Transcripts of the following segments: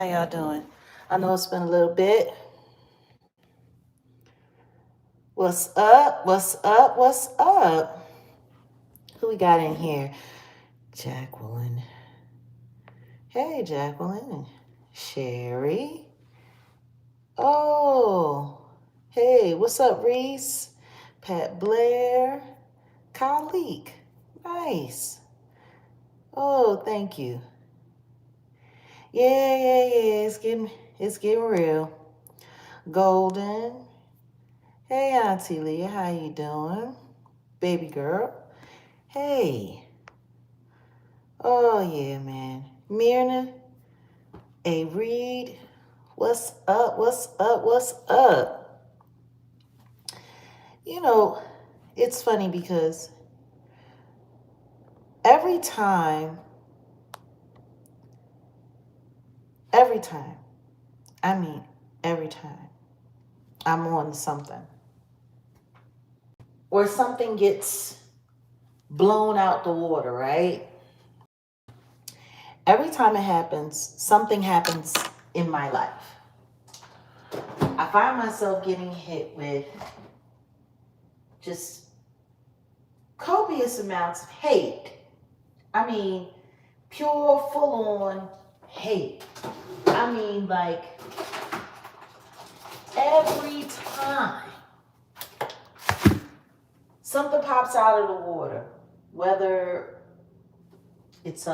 How y'all doing? I know it's been a little bit. What's up? What's up? What's up? Who we got in here? Jacqueline. Hey, Jacqueline. Sherry. Oh. Hey, what's up, Reese? Pat Blair. Kalik. Nice. Oh, thank you. Yeah. It's getting real. Golden. Hey, Auntie Leah, how you doing? Baby girl. Hey. Oh, yeah, man. Myrna. A Reed. What's up? What's up? What's up? You know, it's funny because every time, I mean, every time I'm on something or something gets blown out the water, right? Every time it happens, something happens in my life. I find myself getting hit with just copious amounts of hate. I mean, pure, full-on hate. I mean, like, every time something pops out of the water, whether it's,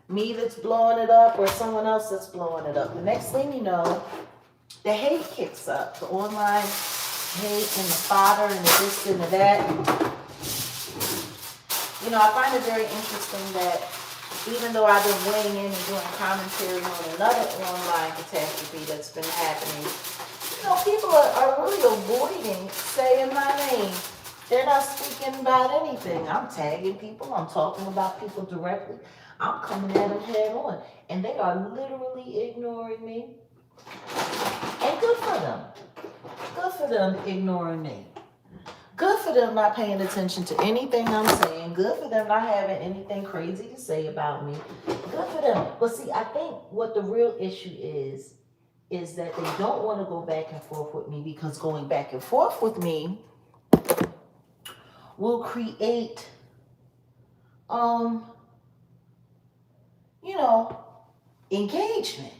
me that's blowing it up or someone else that's blowing it up. The next thing you know, the hate kicks up. The online hate and the fodder and the this and the that. You know, I find it very interesting that even though I've been weighing in and doing commentary on another online catastrophe that's been happening, you know, people are really avoiding saying my name. They're not speaking about anything. I'm tagging people. I'm talking about people directly. I'm coming at them head on. And they are literally ignoring me. And good for them. Good for them ignoring me. Good for them not paying attention to anything I'm saying. Good for them not having anything crazy to say about me. Good for them. But see, I think what the real issue is that they don't want to go back and forth with me, because going back and forth with me will create, engagement.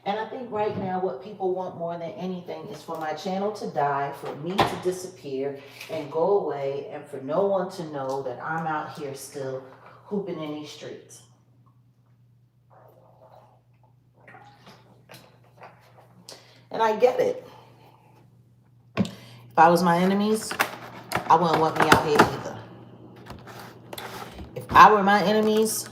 And I think right now what people want more than anything is for my channel to die, for me to disappear and go away, and for no one to know that I'm out here still hooping in these streets. And I get it. If I was my enemies, I wouldn't want me out here either. If I were my enemies,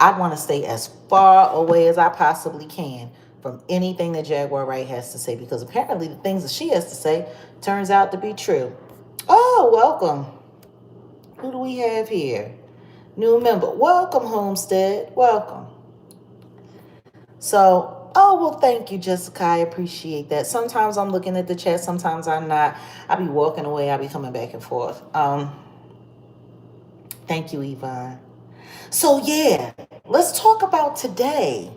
I'd want to stay as far away as I possibly can from anything that Jaguar Wright has to say, because apparently the things that she has to say turns out to be true. Oh, welcome. Who do we have here? New member. Welcome, Homestead. Welcome. So, well, thank you, Jessica. I appreciate that. Sometimes I'm looking at the chat. Sometimes I'm not. I'll be walking away. I'll be coming back and forth. Thank you, Eva. So, yeah, let's talk about today.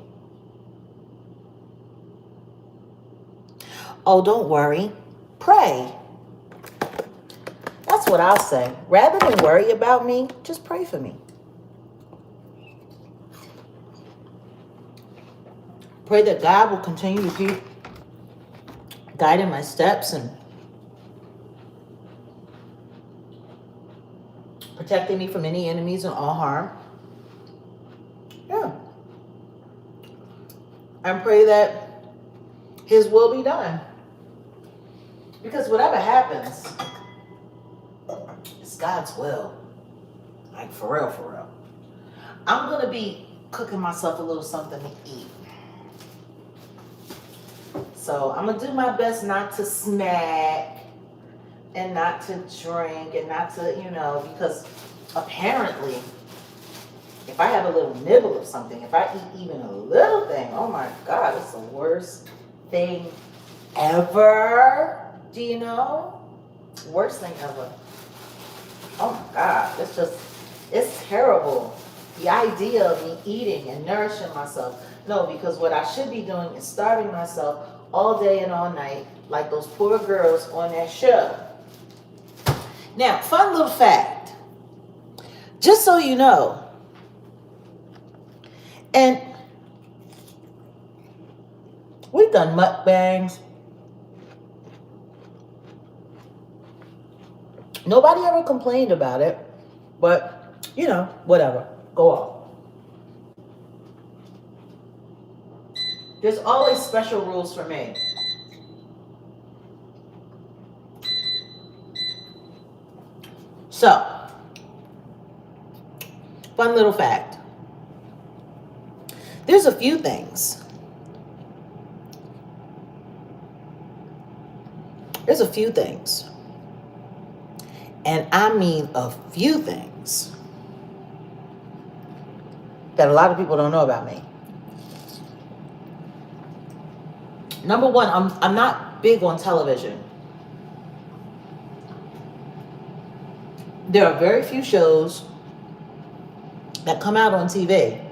Oh, don't worry. Pray. That's what I'll say. Rather than worry about me, just pray for me. Pray that God will continue to keep guiding my steps and protecting me from any enemies and all harm. Yeah. And pray that His will be done. Because whatever happens, it's God's will. Like, for real, for real. I'm going to be cooking myself a little something to eat. So I'm going to do my best not to snack and not to drink and not to, because apparently if I have a little nibble of something, if I eat even a little thing, oh my God, it's the worst thing ever. Do you know? Worst thing ever. Oh my God, it's terrible. the idea of me eating and nourishing myself. No, because what I should be doing is starving myself all day and all night, like those poor girls on that show. Now, fun little fact, just so you know, and we've done mukbangs. Nobody ever complained about it, but, you know, whatever. Go off. There's always special rules for me. So, fun little fact. There's a few things. And I mean a few things that a lot of people don't know about me. Number one, I'm not big on television. There are very few shows that come out on TV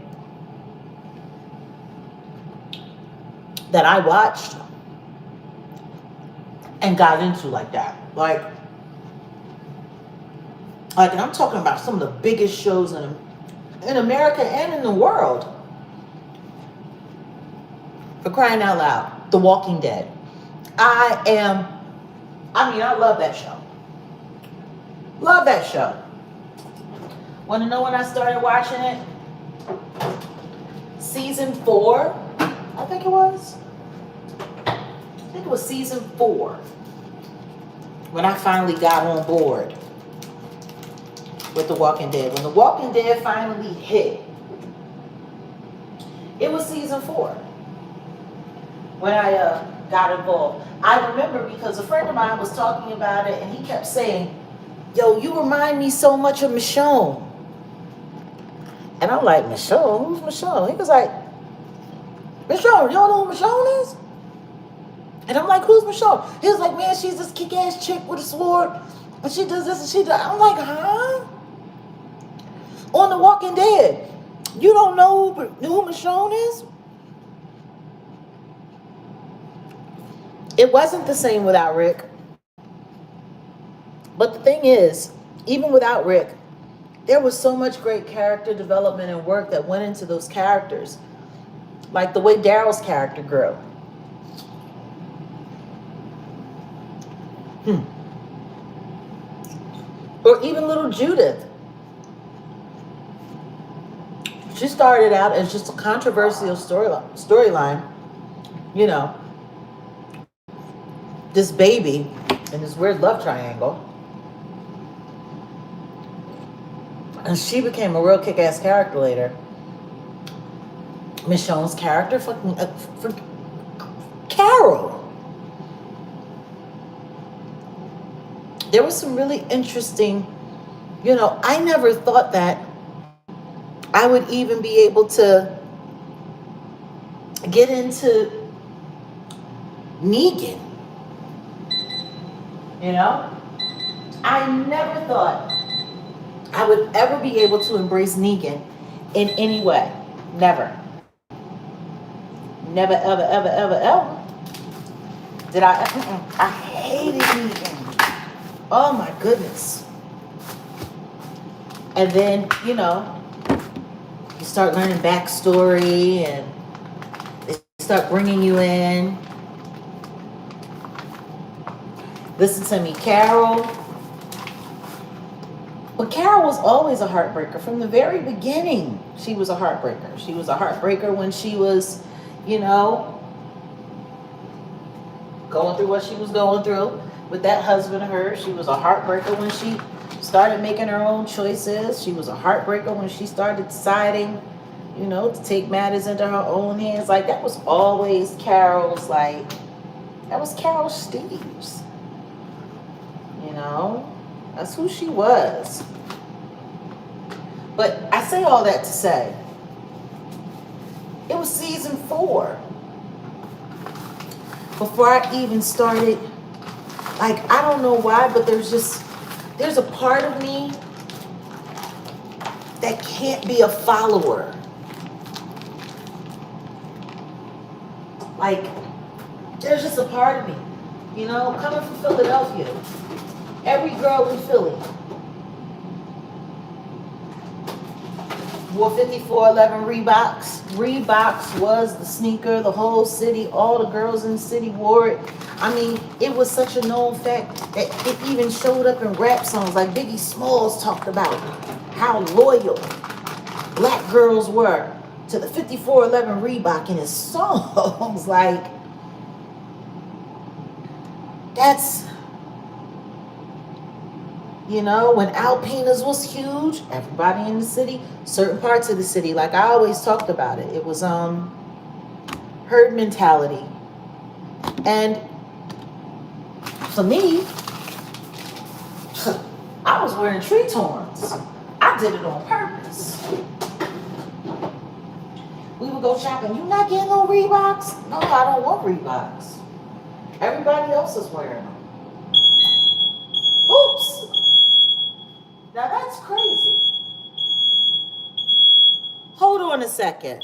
that I watched and got into like that. Like, and I'm talking about some of the biggest shows in America and in the world. For crying out loud, The Walking Dead. I love that show. Love that show. Want to know when I started watching it? Season 4, I think it was. I think it was season 4 when I finally got on board with The Walking Dead. When The Walking Dead finally hit, it was season 4 when I got involved. I remember because a friend of mine was talking about it and he kept saying, yo, you remind me so much of Michonne. And I'm like, Michonne? Who's Michonne? He was like, Michonne, you don't know who Michonne is? And I'm like, who's Michonne? He was like, man, she's this kick-ass chick with a sword, but she does this and she does. I'm like, huh? On The Walking Dead, you don't know who Michonne is? It wasn't the same without Rick. But the thing is, even without Rick, there was so much great character development and work that went into those characters. Like the way Daryl's character grew. Or even little Judith. She started out as just a controversial storyline. You know, this baby in this weird love triangle. And she became a real kick-ass character later. Michonne's character, Carol. There was some really interesting, you know, I never thought that I would even be able to get into Negan. You know? I never thought I would ever be able to embrace Negan in any way. Never. Never, ever, ever, ever, ever. Did I? I hated Negan. Oh my goodness. And then, you know, you start learning backstory and they start bringing you in. Listen to me, Carol. But Carol was always a heartbreaker from the very beginning. She was a heartbreaker. She was a heartbreaker when she was, you know, going through what she was going through with that husband of hers. She was a heartbreaker when she started making her own choices. She was a heartbreaker when she started deciding, you know, to take matters into her own hands. Like, that was always Carol's, like, that was Carol Steves. You know? That's who she was. But I say all that to say, it was season 4 before I even started. Like, I don't know why, but there's a part of me that can't be a follower. Like, there's just a part of me, you know, coming from Philadelphia. Every girl in Philly wore 5411 Reeboks. Reeboks was the sneaker. The whole city, all the girls in the city wore it. I mean, it was such a known fact that it even showed up in rap songs. Like Biggie Smalls talked about how loyal black girls were to the 5411 Reebok in his songs. Like, that's, you know, when Alpinas was huge, everybody in the city, certain parts of the city, like I always talked about it, it was herd mentality. And for me, I was wearing Tretorns. I did it on purpose. We would go shopping. You not getting no Reeboks? No, I don't want Reeboks. Everybody else is wearing them. Oops. Now that's crazy. Hold on a second.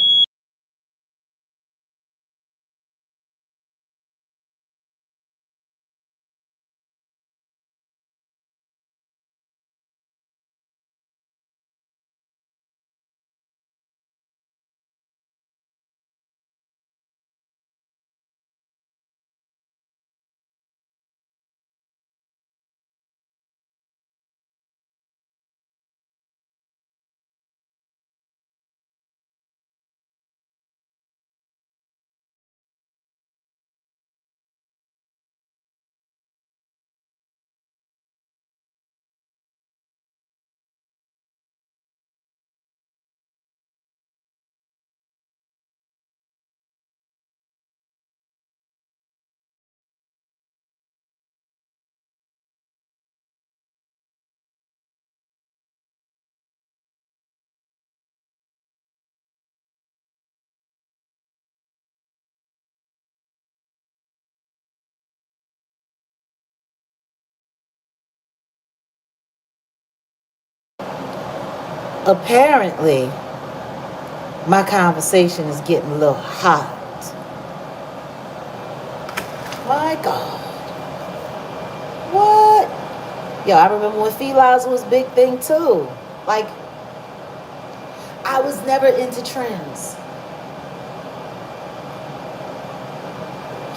Apparently, my conversation is getting a little hot. My God. What? Yo, I remember when felines was a big thing too. Like, I was never into trends.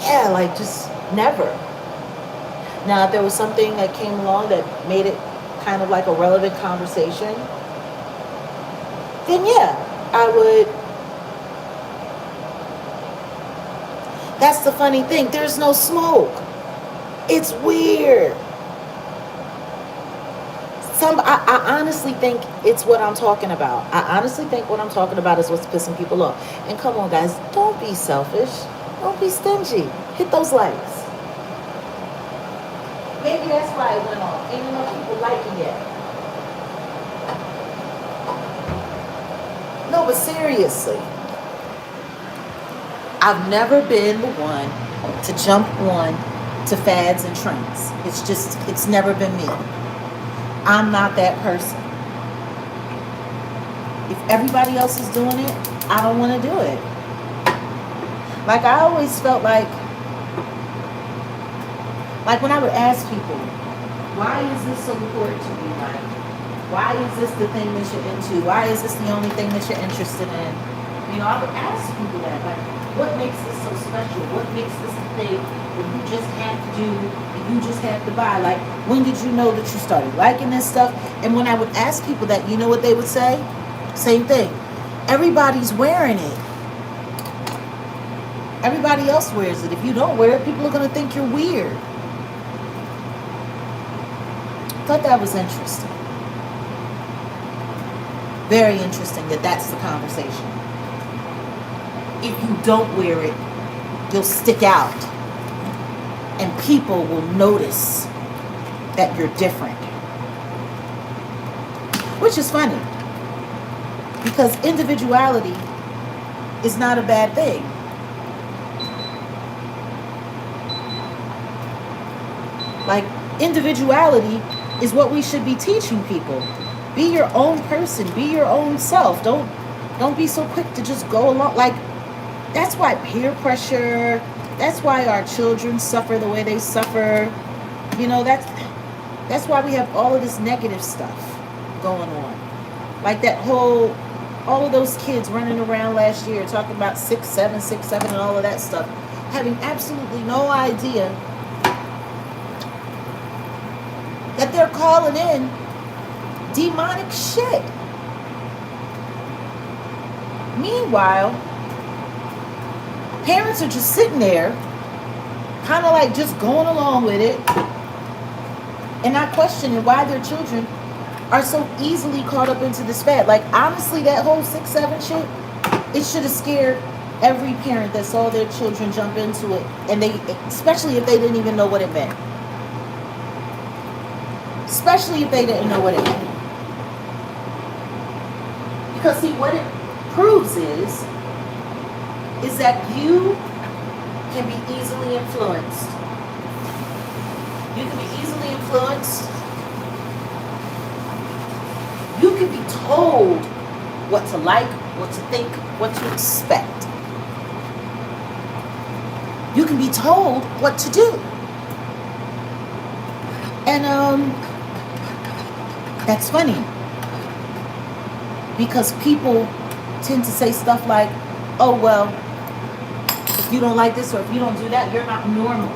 Yeah, like just never. Now, if there was something that came along that made it kind of like a relevant conversation, then yeah, I would. That's the funny thing. There's no smoke. It's weird. I honestly think it's what I'm talking about. I honestly think what I'm talking about is what's pissing people off. And come on, guys, don't be selfish. Don't be stingy. Hit those likes. Maybe that's why it went off. Ain't enough people liking it. No, but seriously, I've never been the one to jump on to fads and trends. It's never been me. I'm not that person. If everybody else is doing it, I don't want to do it. Like, I always felt like when I would ask people, why is this so important to you? Like, why is this the thing that you're into? Why is this the only thing that you're interested in? You know, I would ask people that, like, what makes this so special? What makes this the thing that you just have to do, and you just have to buy? Like, when did you know that you started liking this stuff? And when I would ask people that, you know what they would say? Same thing. Everybody's wearing it. Everybody else wears it. If you don't wear it, people are going to think you're weird. I thought that was interesting. Very interesting that that's the conversation. If you don't wear it, you'll stick out. And people will notice that you're different. Which is funny. Because individuality is not a bad thing. Like, individuality is what we should be teaching people. Be your own person. Be your own self. Don't be so quick to just go along. Like, that's why peer pressure, that's why our children suffer the way they suffer. You know, that's why we have all of this negative stuff going on. Like that whole, all of those kids running around last year talking about 6'7", and all of that stuff, having absolutely no idea that they're calling in demonic shit. Meanwhile, parents are just sitting there, kind of like just going along with it, and not questioning why their children are so easily caught up into this fad. Like, honestly, that whole 6'7" shit, it should have scared every parent that saw their children jump into it, and they, especially if they didn't even know what it meant. Especially if they didn't know what it meant. Because see, what it proves is that you can be easily influenced. You can be easily influenced. You can be told what to like, what to think, what to expect. You can be told what to do. And that's funny, because people tend to say stuff like, oh, well, if you don't like this or if you don't do that, you're not normal.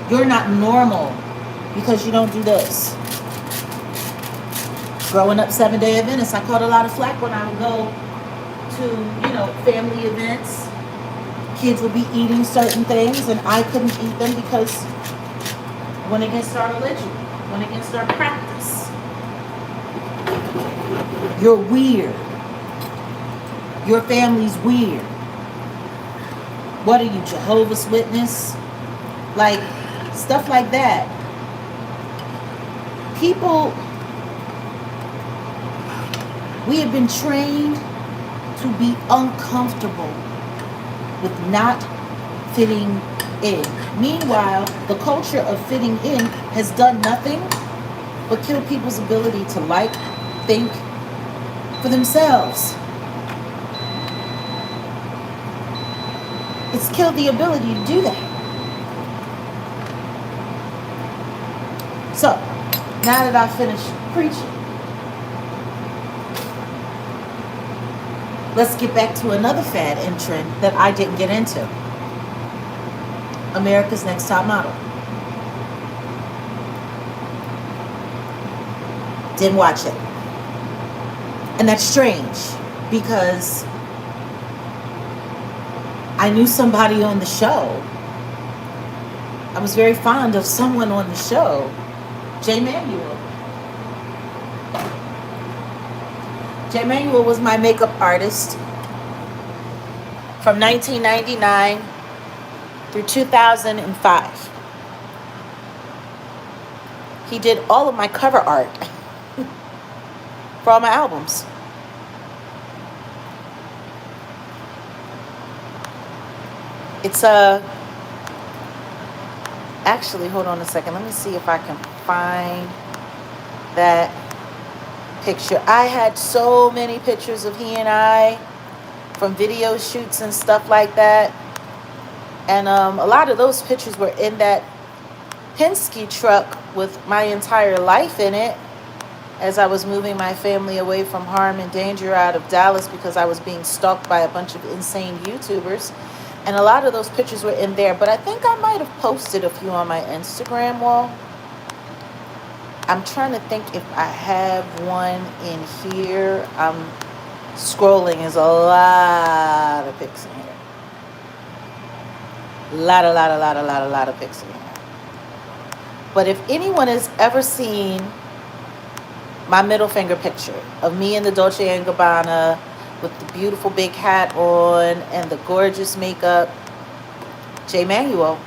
You're not normal because you don't do this. Growing up Seventh-day Adventist, I caught a lot of flack when I would go to, you know, family events. Kids would be eating certain things and I couldn't eat them because it went against our religion, went against our practice. You're weird. Your family's weird. What are you, Jehovah's Witness? Like, stuff like that. People, we have been trained to be uncomfortable with not fitting in. Meanwhile, the culture of fitting in has done nothing but kill people's ability to like, think for themselves. It's killed the ability to do that. So, now that I've finished preaching, let's get back to another fad and trend that I didn't get into. America's Next Top Model. Didn't watch it. And that's strange because I knew somebody on the show. I was very fond of someone on the show, Manuel. Manuel was my makeup artist from 1999 through 2005. He did all of my cover art for all my albums. It's actually, hold on a second. Let me see if I can find that picture. I had so many pictures of he and I from video shoots and stuff like that. And a lot of those pictures were in that Penske truck with my entire life in it as I was moving my family away from harm and danger out of Dallas because I was being stalked by a bunch of insane YouTubers. And a lot of those pictures were in there. But I think I might have posted a few on my Instagram wall. I'm trying to think if I have one in here. I'm scrolling. There's a lot of pics in here. A lot of pics in here. But if anyone has ever seen my middle finger picture of me in the Dolce & Gabbana with the beautiful big hat on and the gorgeous makeup, Manuel,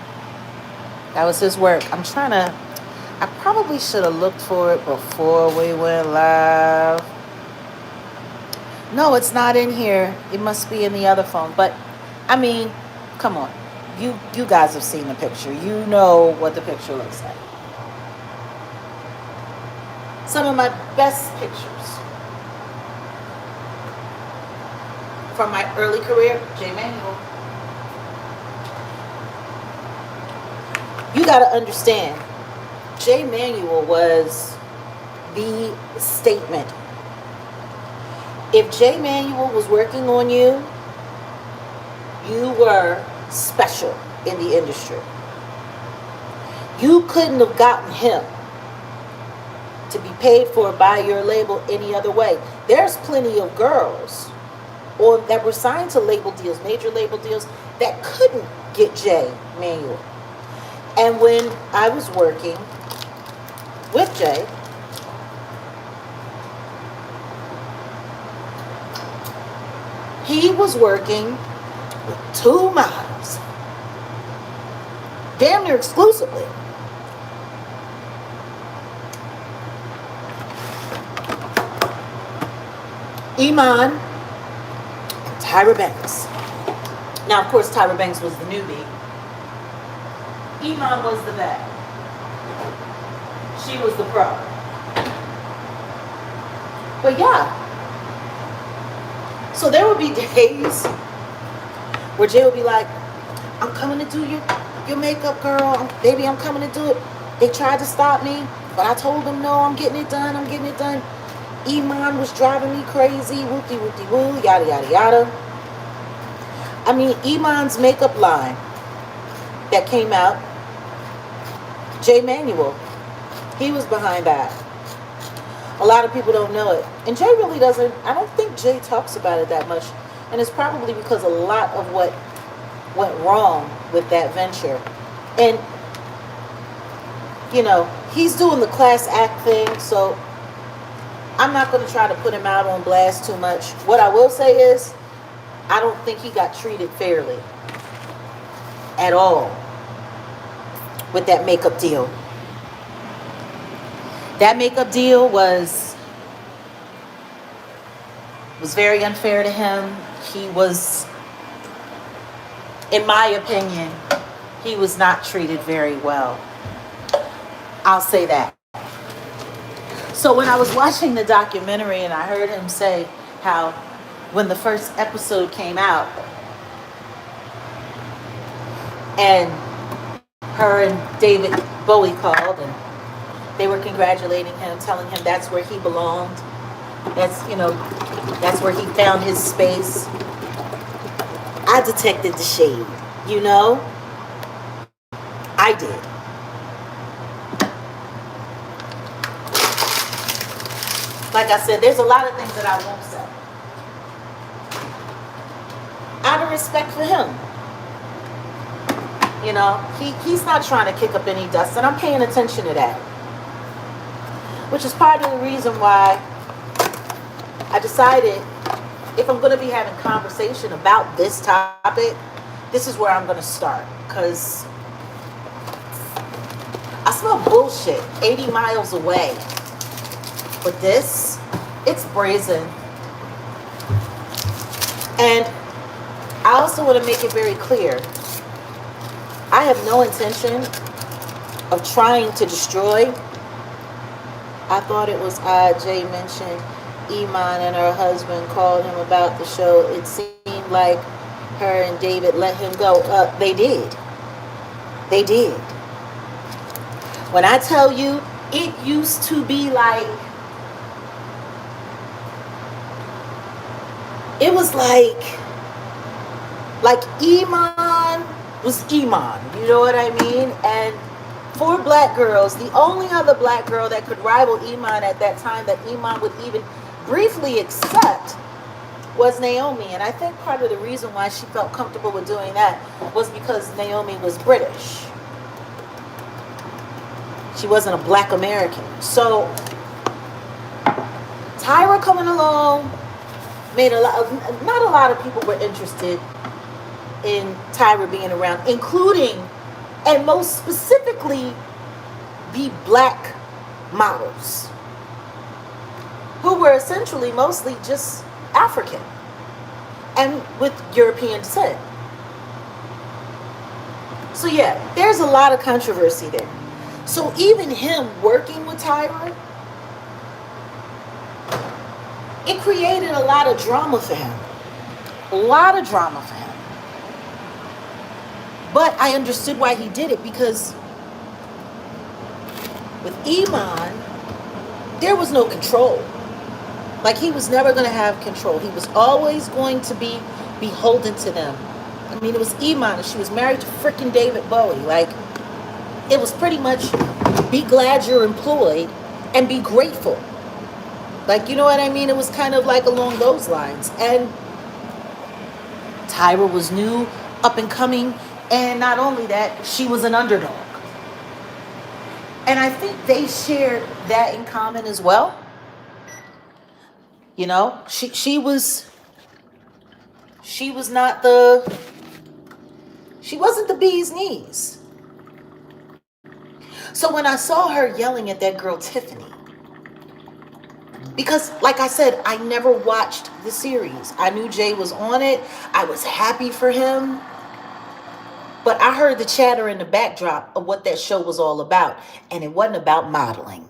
that was his work. I probably should have looked for it before we went live. No, it's not in here. It must be in the other phone. But, I mean, come on. You guys have seen the picture. You know what the picture looks like. Some of my best pictures from my early career, J. Manuel. You got to understand, J. Manuel was the statement. If J. Manuel was working on you, you were special in the industry. You couldn't have gotten him to be paid for by your label any other way. There's plenty of girls that were signed to label deals, major label deals, that couldn't get J. Manuel. And when I was working with Jay, he was working 2 miles, damn near exclusively. Iman and Tyra Banks. Now, of course, Tyra Banks was the newbie. Iman was the vet. She was the pro. But yeah. So there would be days where Jay would be like, I'm coming to do your makeup, girl. Baby, I'm coming to do it. They tried to stop me, but I told them, no, I'm getting it done. I'm getting it done. Iman was driving me crazy. Whoopty, whoopty, woo, yada, yada, yada. I mean, Iman's makeup line that came out, J. Manuel, he was behind that. A lot of people don't know it. And Jay really doesn't, I don't think Jay talks about it that much. And it's probably because a lot of what went wrong with that venture. And, you know, he's doing the class act thing, so I'm not going to try to put him out on blast too much. What I will say is, I don't think he got treated fairly at all with that makeup deal. That makeup deal was very unfair to him. He was, in my opinion, he was not treated very well. I'll say that. So when I was watching the documentary and I heard him say how when the first episode came out and her and David Bowie called and they were congratulating him, telling him that's where he belonged. That's, you know, that's where he found his space. I detected the shade, you know? I did. Like I said, there's a lot of things that I won't say. Out of respect for him. You know, he's not trying to kick up any dust, and I'm paying attention to that. Which is part of the reason why I decided if I'm going to be having conversation about this topic, this is where I'm going to start. Because I smell bullshit 80 miles away. But this, it's brazen. And I also want to make it very clear, I have no intention of trying to destroy. I thought it was odd Jay mentioned Iman and her husband called him about the show. It seemed like her and David let him go. They did. They did. When I tell you, it used to be like, it was like Iman was Iman, you know what I mean? And for black girls, the only other black girl that could rival Iman at that time that Iman would even briefly accept was Naomi. And I think part of the reason why she felt comfortable with doing that was because Naomi was British. She wasn't a black American. So Tyra coming along made not a lot of people were interested in Tyra being around, including and most specifically the black models who were essentially mostly just African and with European descent. So yeah, there's a lot of controversy there. So even him working with Tyra, It created a lot of drama for him. A lot of drama for him. But I understood why he did it, because with Iman, there was no control. Like, he was never going to have control. He was always going to be beholden to them. I mean, it was Iman, and she was married to freaking David Bowie. Like, it was pretty much be glad you're employed and be grateful. Like, you know what I mean? It was kind of like along those lines. And Tyra was new, up and coming, and not only that, she was an underdog. And I think they shared that in common as well. You know, she wasn't the bee's knees. So when I saw her yelling at that girl Tiffany, because like I said, I never watched the series. I knew Jay was on it. I was happy for him. But I heard the chatter in the backdrop of what that show was all about. And it wasn't about modeling.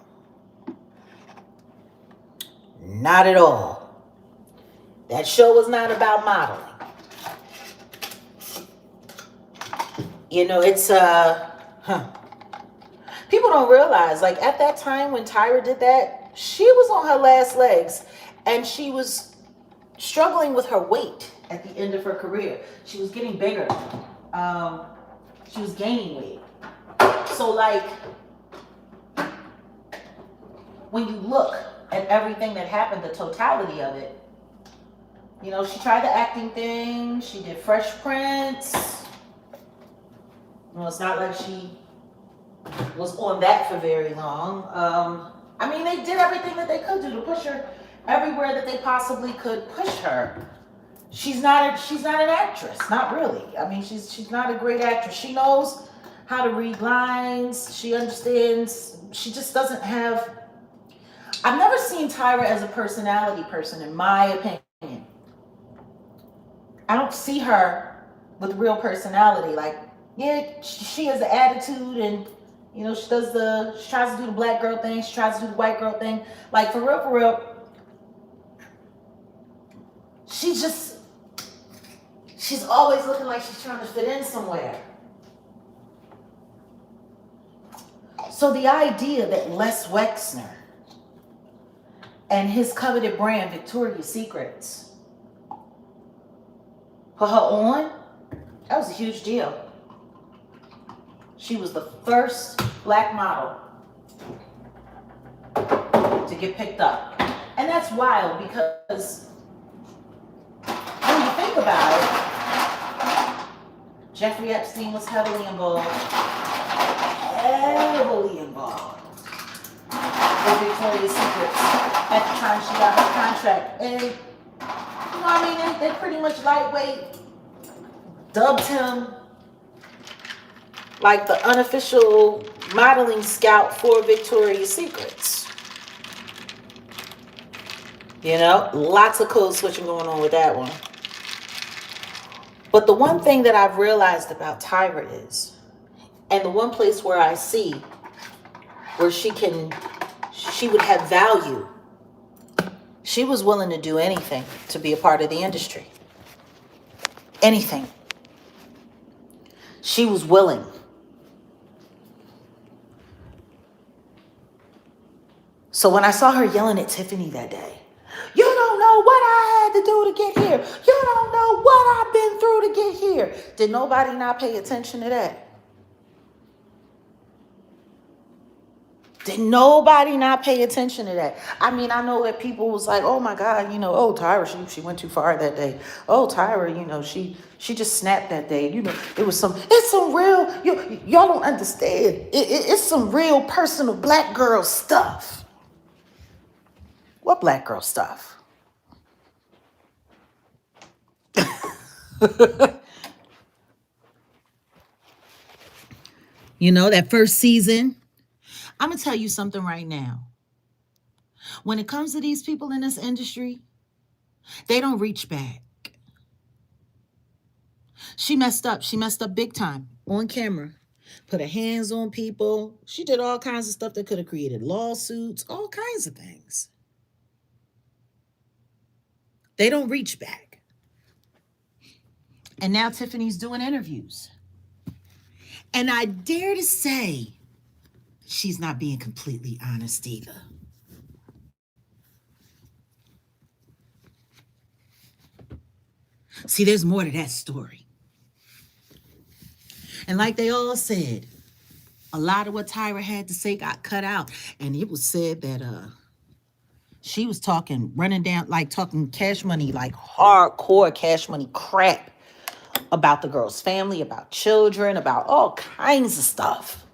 Not at all. That show was not about modeling. You know, it's, people don't realize, like, at that time when Tyra did that, she was on her last legs. And she was struggling with her weight at the end of her career. She was getting bigger. She was gaining weight. So, like, when you look at everything that happened, the totality of it, you know, she tried the acting thing. She did Fresh Prince. Well, it's not like she was on that for very long. I mean, they did everything that they could do to push her everywhere that they possibly could push her. She's not an actress, not really. I mean, she's not a great actress. She knows how to read lines. She understands. She just doesn't have. I've never seen Tyra as a personality person, in my opinion. I don't see her with real personality. Like, yeah, she has an attitude, and you know, she tries to do the black girl thing. She tries to do the white girl thing. Like, for real. She's always looking like she's trying to fit in somewhere. So the idea that Les Wexner and his coveted brand, Victoria's Secrets, put her on, that was a huge deal. She was the first black model to get picked up. And that's wild, because when you think about it, Jeffrey Epstein was heavily involved with Victoria's Secrets at the time she got her contract. And, you know, I mean, they pretty much lightweight dubbed him like the unofficial modeling scout for Victoria's Secrets. You know, lots of code switching going on with that one. But the one thing that I've realized about Tyra is, and the one place where I see where she would have value, she was willing to do anything to be a part of the industry. Anything. She was willing. So when I saw her yelling at Tiffany that day, you don't know what I had to do to get here. You don't know what I've been through to get here. Did nobody not pay attention to that? Did nobody not pay attention to that? I mean, I know that people was like, oh my God, you know, oh, Tyra, she went too far that day. Oh, Tyra, you know, she just snapped that day. You know, it's some real, y'all don't understand. It's some real personal black girl stuff. What black girl stuff? You know, that first season. I'm going to tell you something right now. When it comes to these people in this industry, they don't reach back. She messed up. She messed up big time on camera. Put her hands on people. She did all kinds of stuff that could have created lawsuits, all kinds of things. They don't reach back. And now Tiffany's doing interviews. And I dare to say she's not being completely honest either. See, there's more to that story. And like they all said, a lot of what Tyra had to say got cut out. And it was said that she was talking, running down, like talking cash money, like hardcore cash money crap about the girl's family, about children, about all kinds of stuff.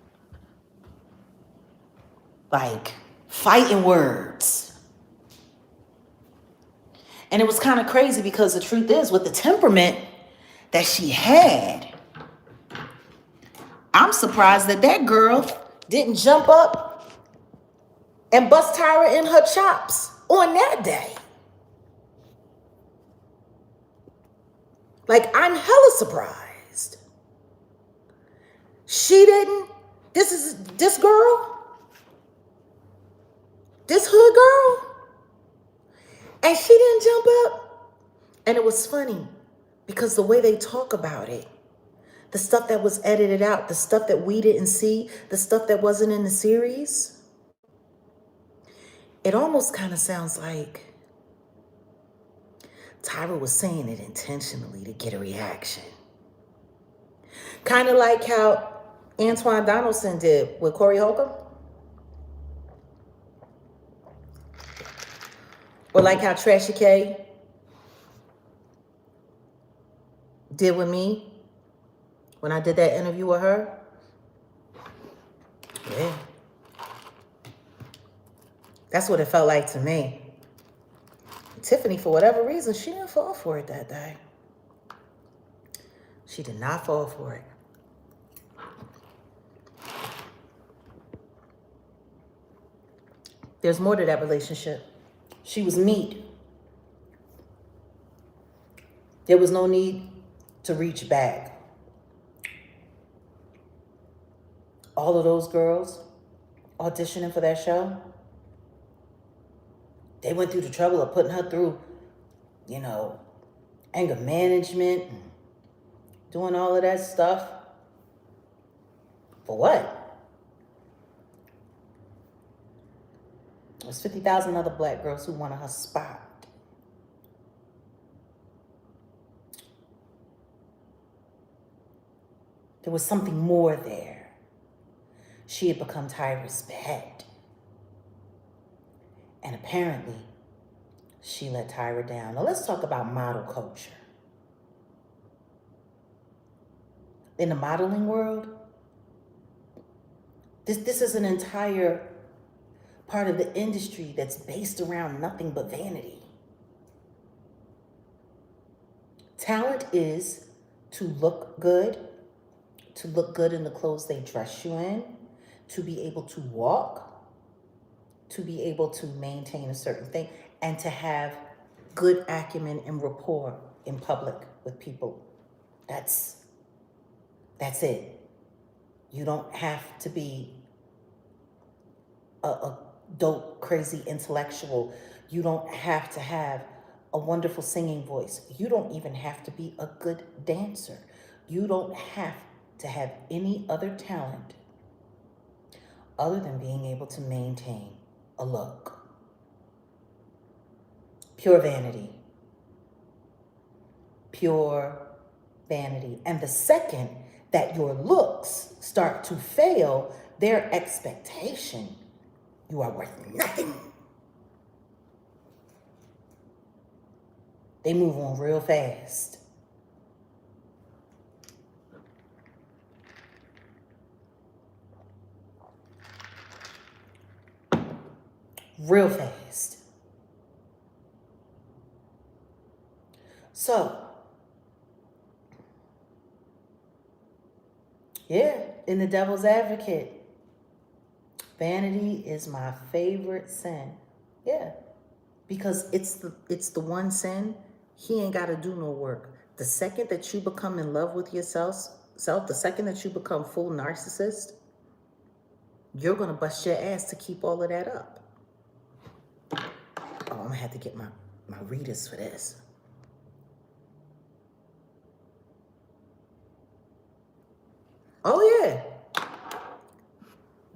Like fighting words. And it was kind of crazy because the truth is, with the temperament that she had, I'm surprised that that girl didn't jump up and bust Tyra in her chops on that day. Like, I'm hella surprised. She didn't. This girl, this hood girl, and she didn't jump up. And it was funny because the way they talk about it, the stuff that was edited out, the stuff that we didn't see, the stuff that wasn't in the series, it almost kind of sounds like Tyra was saying it intentionally to get a reaction. Kind of like how Antoine Donaldson did with Corey Holcomb. Or like how Trashy K did with me when I did that interview with her. Yeah. That's what it felt like to me. Tiffany, for whatever reason, she didn't fall for it that day. She did not fall for it. There's more to that relationship. She was meat. There was no need to reach back. All of those girls auditioning for that show, they went through the trouble of putting her through, anger management and doing all of that stuff. For what? There's 50,000 other black girls who wanted her spot. There was something more there. She had become Tyra's pet. And apparently, she let Tyra down. Now let's talk about model culture. In the modeling world, this is an entire part of the industry that's based around nothing but vanity. Talent is to look good in the clothes they dress you in, to be able to walk, to be able to maintain a certain thing, and to have good acumen and rapport in public with people. That's it. You don't have to be a dope, crazy intellectual. You don't have to have a wonderful singing voice. You don't even have to be a good dancer. You don't have to have any other talent other than being able to maintain a look. Pure vanity. Pure vanity. And the second that your looks start to fail their expectation, you are worth nothing. They move on real fast. Real fast. So, yeah, in the devil's advocate, vanity is my favorite sin. Yeah, because it's the one sin, he ain't got to do no work. The second that you become in love with yourself, the second that you become full narcissist, you're going to bust your ass to keep all of that up. Oh, I'm going to have to get my my readers for this. Oh yeah.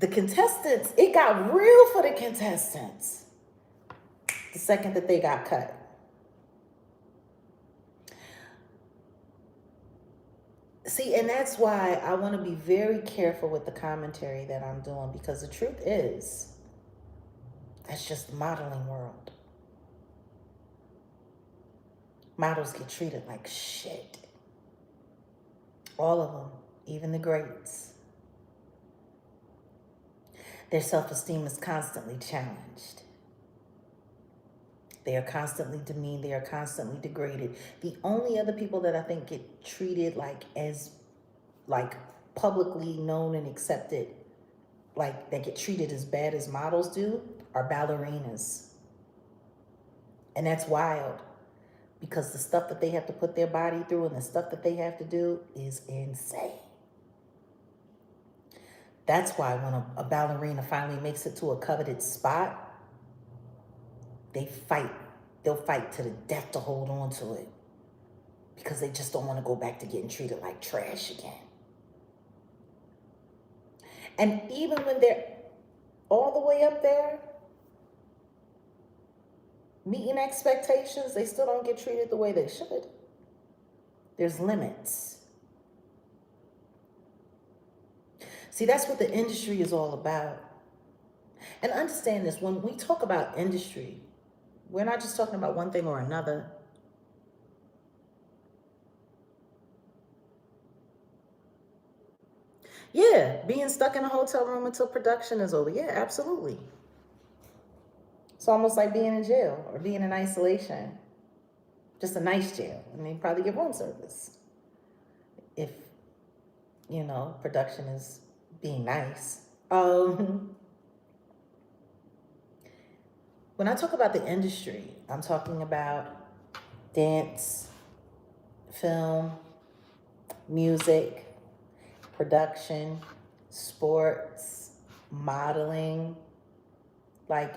The contestants, it got real for the contestants the second that they got cut. See, and that's why I want to be very careful with the commentary that I'm doing, because the truth is, that's just the modeling world. Models get treated like shit. All of them, even the greats. Their self-esteem is constantly challenged. They are constantly demeaned. They are constantly degraded. The only other people that I think get treated like publicly known and accepted, like that get treated as bad as models do, are ballerinas. And that's wild, because the stuff that they have to put their body through and the stuff that they have to do is insane. That's why when a ballerina finally makes it to a coveted spot, they fight. They'll fight to the death to hold on to it, because they just don't want to go back to getting treated like trash again. And even when they're all the way up there, meeting expectations, they still don't get treated the way they should. There's limits. See, that's what the industry is all about. And understand this, when we talk about industry, we're not just talking about one thing or another. Yeah, being stuck in a hotel room until production is over. Yeah, absolutely. It's almost like being in jail or being in isolation. Just a nice jail. I mean, probably get room service if, production is being nice. When I talk about the industry, I'm talking about dance, film, music, production, sports, modeling, like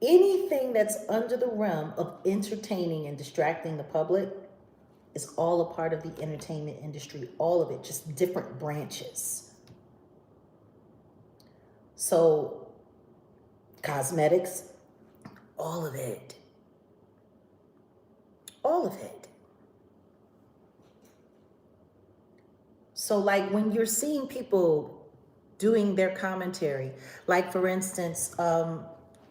anything that's under the realm of entertaining and distracting the public is all a part of the entertainment industry. All of it, just different branches. So, cosmetics, all of it. All of it. So like when you're seeing people doing their commentary, like for instance,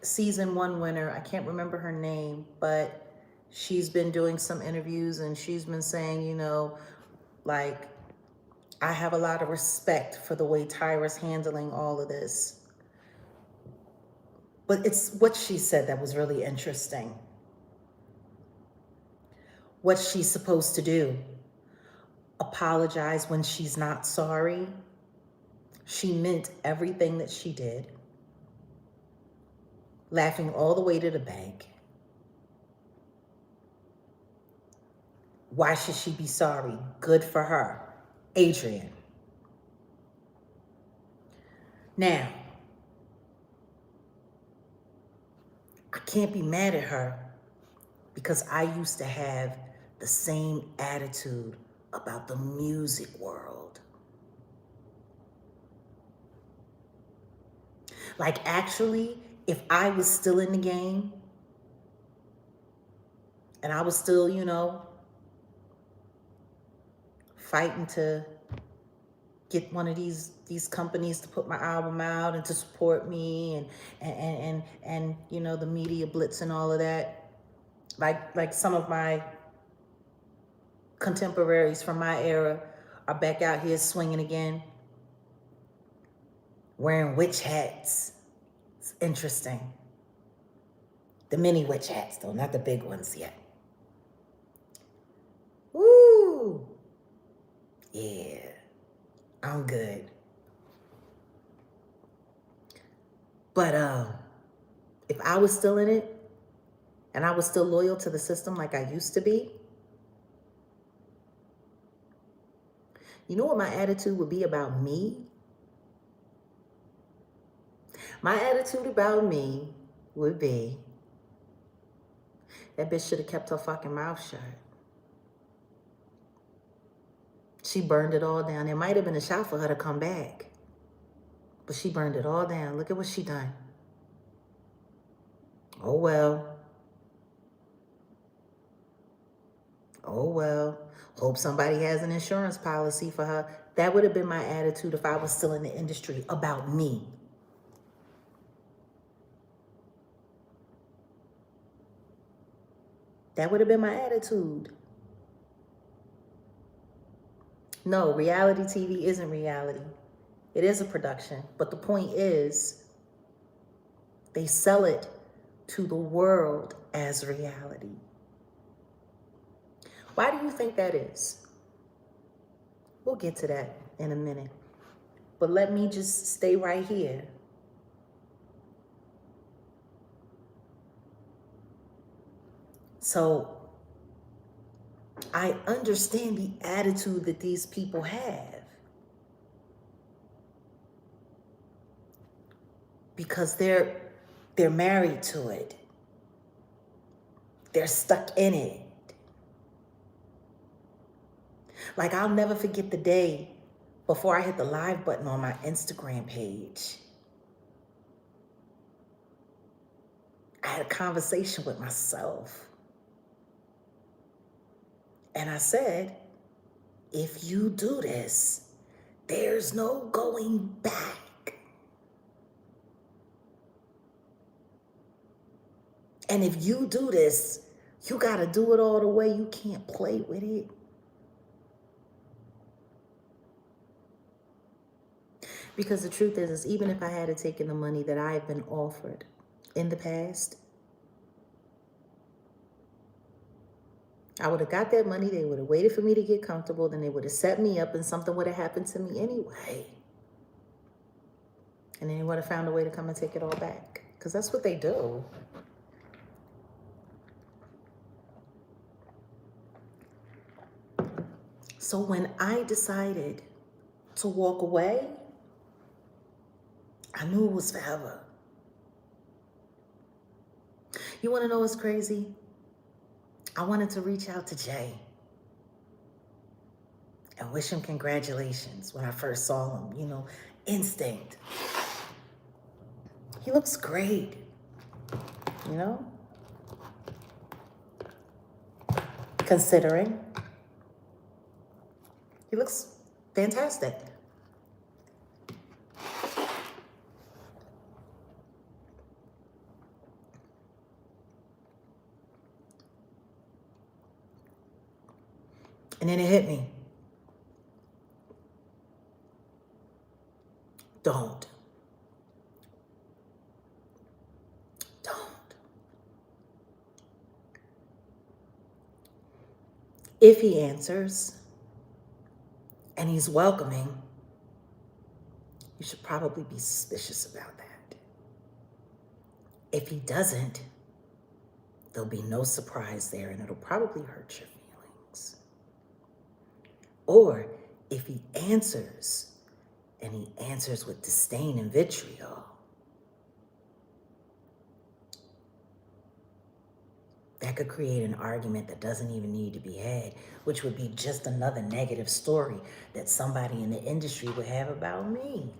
season 1 winner, I can't remember her name, but she's been doing some interviews and she's been saying, like, I have a lot of respect for the way Tyra's handling all of this. But it's what she said that was really interesting. What she's supposed to do. Apologize when she's not sorry. She meant everything that she did. Laughing all the way to the bank. Why should she be sorry? Good for her. Adrian. Now, I can't be mad at her because I used to have the same attitude about the music world. Like actually, if I was still in the game and I was still, fighting to get one of these companies to put my album out and to support me and the media blitz and all of that, like some of my contemporaries from my era are back out here swinging again, wearing witch hats. It's interesting. The mini witch hats though, not the big ones yet. Woo! Yeah, I'm good. But if I was still in it and I was still loyal to the system like I used to be, you know what my attitude would be about me? My attitude about me would be, That bitch should have kept her fucking mouth shut. She burned it all down. There might have been a shot for her to come back, but she burned it all down. Look at what she done. Oh well. Oh well. Hope somebody has an insurance policy for her. That would have been my attitude if I was still in the industry about me. That would have been my attitude. No, reality TV isn't reality. It is a production. But the point is, they sell it to the world as reality. Why do you think that is? We'll get to that in a minute. But let me just stay right here. So I understand the attitude that these people have, because they're married to it. They're stuck in it. Like, I'll never forget the day before I hit the live button on my Instagram page. I had a conversation with myself. And I said, if you do this, there's no going back. And if you do this, you got to do it all the way. You can't play with it. Because the truth is even if I had taken the money that I have been offered in the past, I would have got that money. They would have waited for me to get comfortable. Then they would have set me up and something would have happened to me anyway. And then they would have found a way to come and take it all back. Because that's what they do. So when I decided to walk away, I knew it was forever. You want to know what's crazy? I wanted to reach out to Jay and wish him congratulations when I first saw him, you know, instinct. He looks great, you know? Considering. He looks fantastic. And then it hit me. Don't. If he answers and he's welcoming, you should probably be suspicious about that. If he doesn't, there'll be no surprise there and it'll probably hurt your feelings. Or if he answers and he answers with disdain and vitriol, that could create an argument that doesn't even need to be had, which would be just another negative story that somebody in the industry would have about me.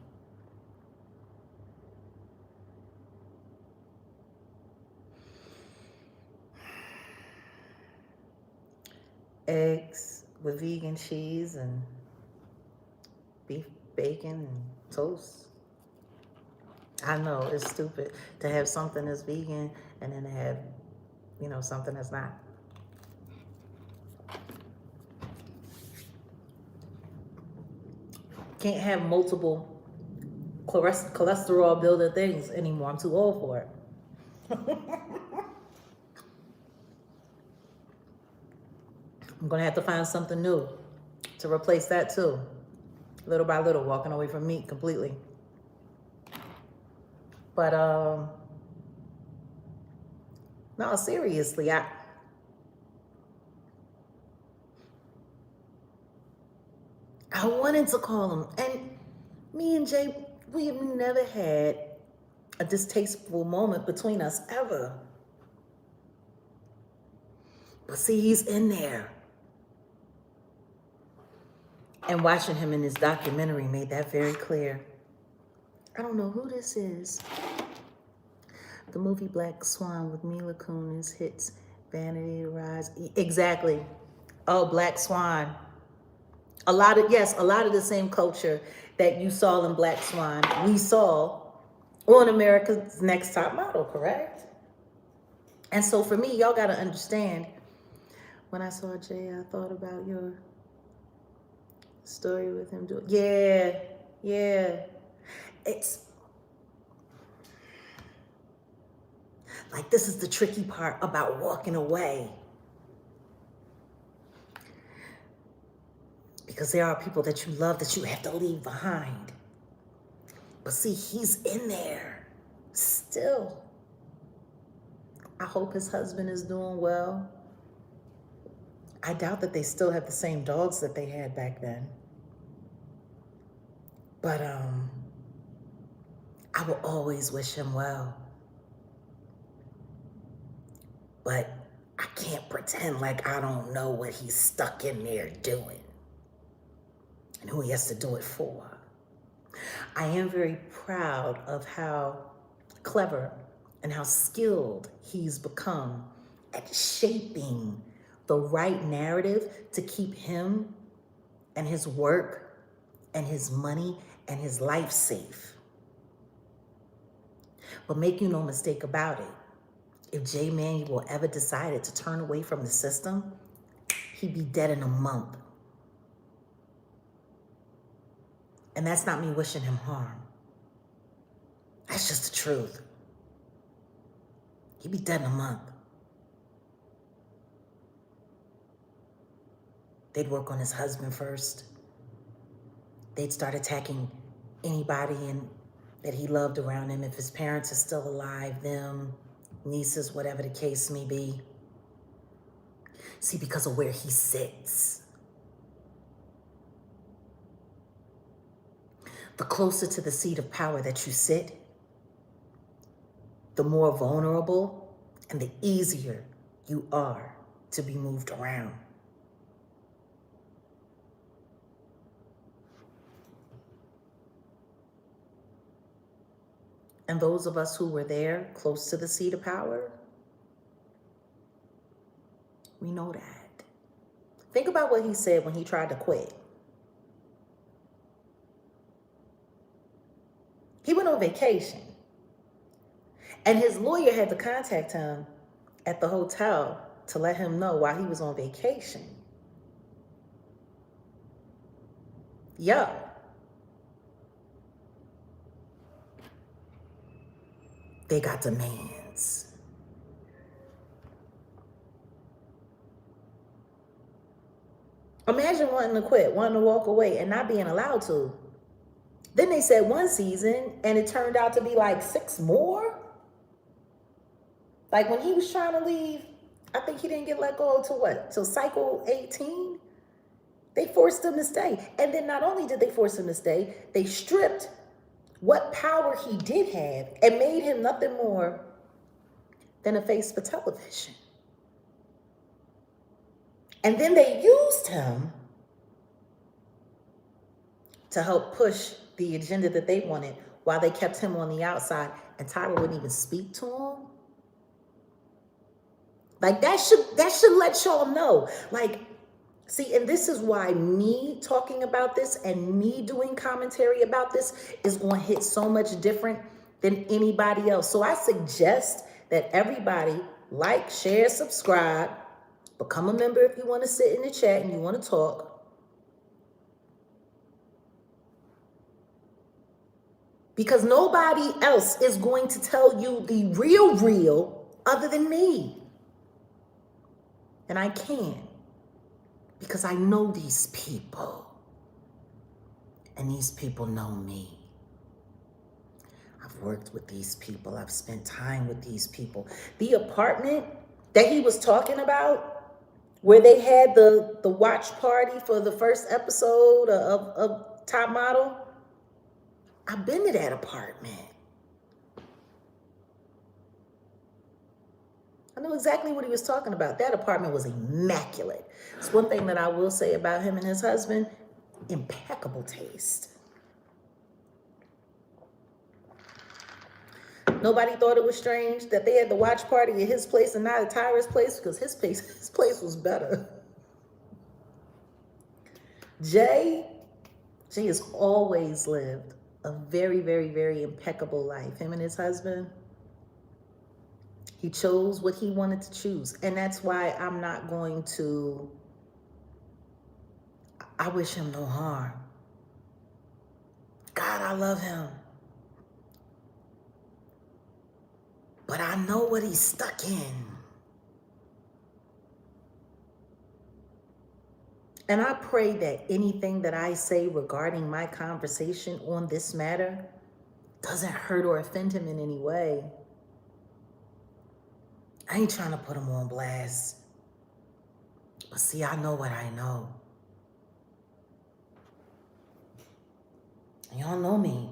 Eggs with vegan cheese and beef bacon and toast. I know it's stupid to have something that's vegan and then to have, you know, something that's not. Can't have multiple cholesterol builder things anymore. I'm too old for it. I'm gonna have to find something new to replace that too. Little by little, walking away from meat completely. But no, seriously, I wanted to call him. And me and Jay, we have never had a distasteful moment between us ever. But see, he's in there. And watching him in this documentary made that very clear. I don't know who this is. The movie Black Swan with Mila Kunis hits Vanity Rise. Exactly. Oh, Black Swan. A lot of the same culture that you saw in Black Swan, we saw on America's Next Top Model, correct? And so for me, y'all got to understand, when I saw Jay, I thought about your story with him doing, yeah. It's like, this is the tricky part about walking away. Because there are people that you love that you have to leave behind. But see, he's in there still. I hope his husband is doing well. I doubt that they still have the same dogs that they had back then. But I will always wish him well. But I can't pretend like I don't know what he's stuck in there doing and who he has to do it for. I am very proud of how clever and how skilled he's become at shaping the right narrative to keep him and his work and his money and his life safe. But make you no mistake about it, if J. Manuel ever decided to turn away from the system, he'd be dead in a month. And that's not me wishing him harm. That's just the truth. He'd be dead in a month. They'd work on his husband first. They'd start attacking anybody that he loved around him. If his parents are still alive, them, nieces, whatever the case may be. See, because of where he sits. The closer to the seat of power that you sit, the more vulnerable and the easier you are to be moved around. And those of us who were there, close to the seat of power, we know that. Think about what he said when he tried to quit. He went on vacation. And his lawyer had to contact him at the hotel to let him know while he was on vacation. Yo. They got demands. Imagine wanting to quit, wanting to walk away and not being allowed to. Then they said one season and it turned out to be like 6 more. Like when he was trying to leave, I think he didn't get let go till what? Till cycle 18? They forced him to stay. And then not only did they force him to stay, they stripped what power he did have and made him nothing more than a face for television. And then they used him to help push the agenda that they wanted while they kept him on the outside, and Tyra wouldn't even speak to him. Like that should let y'all know. Like, see, and this is why me talking about this and me doing commentary about this is going to hit so much different than anybody else. So I suggest that everybody like, share, subscribe, become a member if you want to sit in the chat and you want to talk. Because nobody else is going to tell you the real other than me. And I can. Because I know these people. And these people know me. I've worked with these people. I've spent time with these people. The apartment that he was talking about, where they had the watch party for the first episode of Top Model, I've been to that apartment. I know exactly what he was talking about. That apartment was immaculate. It's one thing that I will say about him and his husband, impeccable taste. Nobody thought it was strange that they had the watch party at his place and not at Tyra's place, because his place was better. Jay has always lived a very, very, very impeccable life. Him and his husband, he chose what he wanted to choose. And that's why I'm not going to, I wish him no harm. God, I love him. But I know what he's stuck in. And I pray that anything that I say regarding my conversation on this matter doesn't hurt or offend him in any way. I ain't trying to put him on blast. But see, I know what I know. Y'all know me.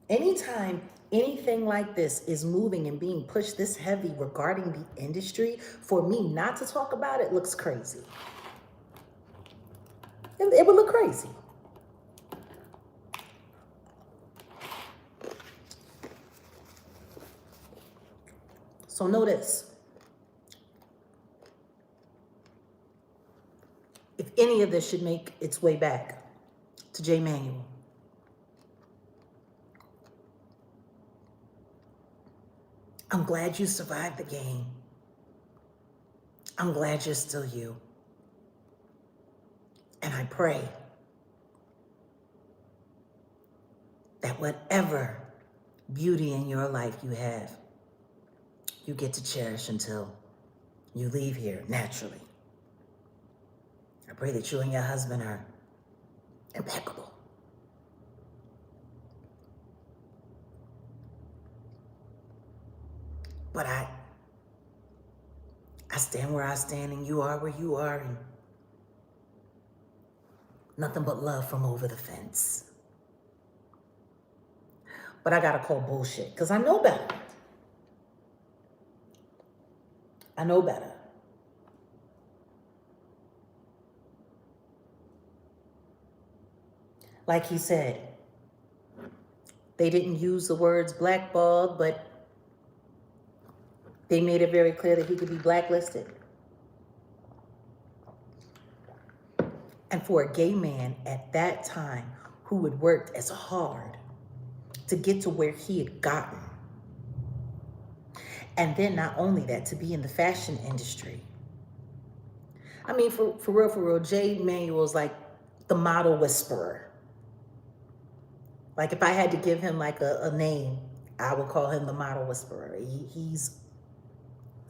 Anytime anything like this is moving and being pushed this heavy regarding the industry, for me not to talk about it looks crazy. It would look crazy. So know this. If any of this should make its way back to J. Manuel, I'm glad you survived the game. I'm glad you're still you. And I pray that whatever beauty in your life you have, you get to cherish until you leave here naturally. I pray that you and your husband are impeccable. But I stand where I stand and you are where you are, and nothing but love from over the fence. But I gotta call bullshit, because I know better. I know better. Like he said, they didn't use the words blackballed, but they made it very clear that he could be blacklisted. And for a gay man at that time who had worked as hard to get to where he had gotten, and then not only that, to be in the fashion industry. I mean, for real, J. Manuel's like the model whisperer. Like if I had to give him like a name, I would call him the model whisperer. He's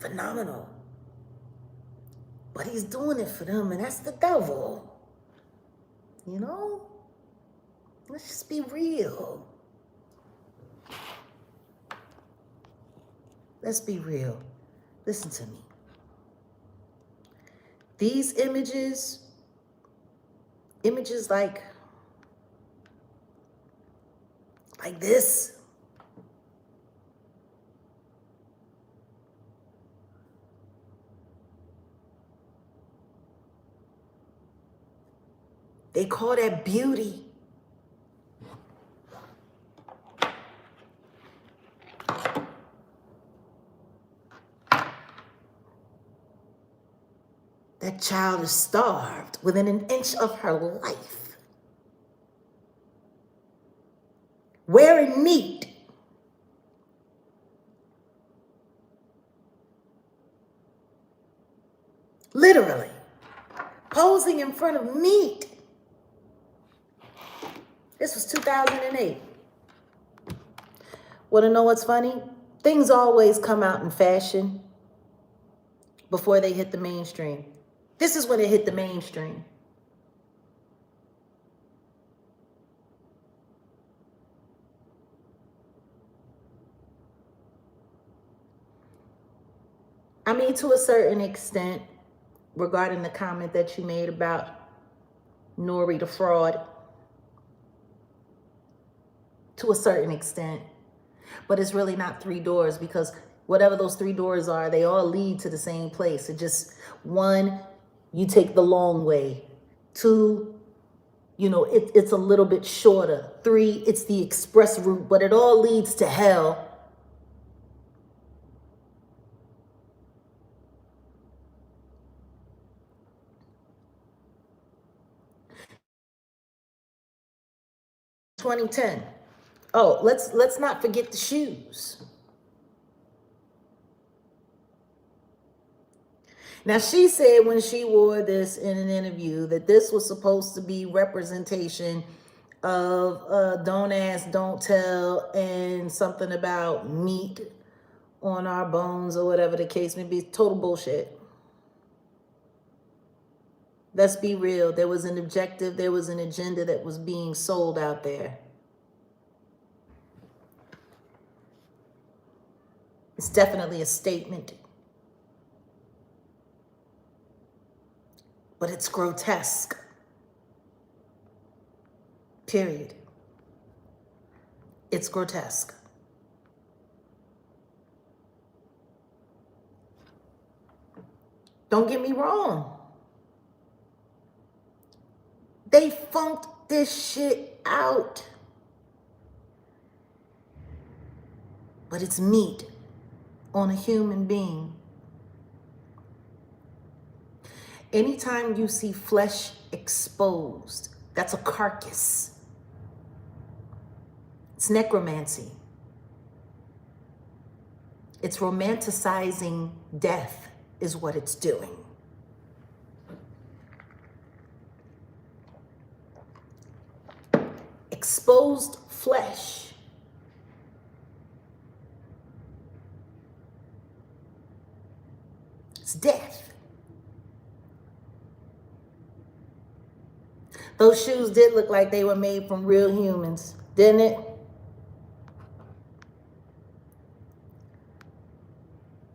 phenomenal. But he's doing it for them, and that's the devil. You know? Let's just be real. Let's be real. Listen to me. These images like this, they call that beauty. That child is starved within an inch of her life, wearing meat. Literally, posing in front of meat. This was 2008. Want to know what's funny? Things always come out in fashion before they hit the mainstream. This is when it hit the mainstream. I mean, to a certain extent, regarding the comment that you made about Nori the fraud, to a certain extent, but it's really not three doors, because whatever those 3 doors are, they all lead to the same place. It just, 1, you take the long way. 2, you know, it's a little bit shorter. 3, it's the express route, but it all leads to hell. $20.10. Oh, let's not forget the shoes. Now, she said when she wore this in an interview that this was supposed to be representation of don't ask, don't tell, and something about meat on our bones or whatever the case may be. Total bullshit. Let's be real. There was an objective, there was an agenda that was being sold out there. It's definitely a statement. But it's grotesque. Period. It's grotesque. Don't get me wrong. They funked this shit out. But it's meat on a human being. Anytime you see flesh exposed, that's a carcass. It's necromancy. It's romanticizing death is what it's doing. Exposed flesh. It's death. Those shoes did look like they were made from real humans, didn't it?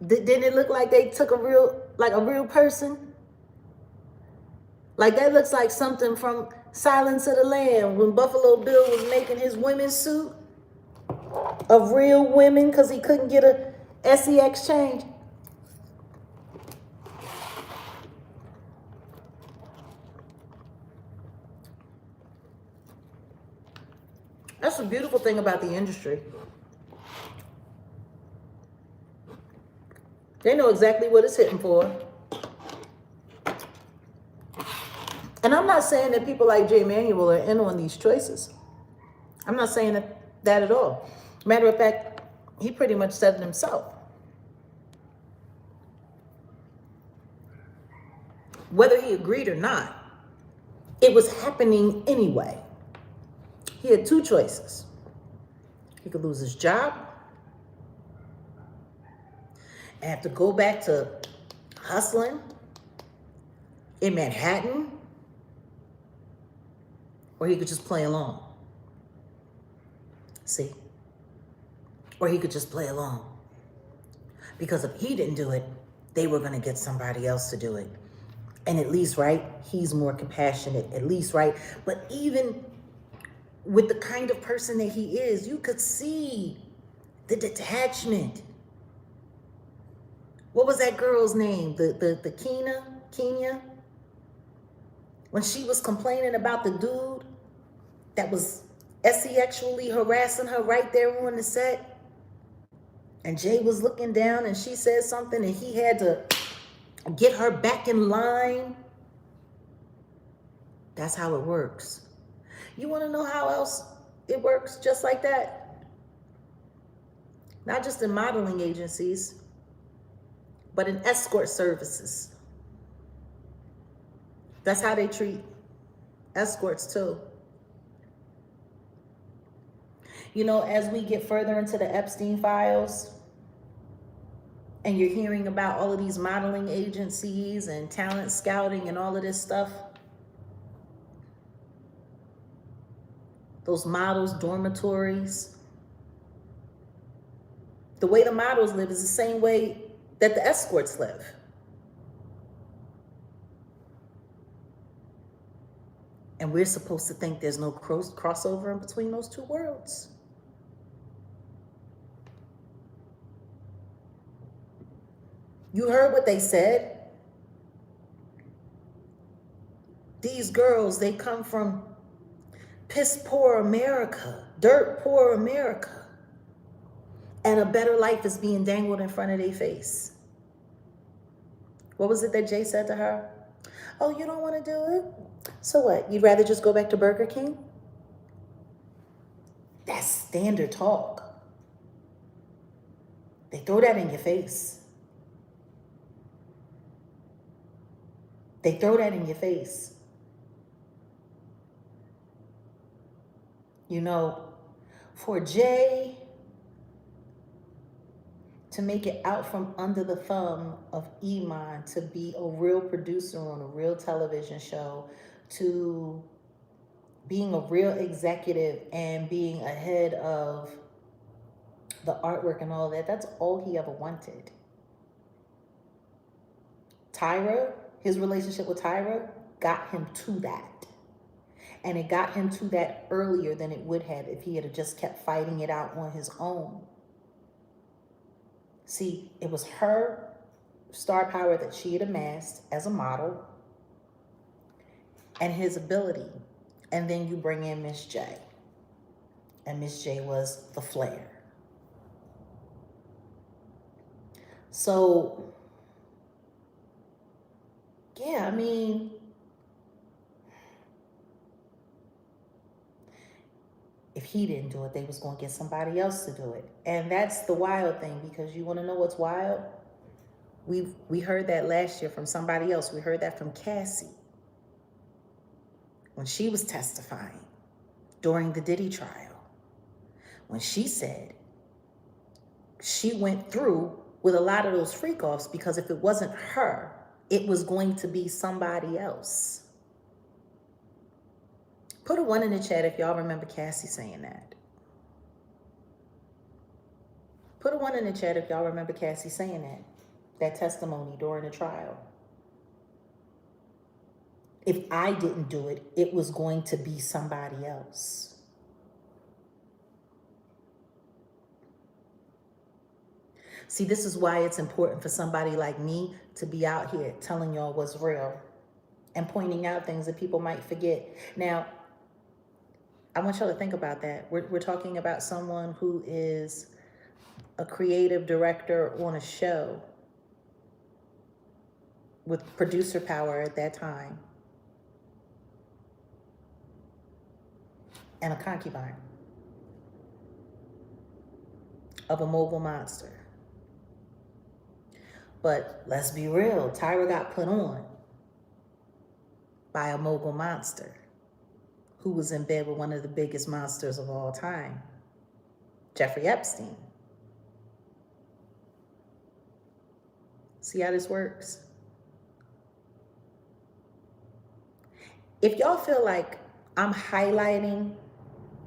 Didn't it look like they took a real person? Like that looks like something from Silence of the Lamb when Buffalo Bill was making his women's suit of real women because he couldn't get a SEX change. That's the beautiful thing about the industry. They know exactly what it's hitting for. And I'm not saying that people like Manuel are in on these choices. I'm not saying that at all. Matter of fact, he pretty much said it himself. Whether he agreed or not, it was happening anyway. He had 2 choices. He could lose his job and have to go back to hustling in Manhattan, or he could just play along. See? Or he could just play along. Because if he didn't do it, they were going to get somebody else to do it. And at least, right, he's more compassionate, at least, right? But even with the kind of person that he is, you could see the detachment. What was that girl's name? The Kenya? When she was complaining about the dude that was sexually harassing her right there on the set. And Jay was looking down and she said something and he had to get her back in line. That's how it works. You want to know how else it works just like that? Not just in modeling agencies, but in escort services. That's how they treat escorts too. You know, as we get further into the Epstein files, and you're hearing about all of these modeling agencies and talent scouting and all of this stuff, those models' dormitories, the way the models live is the same way that the escorts live. And we're supposed to think there's no crossover in between those 2 worlds. You heard what they said? These girls, they come from piss poor America, dirt poor America. And a better life is being dangled in front of their face. What was it that Jay said to her? Oh, you don't want to do it? So what? You'd rather just go back to Burger King? That's standard talk. They throw that in your face. They throw that in your face. You know, for Jay to make it out from under the thumb of Iman, to be a real producer on a real television show, to being a real executive and being ahead of the artwork and all that, that's all he ever wanted. Tyra, his relationship with Tyra got him to that. And it got him to that earlier than it would have if he had just kept fighting it out on his own. See, it was her star power that she had amassed as a model and his ability. And then you bring in Miss J. And Miss J was the flair. So, yeah, I mean, if he didn't do it, they was going to get somebody else to do it. And that's the wild thing, because you want to know what's wild? We heard that last year from somebody else. We heard that from Cassie when she was testifying during the Diddy trial. When she said she went through with a lot of those freak-offs because if it wasn't her, it was going to be somebody else. Put a 1 in the chat if y'all remember Cassie saying that. Put a 1 in the chat if y'all remember Cassie saying that testimony during the trial. If I didn't do it, it was going to be somebody else. See, this is why it's important for somebody like me to be out here telling y'all what's real and pointing out things that people might forget. Now, I want y'all to think about that. We're talking about someone who is a creative director on a show with producer power at that time and a concubine of a mogul monster. But let's be real, Tyra got put on by a mogul monster who was in bed with one of the biggest monsters of all time, Jeffrey Epstein. See how this works? If y'all feel like I'm highlighting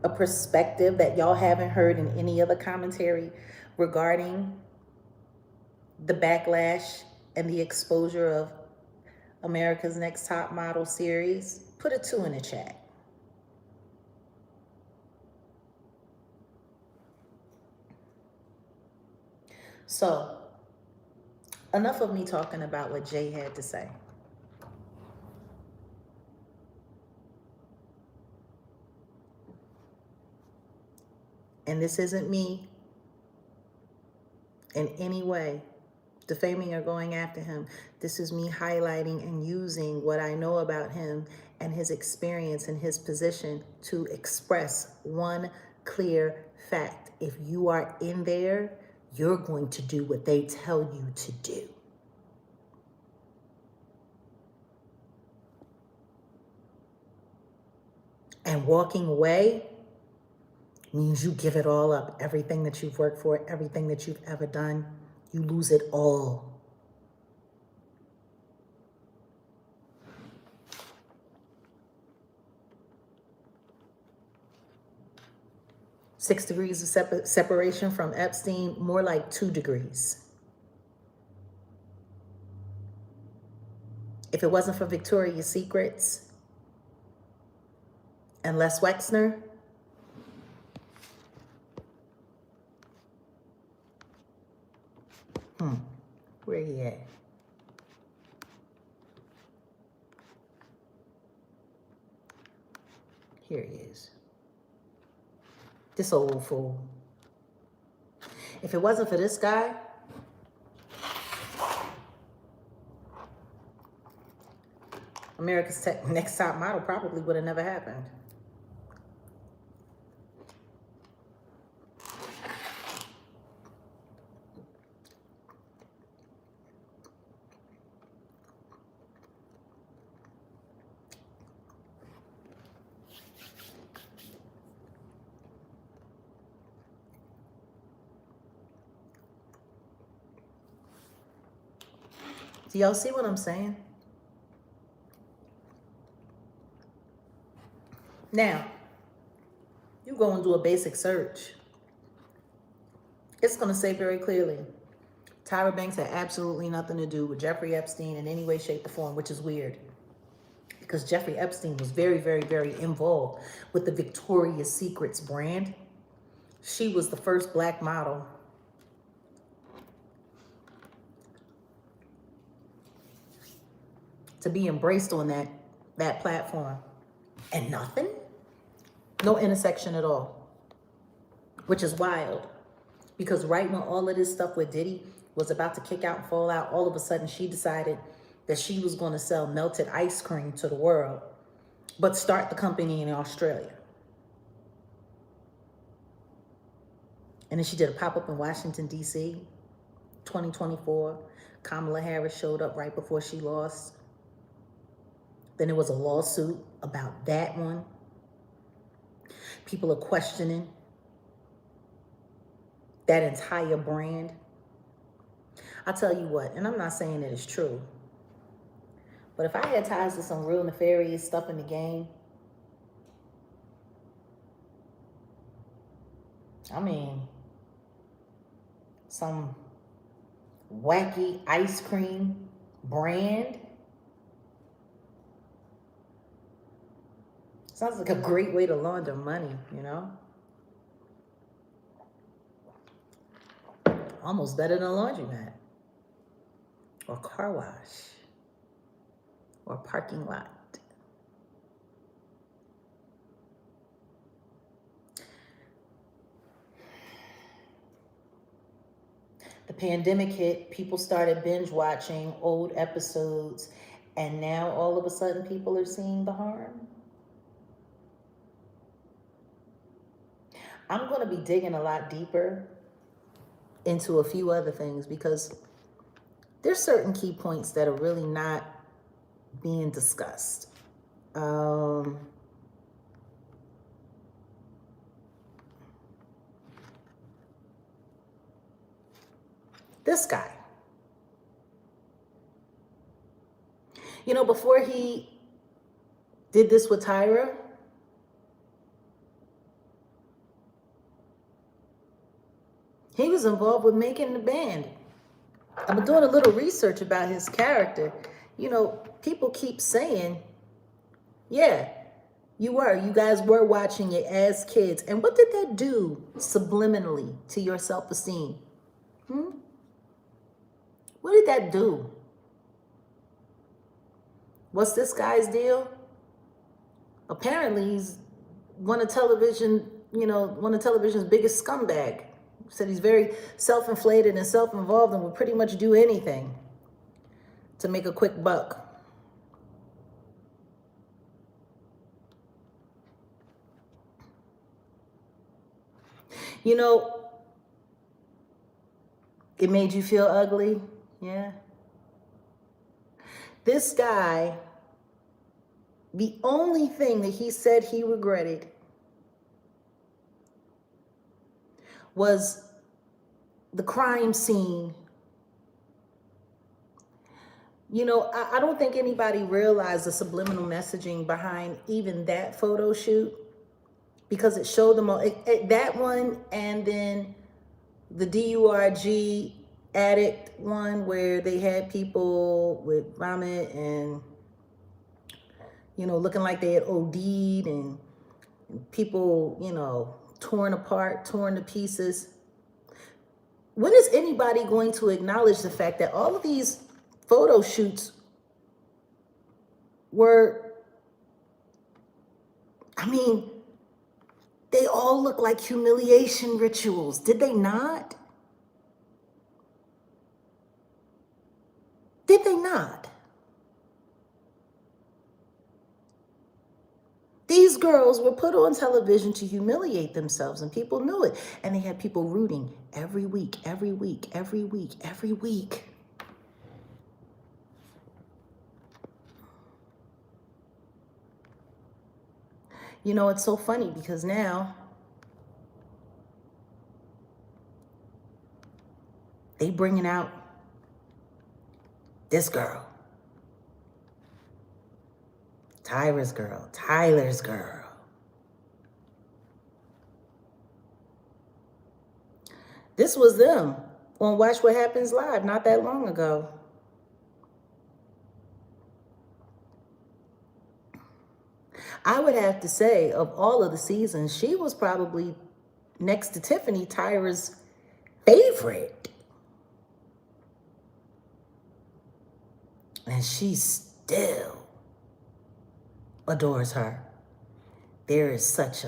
a perspective that y'all haven't heard in any other commentary regarding the backlash and the exposure of America's Next Top Model series, put a 2 in the chat. So, enough of me talking about what Jay had to say. And this isn't me in any way defaming or going after him. This is me highlighting and using what I know about him and his experience and his position to express one clear fact. If you are in there, you're going to do what they tell you to do. And walking away means you give it all up. Everything that you've worked for, everything that you've ever done, you lose it all. Six degrees of separation from Epstein, more like 2 degrees. If it wasn't for Victoria's Secrets and Les Wexner, where Where he at? Here he is. This old fool. If it wasn't for this guy, America's Next Top Model probably would have never happened. Do y'all see what I'm saying? Now, you go and do a basic search. It's going to say very clearly, Tyra Banks had absolutely nothing to do with Jeffrey Epstein in any way, shape, or form, which is weird. Because Jeffrey Epstein was very, very, very involved with the Victoria's Secrets brand. She was the first black model to be embraced on that platform. And nothing? No intersection at all. Which is wild. Because right when all of this stuff with Diddy was about to kick out and fall out, all of a sudden she decided that she was going to sell melted ice cream to the world, but start the company in Australia. And then she did a pop-up in Washington, D.C., 2024. Kamala Harris showed up right before she lost. Then there was a lawsuit about that one. People are questioning that entire brand. I'll tell you what, and I'm not saying that it's true, but if I had ties to some real nefarious stuff in the game, I mean, some wacky ice cream brand, sounds like a great way to launder money, you know? Almost better than a laundromat, or car wash, or parking lot. The pandemic hit, people started binge watching old episodes, and now all of a sudden people are seeing the harm. I'm going to be digging a lot deeper into a few other things because there's certain key points that are really not being discussed. This guy, you know, before he did this with Tyra, he was involved with making the band. I've been doing a little research about his character. You know, people keep saying, yeah, you guys were watching it as kids. And what did that do subliminally to your self-esteem? What did that do? What's this guy's deal? Apparently he's one of television's biggest scumbag. Said he's very self-inflated and self-involved and would pretty much do anything to make a quick buck. You know, it made you feel ugly, yeah? This guy, the only thing that he said he regretted was the crime scene. You know, I don't think anybody realized the subliminal messaging behind even that photo shoot, because it showed them all, that one, and then the DURG addict one where they had people with vomit and, you know, looking like they had OD'd, and people, you know, torn apart, torn to pieces. when is anybody going to acknowledge the fact that all of these photo shoots were, I mean, they all look like humiliation rituals, did they not? Did they not? These girls were put on television to humiliate themselves, and people knew it. And they had people rooting every week, every week, every week, every week. You know, it's so funny because now they bringing out this girl, Tyra's girl, Tyler's girl. This was them on Watch What Happens Live not that long ago. I would have to say, of all of the seasons, she was probably, next to Tiffany, Tyra's favorite. And she still adores her. There is such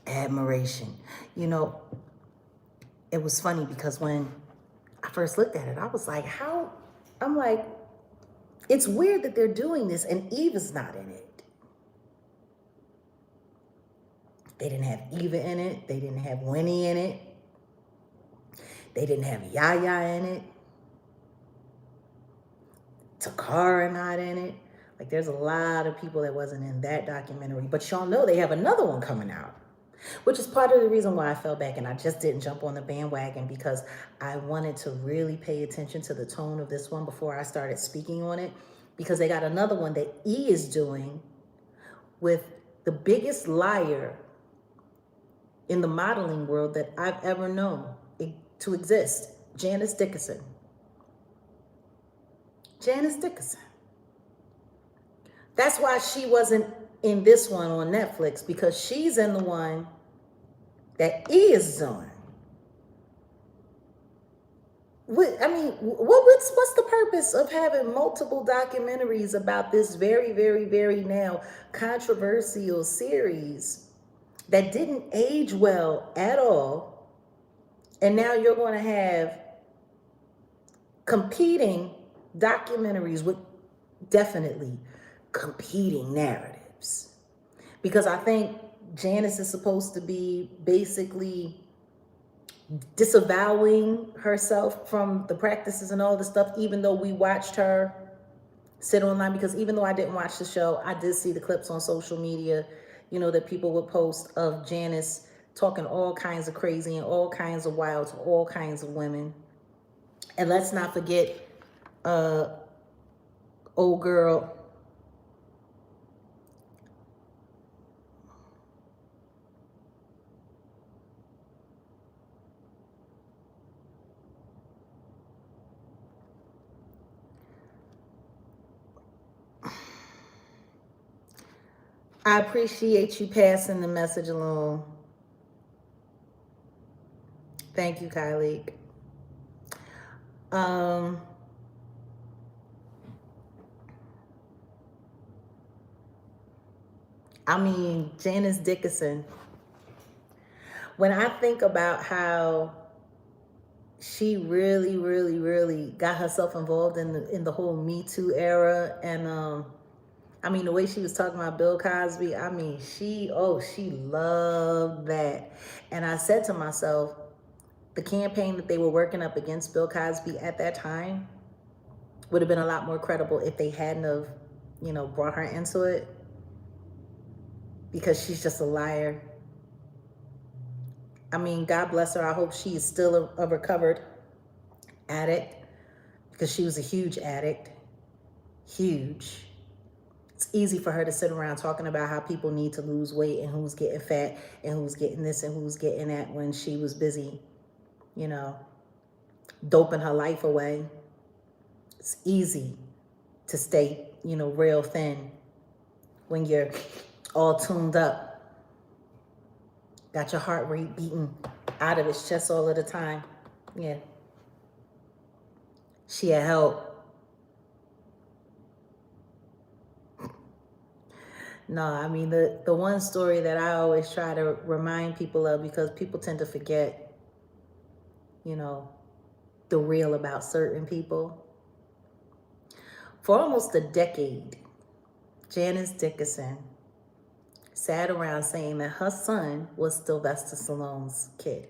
admiration. You know, it was funny because when I first looked at it, I was like, how? I'm like, it's weird that they're doing this and Eva's not in it. They didn't have Eva in it. They didn't have Winnie in it. They didn't have Yaya in it. Takara not in it. Like, there's a lot of people that wasn't in that documentary. But y'all know they have another one coming out, which is part of the reason why I fell back and I just didn't jump on the bandwagon, because I wanted to really pay attention to the tone of this one before I started speaking on it, because they got another one that E is doing with the biggest liar in the modeling world that I've ever known to exist, Janice Dickinson. Janice Dickinson. That's why she wasn't in this one on Netflix, because she's in the one that E is doing. I mean, what's the purpose of having multiple documentaries about this very, very, very now controversial series that didn't age well at all? And now you're going to have competing documentaries with definitely competing narratives. Because I think Janice is supposed to be basically disavowing herself from the practices and all the stuff, even though we watched her sit online. Because even though I didn't watch the show, I did see the clips on social media, you know, that people would post of Janice talking all kinds of crazy and all kinds of wild to all kinds of women. And let's not forget old girl I appreciate you passing the message along. Thank you, Kylie. I mean, Janice Dickinson. When I think about how she really, really, really got herself involved in the whole Me Too era, and I mean, the way she was talking about Bill Cosby, I mean, she loved that. And I said to myself, the campaign that they were working up against Bill Cosby at that time would have been a lot more credible if they hadn't have, you know, brought her into it, because she's just a liar. I mean, God bless her. I hope she is still a recovered addict, because she was a huge addict. Huge. It's easy for her to sit around talking about how people need to lose weight and who's getting fat and who's getting this and who's getting that, when she was busy, you know, doping her life away. It's easy to stay, you know, real thin when you're all tuned up. Got your heart rate beating out of its chest all of the time. Yeah. She had help. No, I mean, the one story that I always try to remind people of, because people tend to forget, you know, the real about certain people. For almost a decade, Janice Dickinson sat around saying that her son was Sylvester Stallone's kid.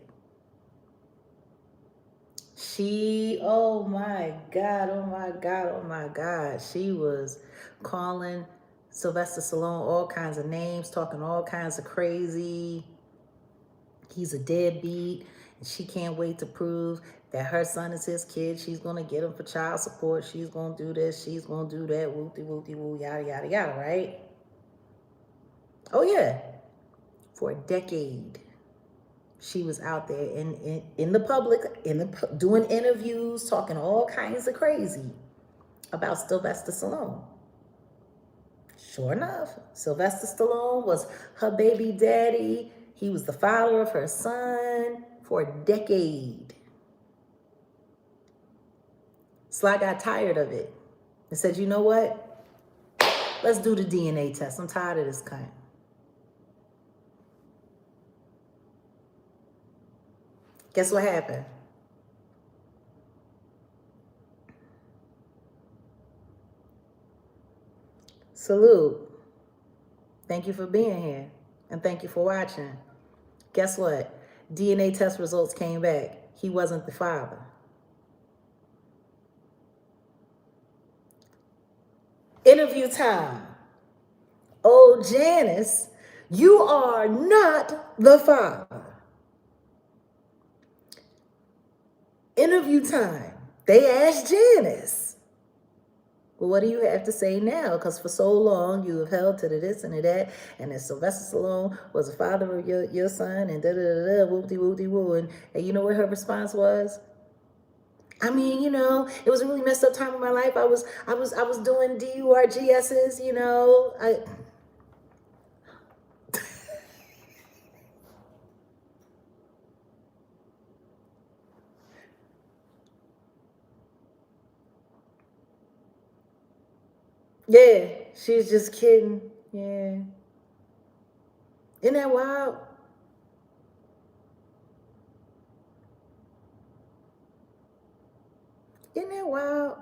She, oh my God, oh my God, oh my God. She was calling Sylvester Stallone all kinds of names, talking all kinds of crazy. He's a deadbeat, and she can't wait to prove that her son is his kid. She's going to get him for child support. She's going to do this. She's going to do that. Whoopty-whoopty-woo, yada, yada, yada, right? Oh, yeah. For a decade, she was out there in the public, doing interviews, talking all kinds of crazy about Sylvester Stallone. Sure enough, Sylvester Stallone was her baby daddy. He was the father of her son for a decade. Sly got tired of it and said, you know what? Let's do the DNA test. I'm tired of this kind. Guess what happened? Salute. Thank you for being here. And thank you for watching. Guess what? DNA test results came back. He wasn't the father. Interview time. Oh, Janice, you are not the father. Interview time. They asked Janice, well, what do you have to say now? Because for so long you have held to the this and the that, and that Sylvester Stallone was the father of your son, and da-da-da-da, whoop-de-whoop-de-woo. And you know what her response was? I mean, you know, it was a really messed up time in my life. I was doing DURGSs, you know. Yeah, she's just kidding. Yeah. Isn't that wild? Isn't that wild?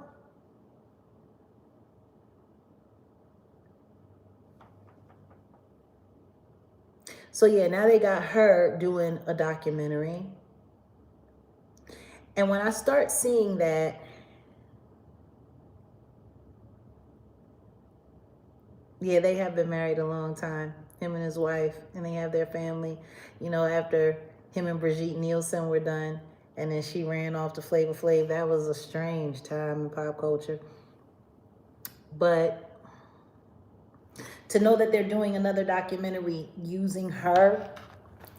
So yeah, now they got her doing a documentary. And when I start seeing that, yeah, they have been married a long time, him and his wife, and they have their family. You know, after him and Brigitte Nielsen were done, and then she ran off to Flavor Flav, that was a strange time in pop culture. But to know that they're doing another documentary using her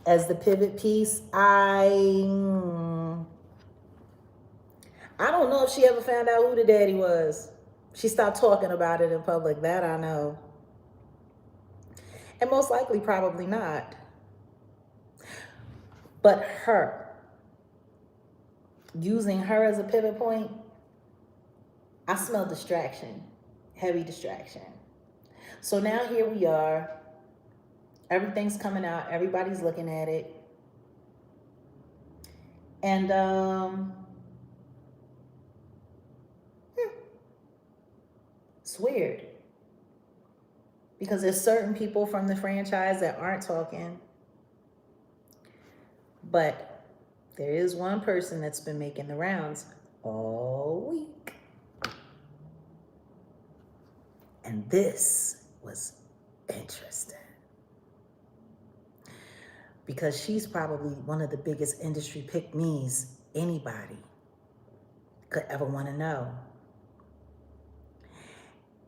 as the pivot piece, I don't know if she ever found out who the daddy was. She stopped talking about it in public, that I know. And most likely probably not. But her, using her as a pivot point, I smell distraction, heavy distraction. So now here we are. Everything's coming out. Everybody's looking at it. And it's weird. Because there's certain people from the franchise that aren't talking. But there is one person that's been making the rounds all week. And this was interesting. Because she's probably one of the biggest industry pick-me's anybody could ever want to know.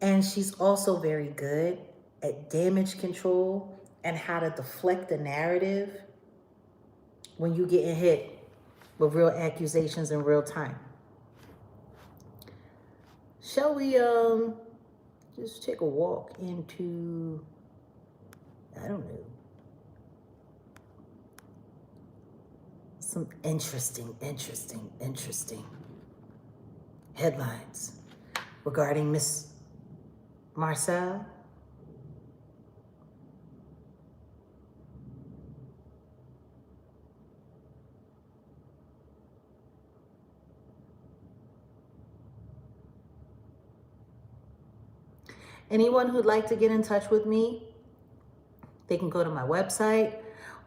And she's also very good at damage control and how to deflect the narrative when you're getting hit with real accusations in real time. Shall we just take a walk into, I don't know, some interesting headlines regarding Miss Marcel. Anyone who'd like to get in touch with me, they can go to my website,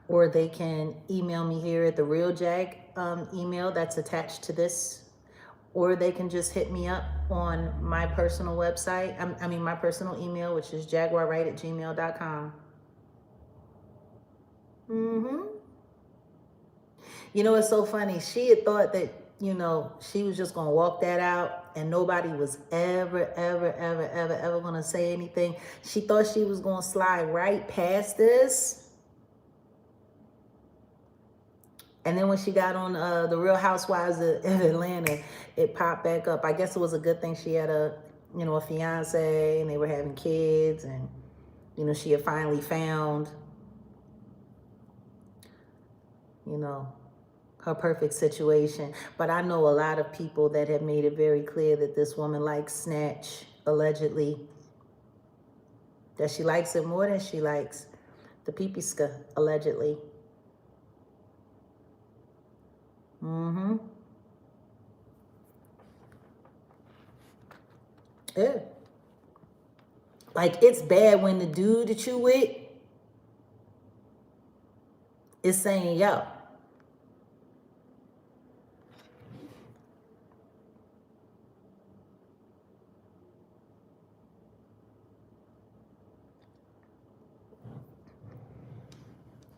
or they can email me here at the Real Jag email that's attached to this, or they can just hit me up on my personal website. My personal email, which is jaguarwright@gmail.com. You know, it's so funny. She had thought that, you know, she was just going to walk that out and nobody was ever going to say anything. She thought she was going to slide right past this. And then when she got on the Real Housewives of Atlanta, it popped back up. I guess it was a good thing she had a fiance and they were having kids, and, you know, she had finally found, you know, her perfect situation. But I know a lot of people that have made it very clear that this woman likes snatch, allegedly. That she likes it more than she likes the pipiska, allegedly. Yeah. Like, it's bad when the dude that you with is saying, yo,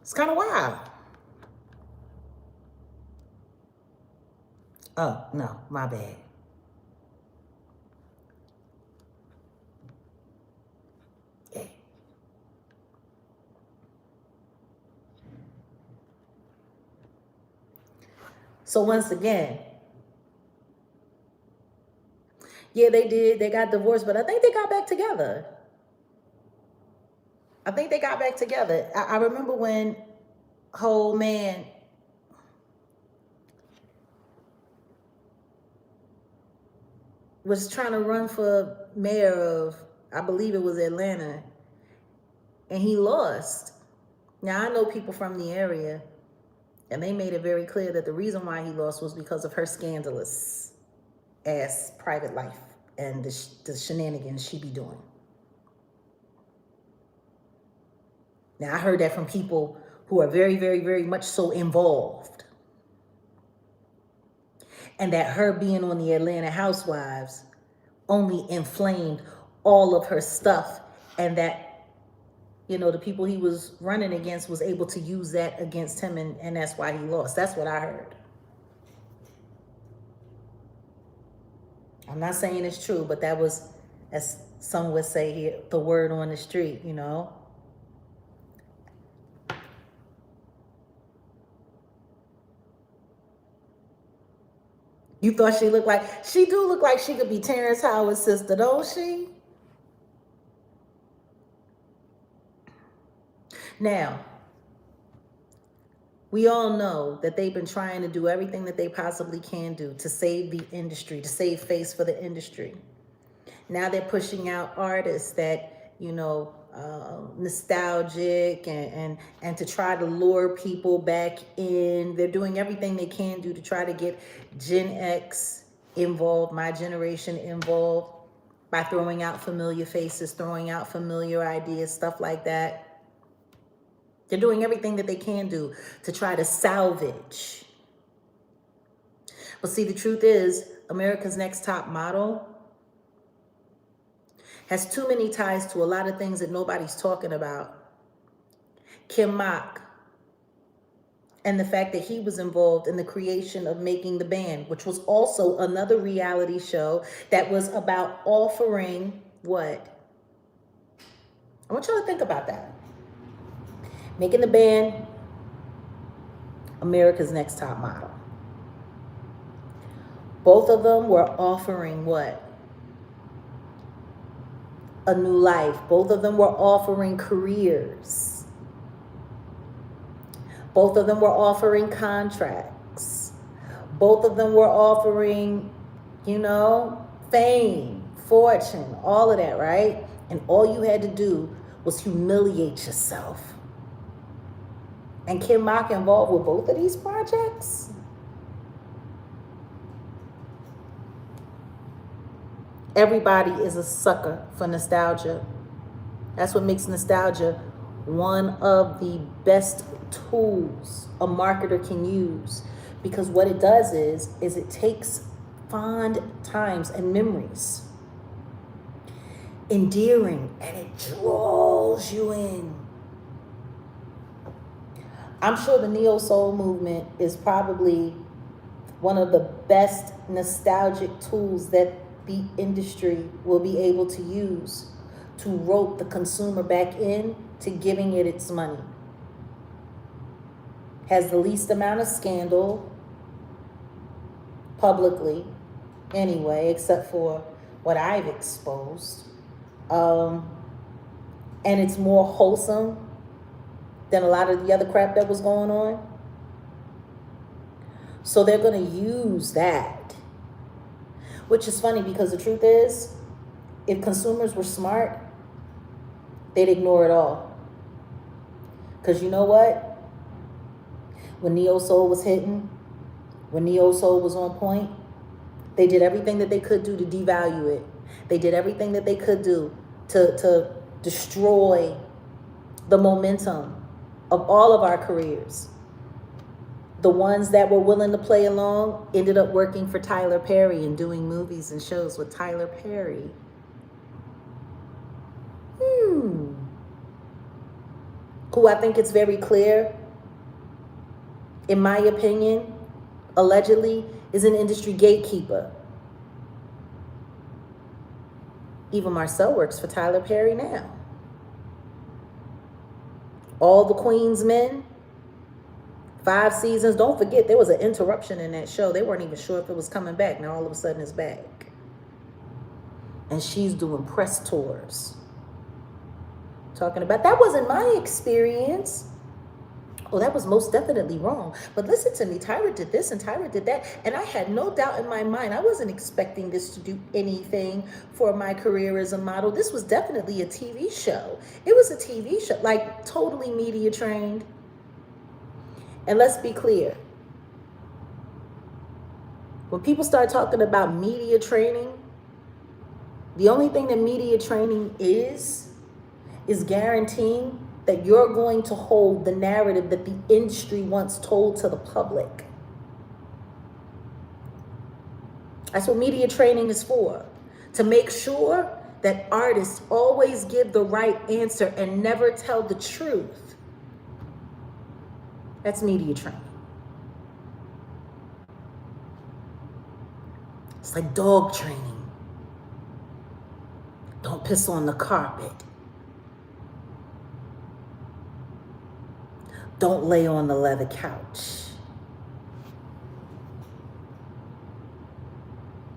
it's kind of wild. Oh, no, my bad. Yeah. So once again, yeah, they did. They got divorced, but I think they got back together. I remember when whole man was trying to run for mayor of, I believe it was Atlanta, and he lost. Now, I know people from the area, and they made it very clear that the reason why he lost was because of her scandalous ass private life and the shenanigans she be doing. Now, I heard that from people who are very much so involved. And that her being on the Atlanta Housewives only inflamed all of her stuff, and that, you know, the people he was running against was able to use that against him, and that's why he lost. That's what I heard. I'm not saying it's true, but that was, as some would say here, the word on the street, you know. You thought she looked like, she do look like she could be Terrence Howard's sister, don't she? Now, we all know that they've been trying to do everything that they possibly can do to save the industry, to save face for the industry. Now they're pushing out artists that, you know, nostalgic and to try to lure people back in. They're doing everything they can do to try to get Gen X involved, my generation involved, by throwing out familiar faces, throwing out familiar ideas, stuff like that. They're doing everything that they can do to try to salvage. But see, the truth is, America's Next Top Model has too many ties to a lot of things that nobody's talking about. Kim Mock, and the fact that he was involved in the creation of Making the Band, which was also another reality show that was about offering what? I want y'all to think about that. Making the Band, America's Next Top Model. Both of them were offering what? A new life. Both of them were offering careers. Both of them were offering contracts. projects. Both of them were offering, you know, fame, fortune, all of that, right? And all you had to do was humiliate yourself. And Kim Mock involved with both of these projects? Everybody is a sucker for nostalgia. That's what makes nostalgia one of the best tools a marketer can use. Because what it does is it takes fond times and memories, endearing, and it draws you in. I'm sure the neo soul movement is probably one of the best nostalgic tools that the industry will be able to use to rope the consumer back in to giving it its money. Has the least amount of scandal publicly, anyway, except for what I've exposed. And it's more wholesome than a lot of the other crap that was going on. So they're going to use that. Which is funny because the truth is, if consumers were smart, they'd ignore it all. Because you know what? When Neo Soul was hitting, when Neo Soul was on point, they did everything that they could do to devalue it. They did everything that they could do to destroy the momentum of all of our careers. The ones that were willing to play along ended up working for Tyler Perry and doing movies and shows with Tyler Perry. Who I think it's very clear, in my opinion, allegedly is an industry gatekeeper. Eva Marcel works for Tyler Perry now. All the Queen's Men, 5 seasons. Don't forget, there was an interruption in that show. They weren't even sure if it was coming back. Now all of a sudden it's back. And she's doing press tours. Talking about, that wasn't my experience. Oh, that was most definitely wrong. But listen to me, Tyra did this and Tyra did that. And I had no doubt in my mind, I wasn't expecting this to do anything for my career as a model. This was definitely a TV show. It was a TV show, like totally media trained. And let's be clear. When people start talking about media training, the only thing that media training is guaranteeing that you're going to hold the narrative that the industry once told to the public. That's what media training is for. To make sure that artists always give the right answer and never tell the truth. That's media training. It's like dog training. Don't piss on the carpet. Don't lay on the leather couch.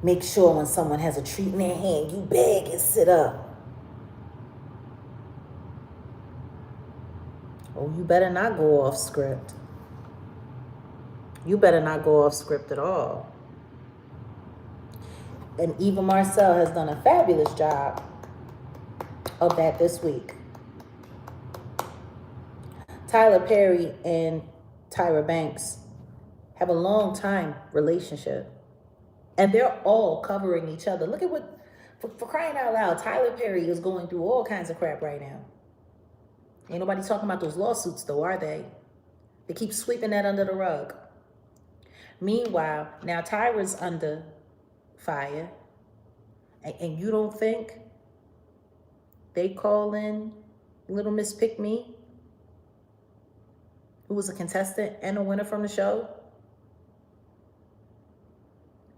Make sure when someone has a treat in their hand, you beg and sit up. Oh, you better not go off script. You better not go off script at all. And Eva Marcel has done a fabulous job of that this week. Tyler Perry and Tyra Banks have a long time relationship. And they're all covering each other. Look at what, for crying out loud, Tyler Perry is going through all kinds of crap right now. Ain't nobody talking about those lawsuits though, are they? They keep sweeping that under the rug. Meanwhile, now Tyra's under fire. And you don't think they call in Little Miss Pick Me, who was a contestant and a winner from the show?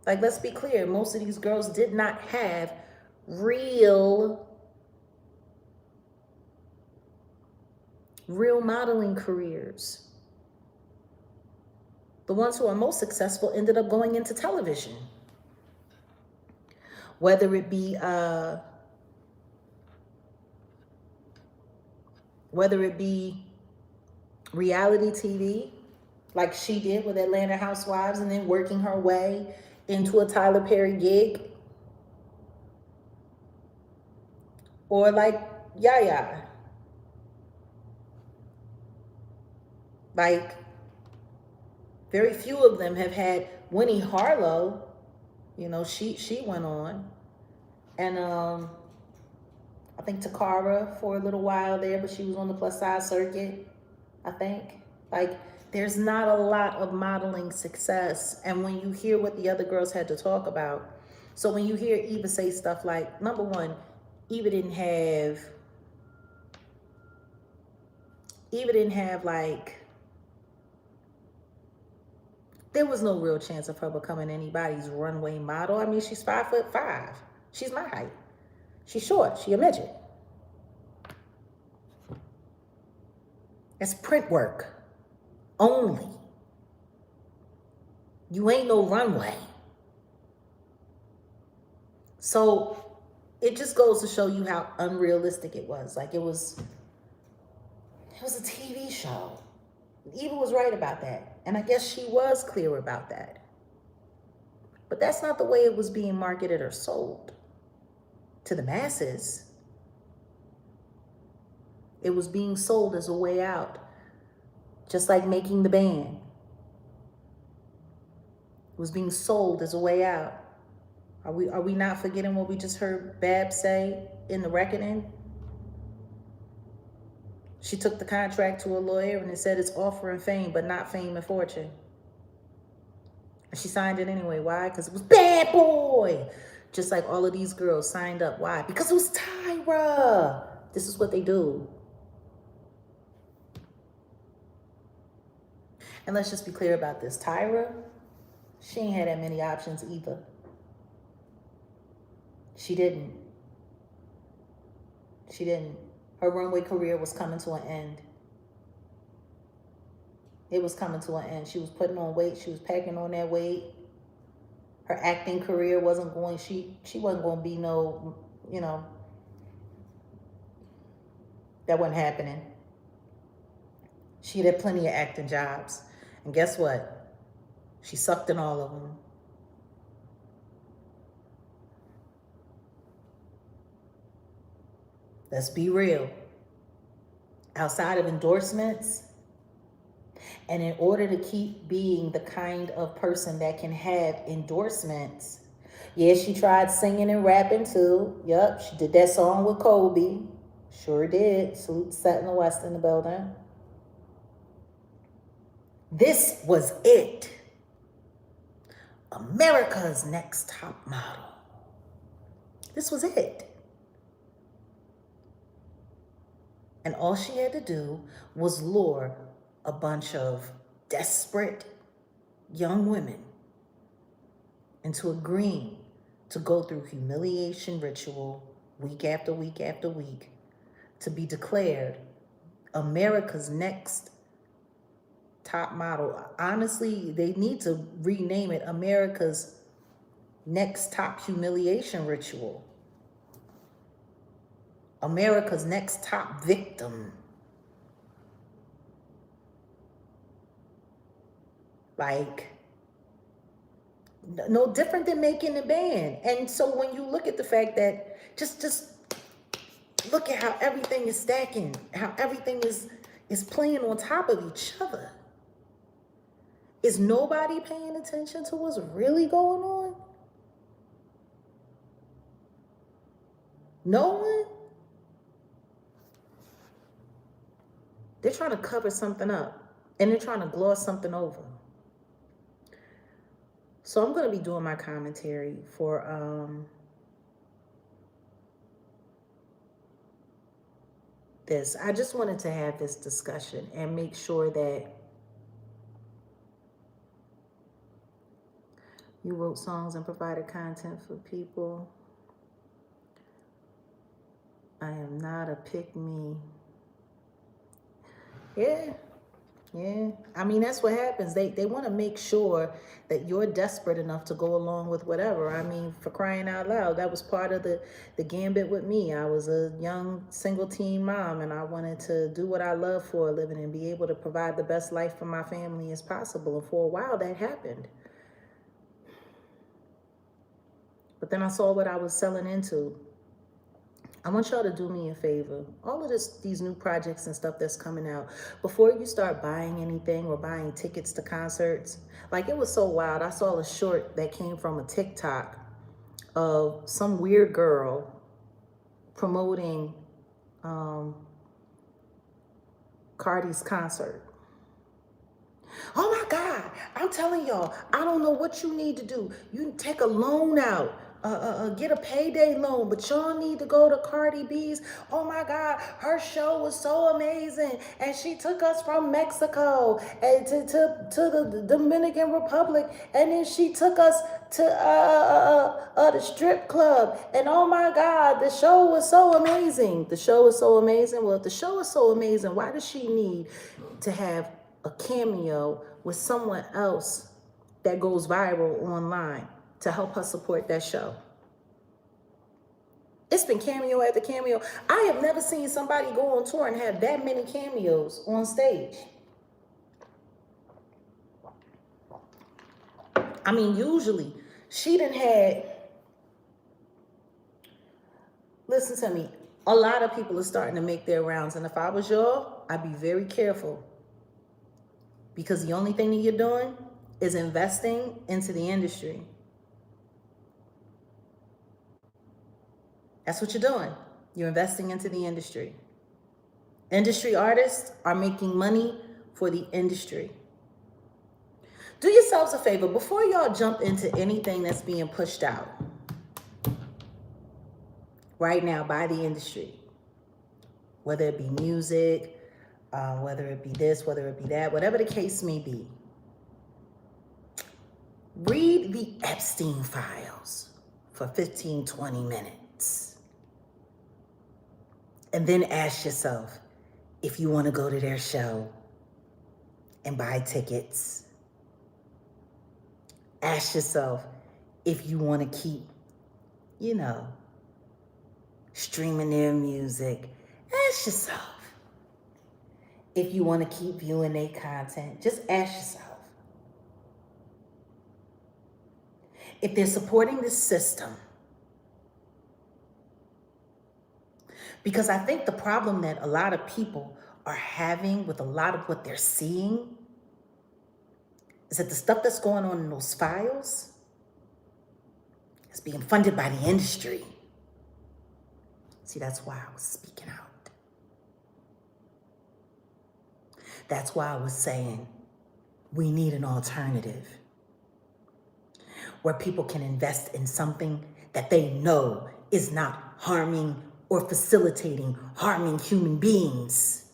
Like, let's be clear, most of these girls did not have real modeling careers. The ones who are most successful ended up going into television. Whether it be reality TV, like she did with Atlanta Housewives, and then working her way into a Tyler Perry gig. Or like Yaya. Like, very few of them have had Winnie Harlow. You know, she went on. And I think Takara for a little while there, but she was on the plus size circuit, I think. Like, there's not a lot of modeling success. And when you hear what the other girls had to talk about, so when you hear Eva say stuff like, number one, Eva didn't have like, there was no real chance of her becoming anybody's runway model. I mean, she's 5'5". She's my height. She's short. She a midget. It's print work only. You ain't no runway. So it just goes to show you how unrealistic it was. Like, it was a TV show. Eva was right about that. And I guess she was clear about that. But that's not the way it was being marketed or sold to the masses. It was being sold as a way out. Just like making the band. It was being sold as a way out. Are we not forgetting what we just heard Bab say in The Reckoning? She took the contract to a lawyer and it said it's offering fame, but not fame and fortune. And she signed it anyway. Why? Because it was Bad Boy. Just like all of these girls signed up. Why? Because it was Tyra. This is what they do. And let's just be clear about this. Tyra, she ain't had that many options either. She didn't. Her runway career was coming to an end. It was coming to an end. She was putting on weight. She was packing on that weight. Her acting career wasn't going, she wasn't going to be no, you know, that wasn't happening. She had plenty of acting jobs. And guess what? She sucked in all of them. Let's be real. Outside of endorsements, and in order to keep being the kind of person that can have endorsements, yeah, she tried singing and rapping too. Yup, she did that song with Kobe. Sure did. Salute to Sutton West in the building. This was it. America's Next Top Model. This was it. And all she had to do was lure a bunch of desperate young women into agreeing to go through humiliation ritual week after week after week to be declared America's Next Top Model. Honestly, they need to rename it America's Next Top Humiliation Ritual. America's Next Top Victim. Like, no different than making the band. And so when you look at the fact that, just look at how everything is stacking, how everything is playing on top of each other. Is nobody paying attention to what's really going on? No one? They're trying to cover something up, and they're trying to gloss something over. So I'm going to be doing my commentary for this. I just wanted to have this discussion and make sure that you wrote songs and provided content for people. I am not a pick-me. Yeah, Yeah, I mean, that's what happens. They want to make sure that you're desperate enough to go along with whatever. I mean, for crying out loud, that was part of the gambit with me. I was a young single teen mom, and I wanted to do what I love for a living and be able to provide the best life for my family as possible. And for a while, that happened. But then I saw what I was selling into. I want y'all to do me a favor. All of these new projects and stuff that's coming out, before you start buying anything or buying tickets to concerts, like it was so wild. I saw a short that came from a TikTok of some weird girl promoting Cardi's concert. Oh my God, I'm telling y'all, I don't know what you need to do. You take a loan out, get a payday loan, but y'all need to go to Cardi B's. Oh my God, her show was so amazing. And she took us from Mexico and to the Dominican Republic. And then she took us to the strip club. And oh my God, the show was so amazing. The show was so amazing. Well, if the show is so amazing, why does she need to have a cameo with someone else that goes viral online to help her support that show? It's been cameo after cameo. I have never seen somebody go on tour and have that many cameos on stage. I mean, usually she done had, listen to me, a lot of people are starting to make their rounds. And if I was y'all, I'd be very careful. Because the only thing that you're doing is investing into the industry. That's what you're doing. You're investing into the industry. Industry artists are making money for the industry. Do yourselves a favor before y'all jump into anything that's being pushed out right now by the industry, whether it be music, whether it be this, whether it be that, whatever the case may be. Read the Epstein files for 15, 20 minutes. And then ask yourself if you want to go to their show and buy tickets. Ask yourself if you want to keep, streaming their music. Ask yourself if you want to keep viewing their content. Just ask yourself. If they're supporting this system. Because I think the problem that a lot of people are having with a lot of what they're seeing is that the stuff that's going on in those files is being funded by the industry. See, that's why I was speaking out. That's why I was saying we need an alternative where people can invest in something that they know is not harming or facilitating harming human beings.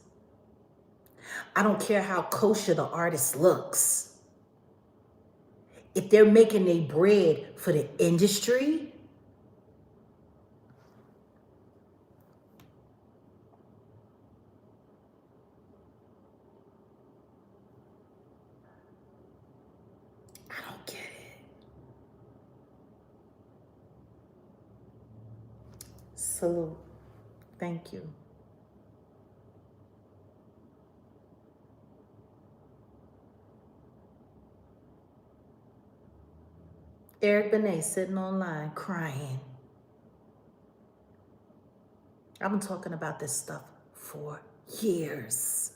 I don't care how kosher the artist looks. If they're making their bread for the industry, I don't get it. Salute. Thank you. Eric Benet sitting online crying. I've been talking about this stuff for years.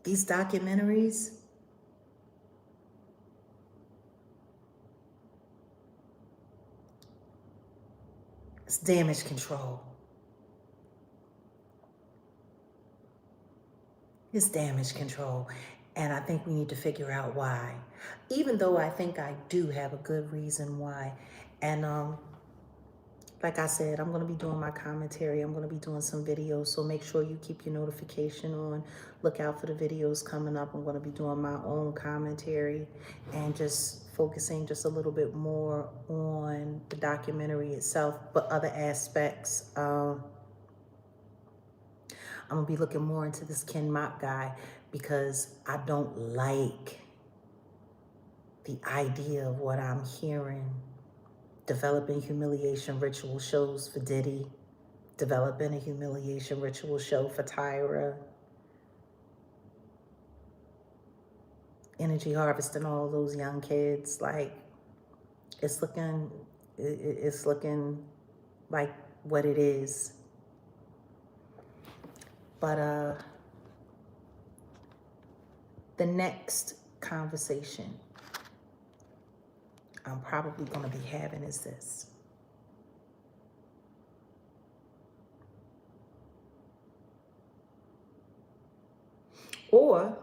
These documentaries, it's damage control. It's damage control. And I think we need to figure out why. Even though I think I do have a good reason why. And like I said, I'm going to be doing my commentary. I'm going to be doing some videos. So make sure you keep your notification on. Look out for the videos coming up. I'm going to be doing my own commentary and just focusing just a little bit more on the documentary itself, but other aspects. I'm gonna be looking more into this Ken Mott guy because I don't like the idea of what I'm hearing. Developing humiliation ritual shows for Diddy, developing a humiliation ritual show for Tyra, energy harvesting all those young kids. Like, it's looking like what it is. But the next conversation I'm probably going to be having is this. Or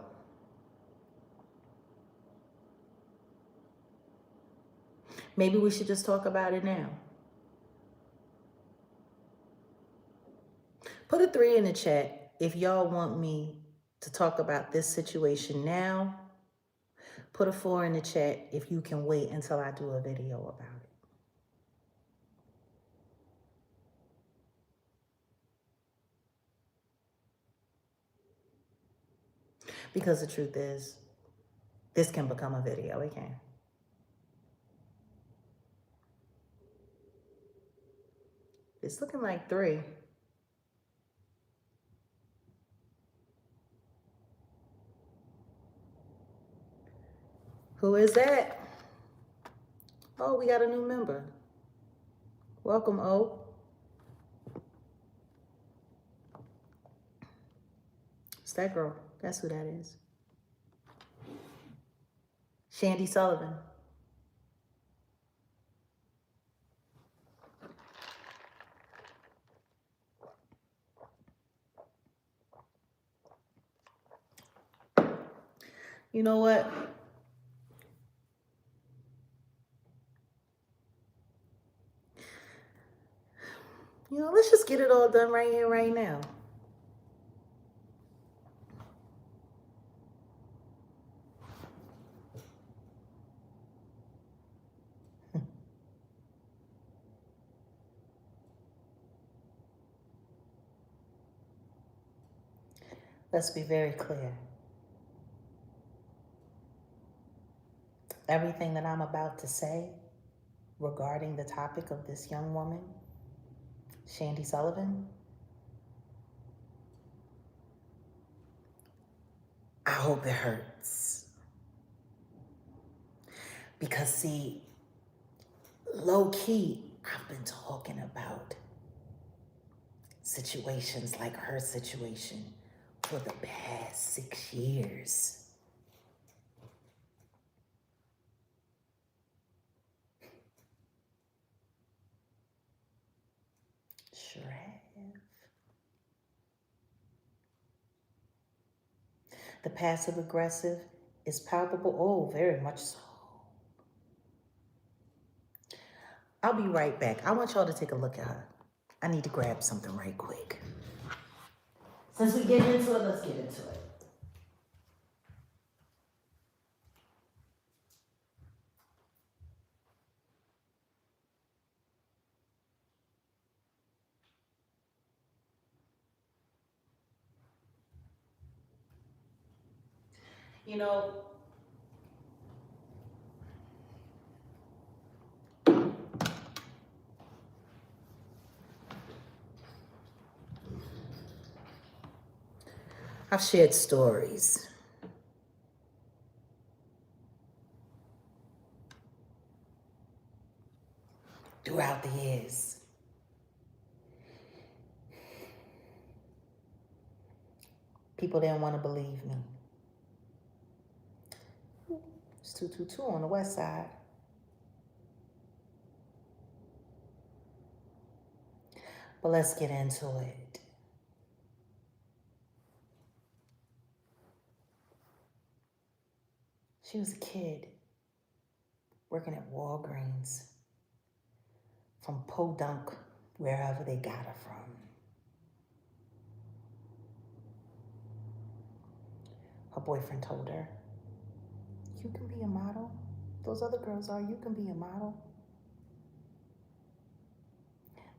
maybe we should just talk about it now. Put a 3 in the chat if y'all want me to talk about this situation now. Put a 4 in the chat if you can wait until I do a video about it. Because the truth is, this can become a video. It can. It's looking like 3. Who is that? Oh, we got a new member. Welcome, O. It's that girl. That's who that is. Shandy Sullivan. You know what? Let's just get it all done right here, right now. Let's be very clear. Everything that I'm about to say regarding the topic of this young woman, Shandy Sullivan, I hope it hurts. Because see, low key, I've been talking about situations like her situation for the past 6 years. Sure have. The passive aggressive is palpable. Oh, very much so. I'll be right back. I want y'all to take a look at her. I need to grab something right quick. Since we get into it, let's get into it. I've shared stories throughout the years. People didn't want to believe me. It's 222 on the west side. But let's get into it. She was a kid working at Walgreens from Podunk, wherever they got her from. Her boyfriend told her, you can be a model. Those other girls are, you can be a model.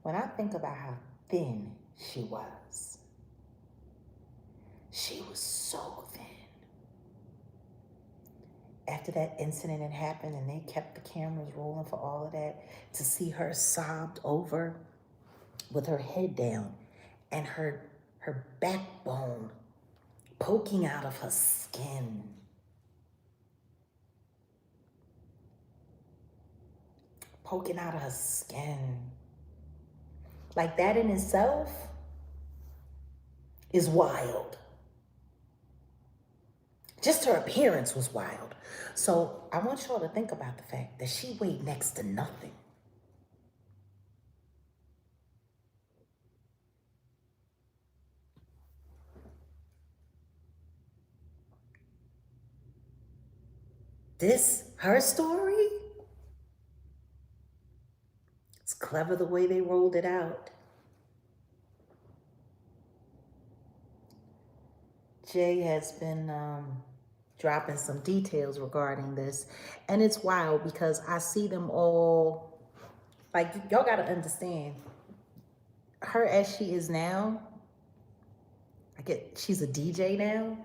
When I think about how thin she was, She was so thin. After that incident had happened and they kept the cameras rolling for all of that, to see her sobbed over with her head down and her backbone poking out of her skin. Poking out of her skin. Like that in itself is wild. Just her appearance was wild. So I want y'all to think about the fact that she weighed next to nothing. Her story, it's clever the way they rolled it out. Jay has been dropping some details regarding this, and it's wild because I see them all, like, y'all gotta understand, her as she is now, she's a DJ now.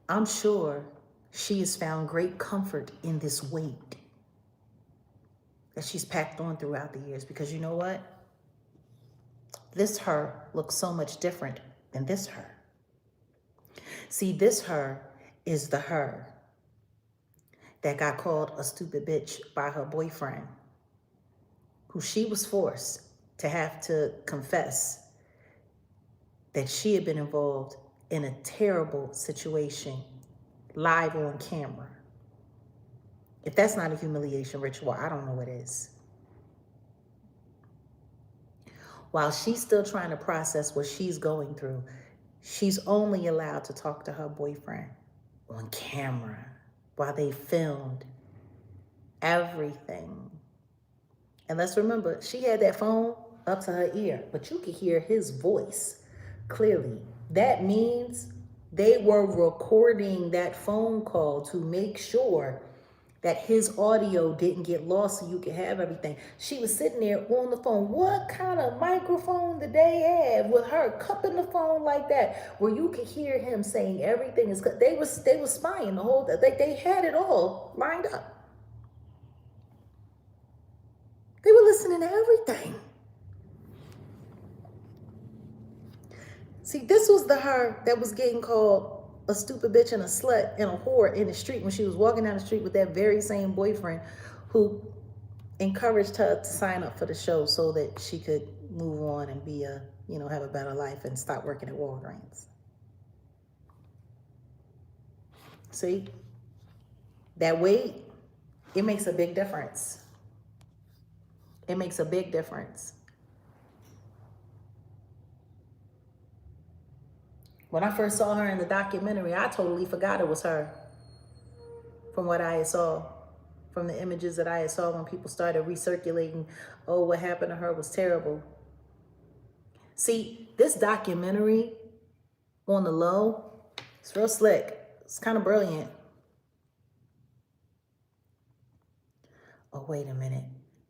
I'm sure she has found great comfort in this weight that she's packed on throughout the years, because you know what? This her looks so much different than this her. See, this her is the her that got called a stupid bitch by her boyfriend, who she was forced to have to confess that she had been involved in a terrible situation live on camera. If that's not a humiliation ritual, I don't know what is. While she's still trying to process what she's going through, she's only allowed to talk to her boyfriend on camera while they filmed everything. And let's remember, she had that phone up to her ear, but you could hear his voice clearly. That means they were recording that phone call to make sure that his audio didn't get lost so you could have everything. She was sitting there on the phone. What kind of microphone did they have with her cupping the phone like that, where you could hear him saying everything is good? They were spying the whole, they had it all lined up. They were listening to everything. See, this was the her that was getting called a stupid bitch and a slut and a whore in the street when she was walking down the street with that very same boyfriend who encouraged her to sign up for the show so that she could move on and be have a better life and stop working at Walgreens. See, that weight, it makes a big difference. It makes a big difference. When I first saw her in the documentary, I totally forgot it was her from what I saw, from the images that I saw when people started recirculating, oh, what happened to her was terrible. See, this documentary on the low, it's real slick. It's kind of brilliant. Oh, wait a minute.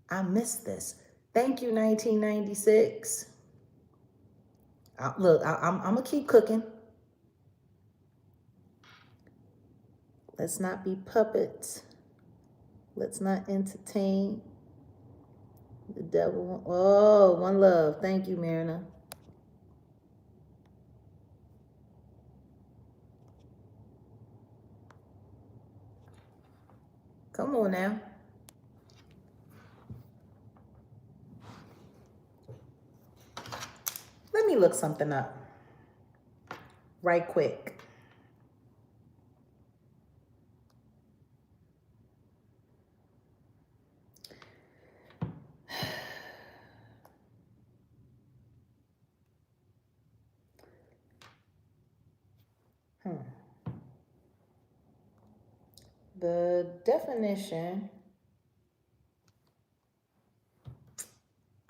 I missed this. Thank you, 1996. Look, I'm going to keep cooking. Let's not be puppets. Let's not entertain the devil. Oh, one love. Thank you, Marina. Come on now. Let me look something up right quick. The definition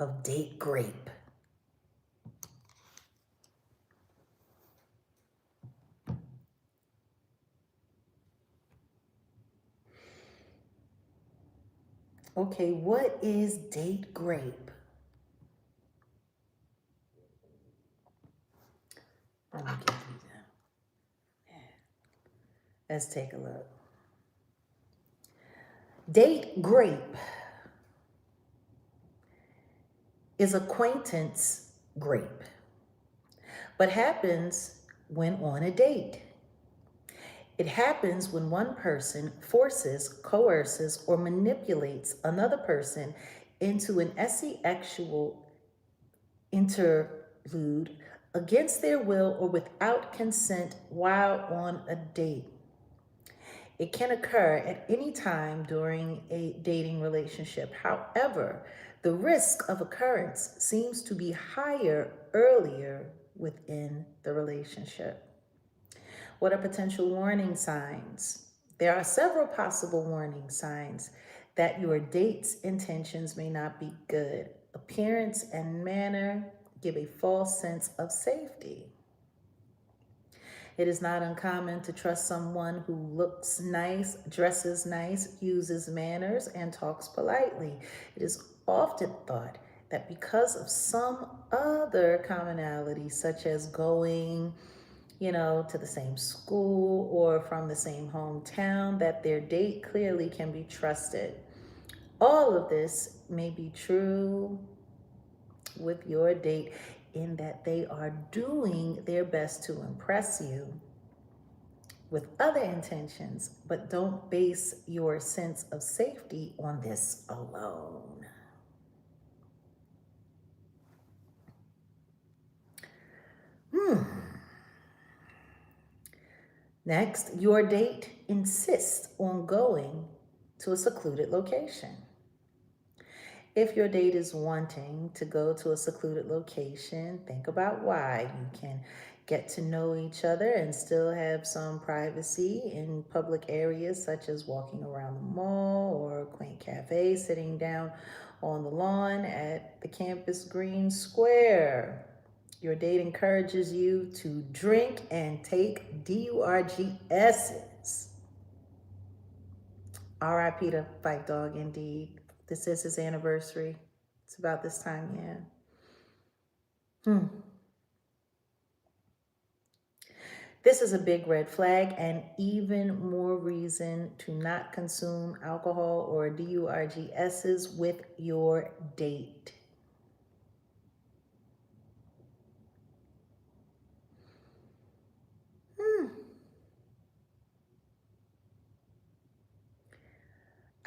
of date grape. Okay, what is date grape? Let me get these out. Let's take a look. Date grape is acquaintance grape, but happens when on a date. It happens when one person forces, coerces, or manipulates another person into an sexual interlude against their will or without consent while on a date. It can occur at any time during a dating relationship. However, the risk of occurrence seems to be higher earlier within the relationship. What are potential warning signs? There are several possible warning signs that your date's intentions may not be good. Appearance and manner give a false sense of safety. It is not uncommon to trust someone who looks nice, dresses nice, uses manners, and talks politely. It is often thought that because of some other commonality, such as going, to the same school or from the same hometown, that their date clearly can be trusted. All of this may be true with your date in that they are doing their best to impress you with other intentions, but don't base your sense of safety on this alone. Next, your date insists on going to a secluded location. If your date is wanting to go to a secluded location, think about why. You can get to know each other and still have some privacy in public areas such as walking around the mall or a quaint cafe, sitting down on the lawn at the campus green square. Your date encourages you to drink and take DURGSs. RIP to Fight Dog, indeed. This is his anniversary. It's about this time, yeah. This is a big red flag and even more reason to not consume alcohol or DURGSs with your date.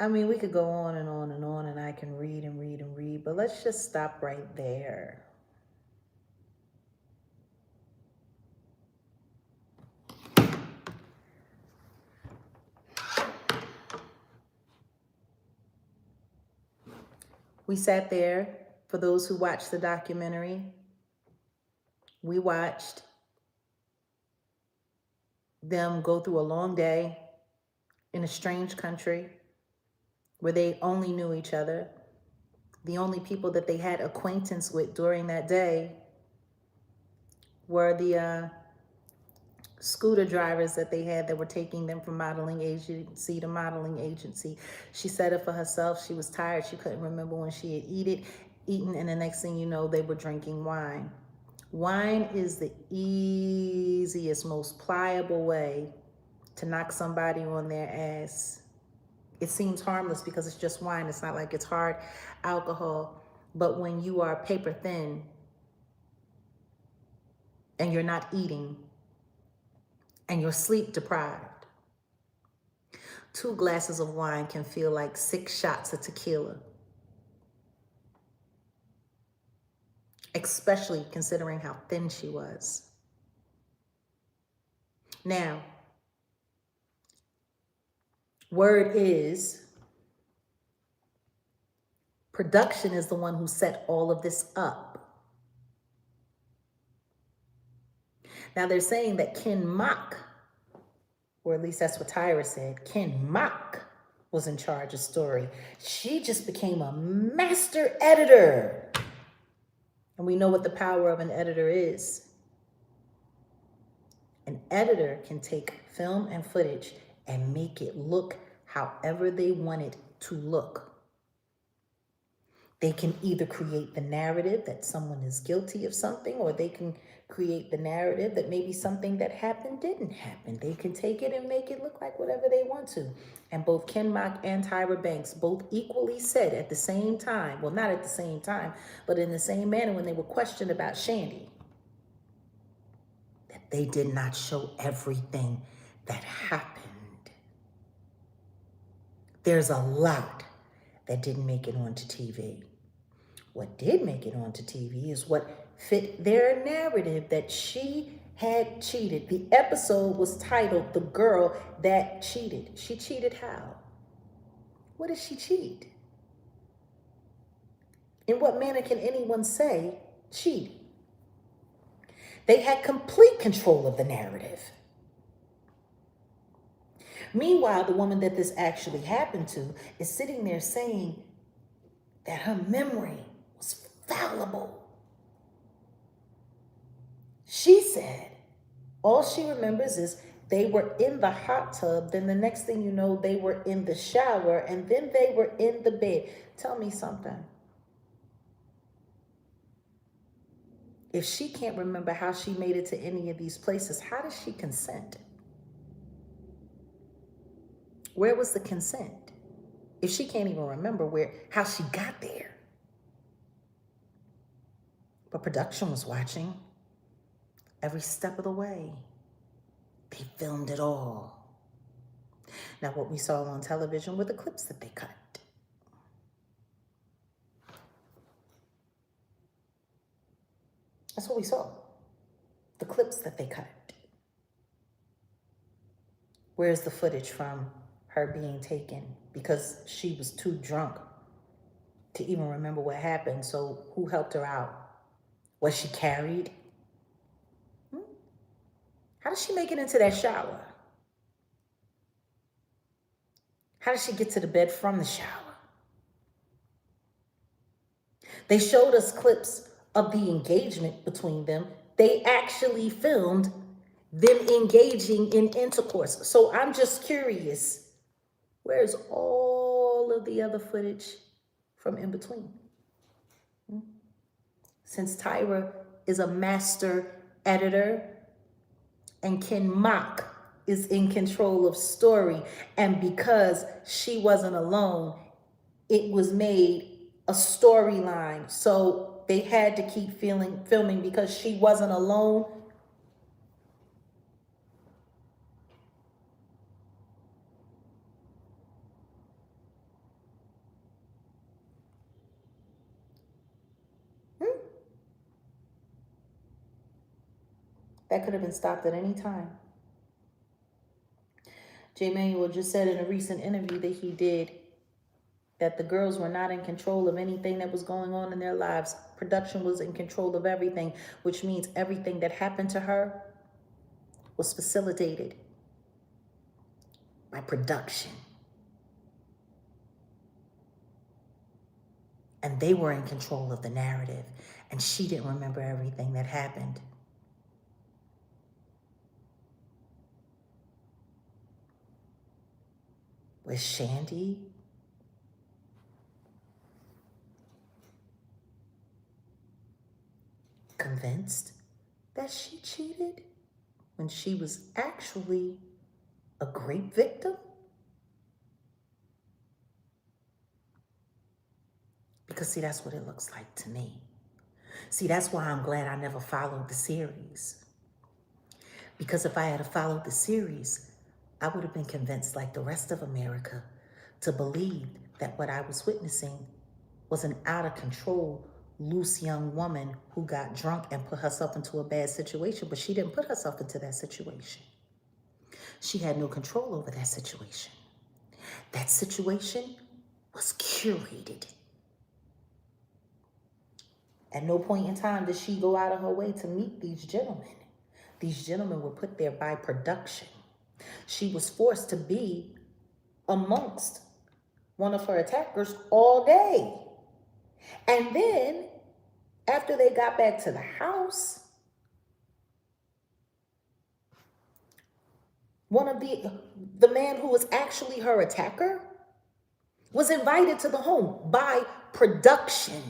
I mean, we could go on and on and on, and I can read and read and read, but let's just stop right there. We sat there, for those who watched the documentary, we watched them go through a long day in a strange country where they only knew each other. The only people that they had acquaintance with during that day were the scooter drivers that they had that were taking them from modeling agency to modeling agency. She said it for herself. She was tired. She couldn't remember when she had eaten, and the next thing you know, they were drinking wine. Wine is the easiest, most pliable way to knock somebody on their ass. It seems harmless because it's just wine. It's not like it's hard alcohol. But when you are paper thin and you're not eating and you're sleep deprived, 2 glasses of wine can feel like 6 shots of tequila. Especially considering how thin she was. Now, word is, production is the one who set all of this up. Now they're saying that Ken Mock, or at least that's what Tyra said, Ken Mock was in charge of story. She just became a master editor. And we know what the power of an editor is. An editor can take film and footage and make it look however they want it to look. They can either create the narrative that someone is guilty of something, or they can create the narrative that maybe something that happened didn't happen. They can take it and make it look like whatever they want to. And both Ken Mock and Tyra Banks both equally said at the same time, well, not at the same time, but in the same manner when they were questioned about Shandy, that they did not show everything that happened. There's a lot that didn't make it onto TV. What did make it onto TV is what fit their narrative, that she had cheated. The episode was titled The Girl That Cheated. She cheated how? What did she cheat? In what manner can anyone say cheat? They had complete control of the narrative. Meanwhile, the woman that this actually happened to is sitting there saying that her memory was fallible. She said all she remembers is they were in the hot tub, then the next thing you know, they were in the shower, and then they were in the bed. Tell me something. If she can't remember how she made it to any of these places, how does she consent? Where was the consent? If she can't even remember how she got there. But production was watching every step of the way. They filmed it all. Now, what we saw on television were the clips that they cut. That's what we saw. The clips that they cut. Where's the footage from her being taken? Because she was too drunk to even remember what happened. So who helped her out? Was she carried? How did she make it into that shower? How did she get to the bed from the shower? They showed us clips of the engagement between them. They actually filmed them engaging in intercourse. So I'm just curious, where's all of the other footage from in between? Since Tyra is a master editor and Ken Mock is in control of story, and because she wasn't alone, it was made a storyline. So they had to keep filming because she wasn't alone. That could have been stopped at any time. Manuel just said in a recent interview that he did that the girls were not in control of anything that was going on in their lives. Production was in control of everything, which means everything that happened to her was facilitated by production. And they were in control of the narrative, and she didn't remember everything that happened. Was Shandy convinced that she cheated when she was actually a great victim? Because see, that's what it looks like to me. See, that's why I'm glad I never followed the series. Because if I had followed the series, I would have been convinced, like the rest of America, to believe that what I was witnessing was an out of control, loose young woman who got drunk and put herself into a bad situation, but she didn't put herself into that situation. She had no control over that situation. That situation was curated. At no point in time did she go out of her way to meet these gentlemen. These gentlemen were put there by production. She was forced to be amongst one of her attackers all day. And then, after they got back to the house, one of the man who was actually her attacker was invited to the home by production.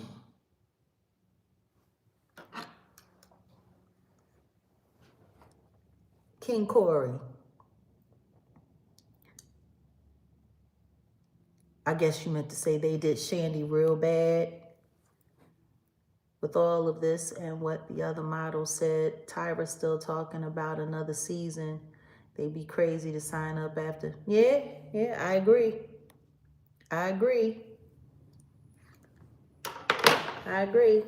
King Corey. I guess you meant to say they did Shandy real bad with all of this and what the other model said. Tyra's still talking about another season. They'd be crazy to sign up after. Yeah, I agree. I agree. I agree.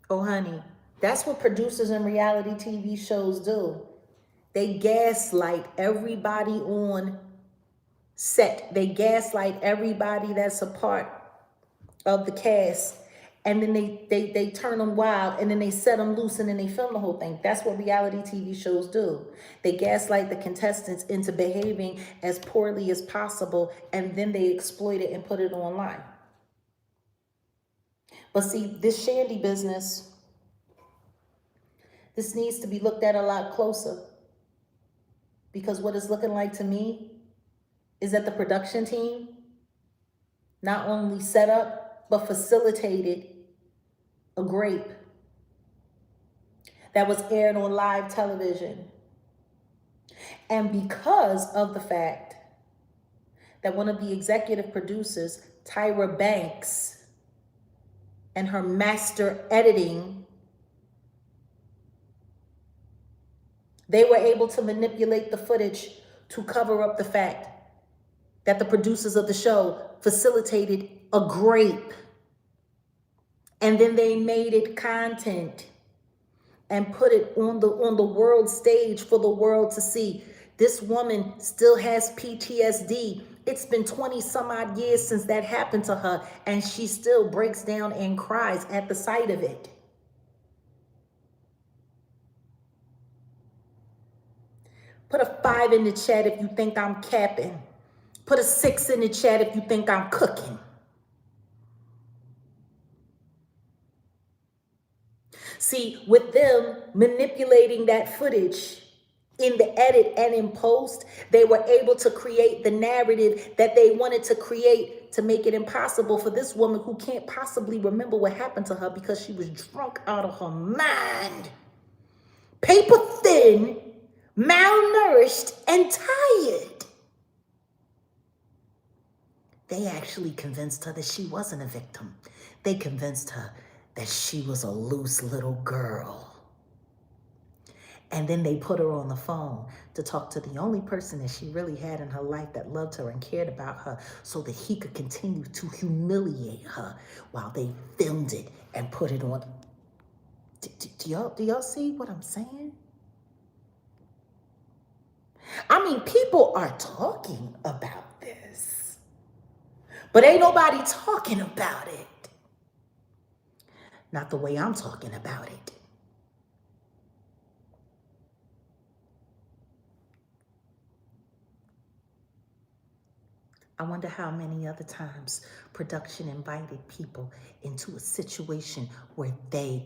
Oh, honey, that's what producers in reality TV shows do. They gaslight everybody on set. They gaslight everybody that's a part of the cast. And then they turn them wild, and then they set them loose, and then they film the whole thing. That's what reality TV shows do. They gaslight the contestants into behaving as poorly as possible, and then they exploit it and put it online. But see, this Shandy business, this needs to be looked at a lot closer. Because what it's looking like to me is that the production team not only set up, but facilitated a grape that was aired on live television. And because of the fact that one of the executive producers, Tyra Banks, and her master editing, they were able to manipulate the footage to cover up the fact that the producers of the show facilitated a grape. And then they made it content and put it on the world stage for the world to see. This woman still has PTSD. It's been 20 some odd years since that happened to her, and she still breaks down and cries at the sight of it. Put a 5 in the chat if you think I'm capping. Put a 6 in the chat if you think I'm cooking. See, with them manipulating that footage in the edit and in post, they were able to create the narrative that they wanted to create to make it impossible for this woman who can't possibly remember what happened to her because she was drunk out of her mind, paper thin, malnourished, and tired. They actually convinced her that she wasn't a victim. They convinced her that she was a loose little girl. And then they put her on the phone to talk to the only person that she really had in her life that loved her and cared about her so that he could continue to humiliate her while they filmed it and put it on. Do y'all see what I'm saying? I mean, people are talking about this, but ain't nobody talking about it. Not the way I'm talking about it. I wonder how many other times production invited people into a situation where they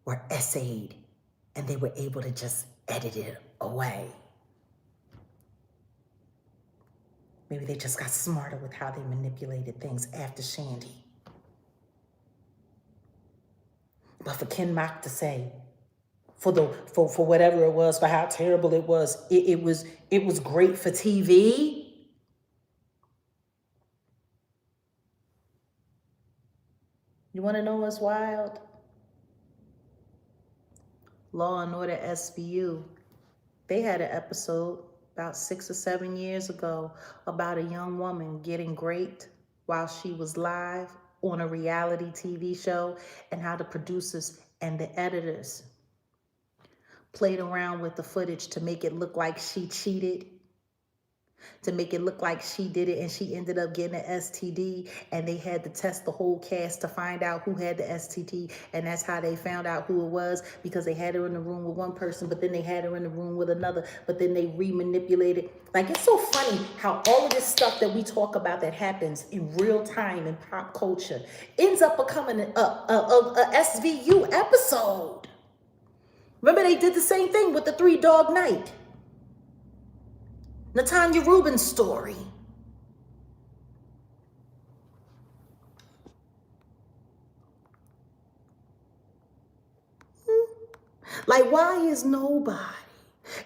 were essayed and they were able to just edit it away. Maybe they just got smarter with how they manipulated things after Shandy. But for Ken Mock to say, for whatever it was, for how terrible it was great for TV. You want to know what's wild? Law and Order SVU. They had an episode about 6 or 7 years ago about a young woman getting raped while she was live on a reality TV show, and how the producers and the editors played around with the footage to make it look like she cheated, to make it look like she did it and she ended up getting an STD, and they had to test the whole cast to find out who had the STD, and that's how they found out who it was, because they had her in the room with one person, but then they had her in the room with another, but then they re-manipulated. Like, it's so funny how all of this stuff that we talk about that happens in real time in pop culture ends up becoming a SVU episode. Remember, they did the same thing with the 3 Dog Night. Natanya Rubin's story. Like, why is nobody?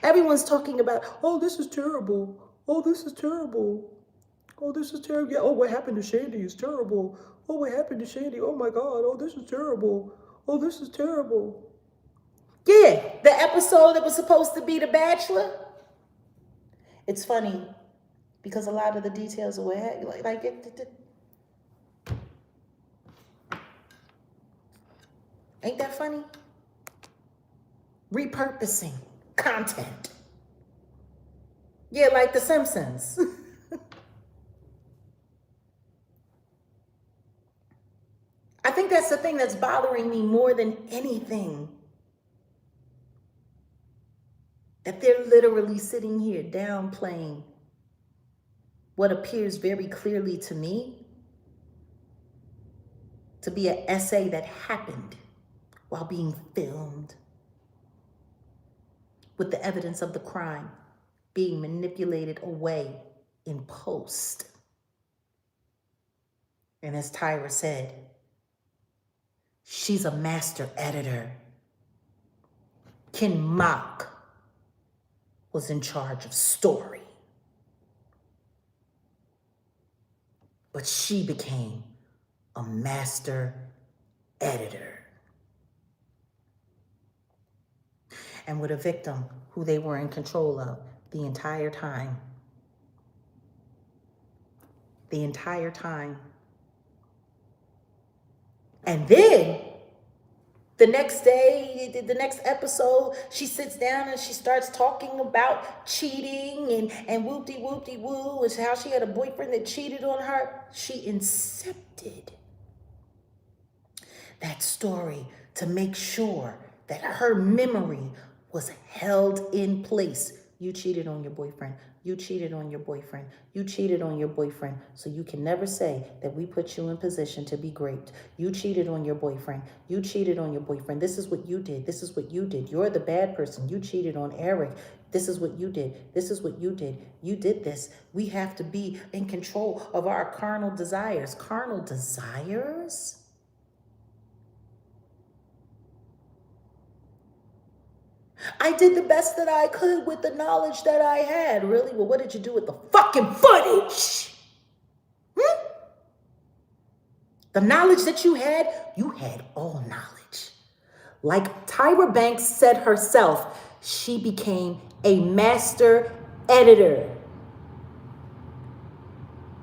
Everyone's talking about, oh, this is terrible. Oh, this is terrible. Oh, this is terrible. Yeah, oh, what happened to Shandy is terrible. Oh, what happened to Shandy? Oh my God. Oh, this is terrible. Oh, this is terrible. Yeah, the episode that was supposed to be The Bachelor. It's funny because a lot of the details of what happened, ain't that funny? Repurposing content. Yeah, like The Simpsons. I think that's the thing that's bothering me more than anything. That they're literally sitting here downplaying what appears very clearly to me to be an essay that happened while being filmed, with the evidence of the crime being manipulated away in post. And as Tyra said, she's a master editor. Ken Mock was in charge of story. But she became a master editor. And with a victim who they were in control of the entire time. The entire time. And then the next day, the next episode, she sits down and she starts talking about cheating and whoop-de-whoop-de-woo, and how she had a boyfriend that cheated on her. She incepted that story to make sure that her memory was held in place. You cheated on your boyfriend. You cheated on your boyfriend. You cheated on your boyfriend. So you can never say that we put you in position to be raped. You cheated on your boyfriend. You cheated on your boyfriend. This is what you did. This is what you did. You're the bad person. You cheated on Eric. This is what you did. This is what you did. You did this. We have to be in control of our carnal desires. Carnal desires? I did the best that I could with the knowledge that I had. Really? Well, what did you do with the fucking footage? The knowledge that you had all knowledge. Like Tyra Banks said herself, she became a master editor.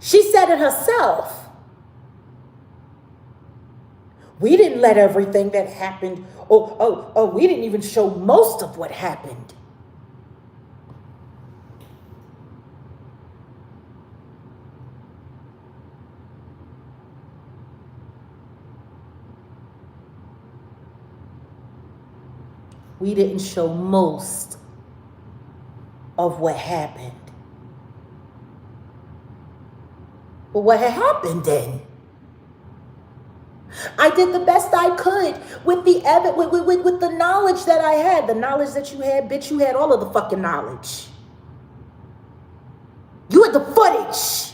She said it herself. We didn't let everything that happened, we didn't even show most of what happened. We didn't show most of what happened. But what had happened then? I did the best I could with the with the knowledge that I had. The knowledge that you had, bitch, you had all of the fucking knowledge. You had the footage.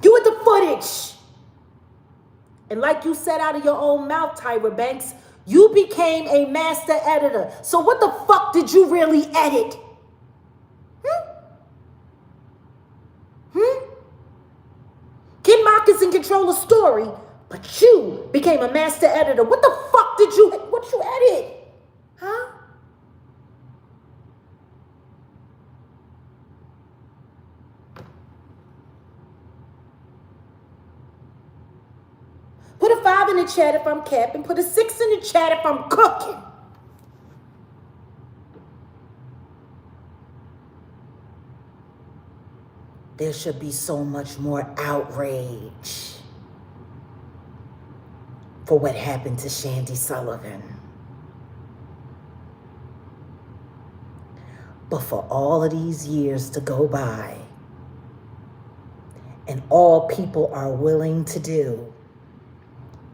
You had the footage. And like you said out of your own mouth, Tyra Banks, you became a master editor. So what the fuck did you really edit? Ken Mock is in control of story, but you became a master editor. What the fuck did you edit? Huh? Put a 5 in the chat if I'm capping. Put a 6 in the chat if I'm cooking. There should be so much more outrage for what happened to Shandy Sullivan. But for all of these years to go by, and all people are willing to do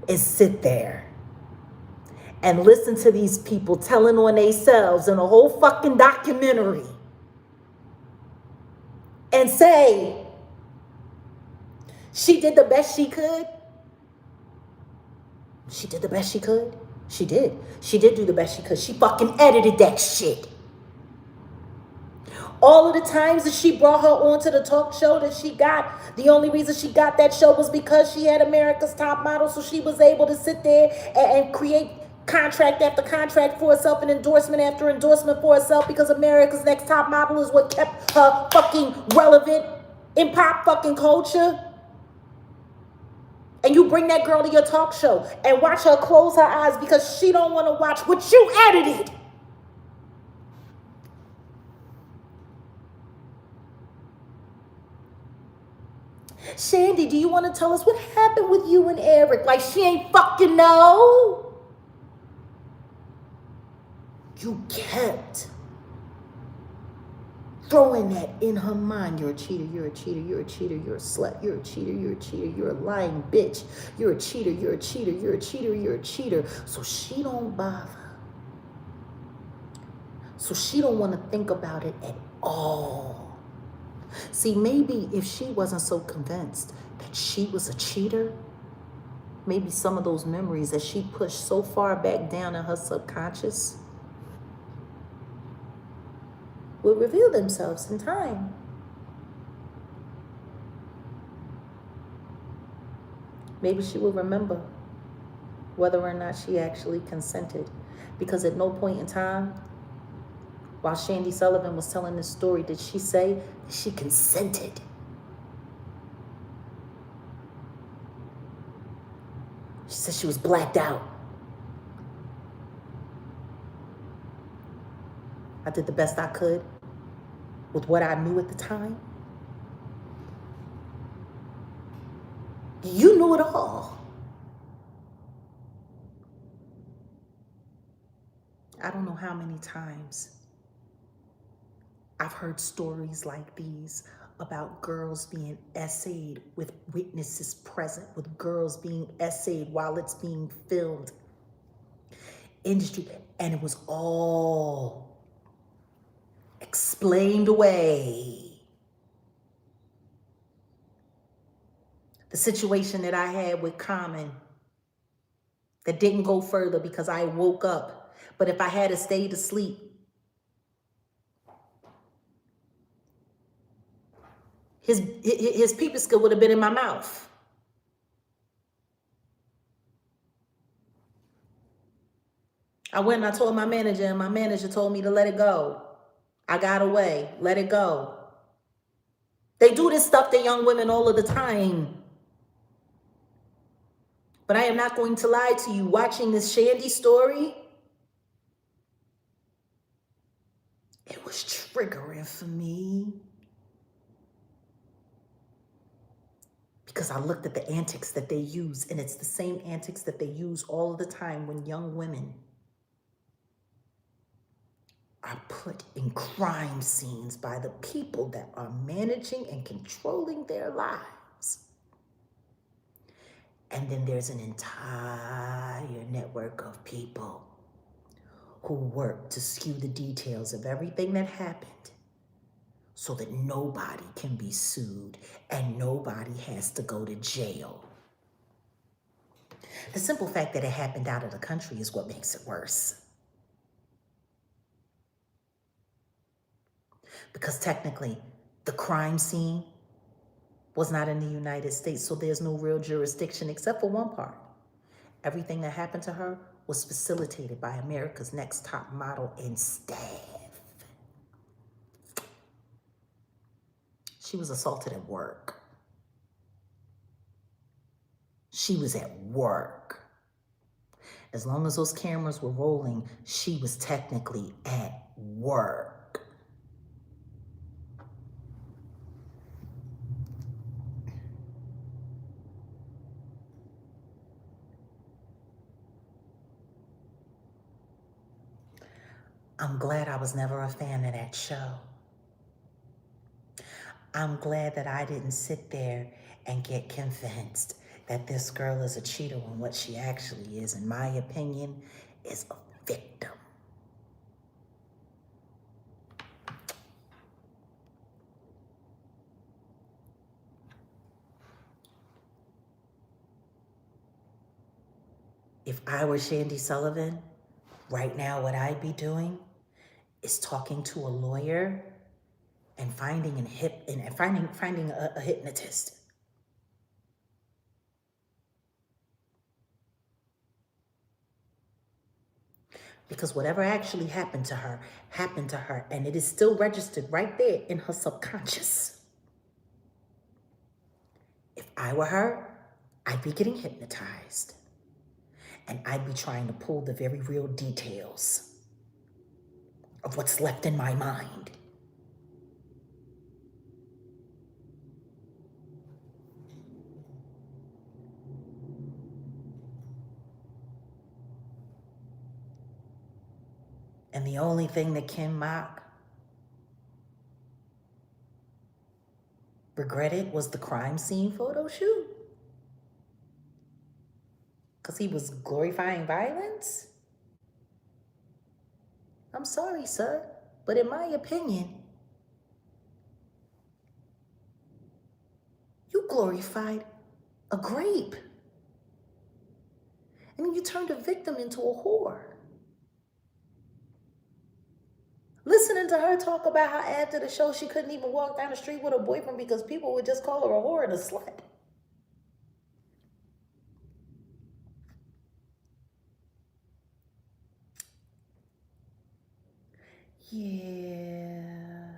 is sit there and listen to these people telling on themselves in a whole fucking documentary and say she did the best she could. She did the best she could. She did. She did do the best she could. She fucking edited that shit. All of the times that she brought her onto the talk show that she got, the only reason she got that show was because she had America's Top Model, so she was able to sit there and create contract after contract for herself and endorsement after endorsement for herself, because America's Next Top Model is what kept her fucking relevant in pop fucking culture. And you bring that girl to your talk show and watch her close her eyes because she don't want to watch what you edited. Shandy, do you want to tell us what happened with you and Eric? Like she ain't fucking know. You kept throwing that in her mind. You're a cheater, you're a cheater, you're a cheater, you're a slut, you're a cheater, you're a cheater, you're a lying bitch, you're a cheater, you're a cheater, you're a cheater, you're a cheater. So she don't bother. So she don't want to think about it at all. See, maybe if she wasn't so convinced that she was a cheater, maybe some of those memories that she pushed so far back down in her subconscious will reveal themselves in time. Maybe she will remember whether or not she actually consented. Because at no point in time, while Shandy Sullivan was telling this story, did she say that she consented. She said she was blacked out. I did the best I could with what I knew at the time. You knew it all. I don't know how many times I've heard stories like these about girls being essayed with witnesses present, with girls being essayed while it's being filmed. Industry, and it was all explained away. The situation that I had with Common that didn't go further because I woke up. But if I had stayed asleep, his peeping skill would have been in my mouth. I went and I told my manager, and my manager told me to let it go. I got away. Let it go. They do this stuff to young women all of the time. But I am not going to lie to you. Watching this Shandy story, it was triggering for me. Because I looked at the antics that they use, and it's the same antics that they use all of the time when young women are put in crime scenes by the people that are managing and controlling their lives. And then there's an entire network of people who work to skew the details of everything that happened so that nobody can be sued and nobody has to go to jail. The simple fact that it happened out of the country is what makes it worse. Because technically, the crime scene was not in the United States, so there's no real jurisdiction except for one part. Everything that happened to her was facilitated by America's Next Top Model and staff. She was assaulted at work. She was at work. As long as those cameras were rolling, she was technically at work. I'm glad I was never a fan of that show. I'm glad that I didn't sit there and get convinced that this girl is a cheater when what she actually is, in my opinion, is a victim. If I were Shandy Sullivan, right now what I'd be doing is talking to a lawyer and finding a hypnotist. Because whatever actually happened to her, and it is still registered right there in her subconscious. If I were her, I'd be getting hypnotized. And I'd be trying to pull the very real details of what's left in my mind. And the only thing that Ken Mock regretted was the crime scene photo shoot. Because he was glorifying violence? I'm sorry, sir, but in my opinion, you glorified a grape. And then you turned a victim into a whore. Listening to her talk about how after the show she couldn't even walk down the street with her boyfriend because people would just call her a whore and a slut. Yeah.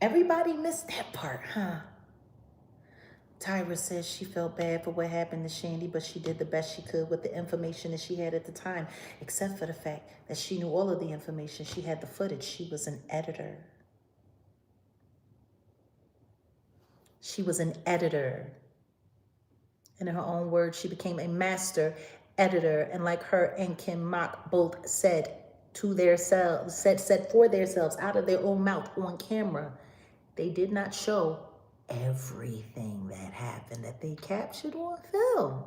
Everybody missed that part, huh? Tyra says she felt bad for what happened to Shandy, but she did the best she could with the information that she had at the time, except for the fact that she knew all of the information. She had the footage. She was an editor. She was an editor. And in her own words, she became a master editor. And like her and Kim Mock both said to themselves, said for themselves out of their own mouth on camera, they did not show everything that happened that they captured on film.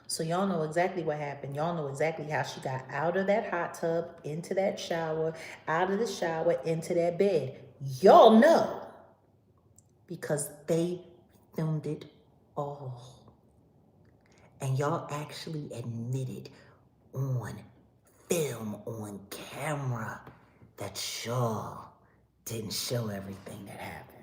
So y'all know exactly what happened. Y'all know exactly how she got out of that hot tub, into that shower, out of the shower, into that bed. Y'all know because they filmed it all. And y'all actually admitted on film, on camera, that y'all didn't show everything that happened.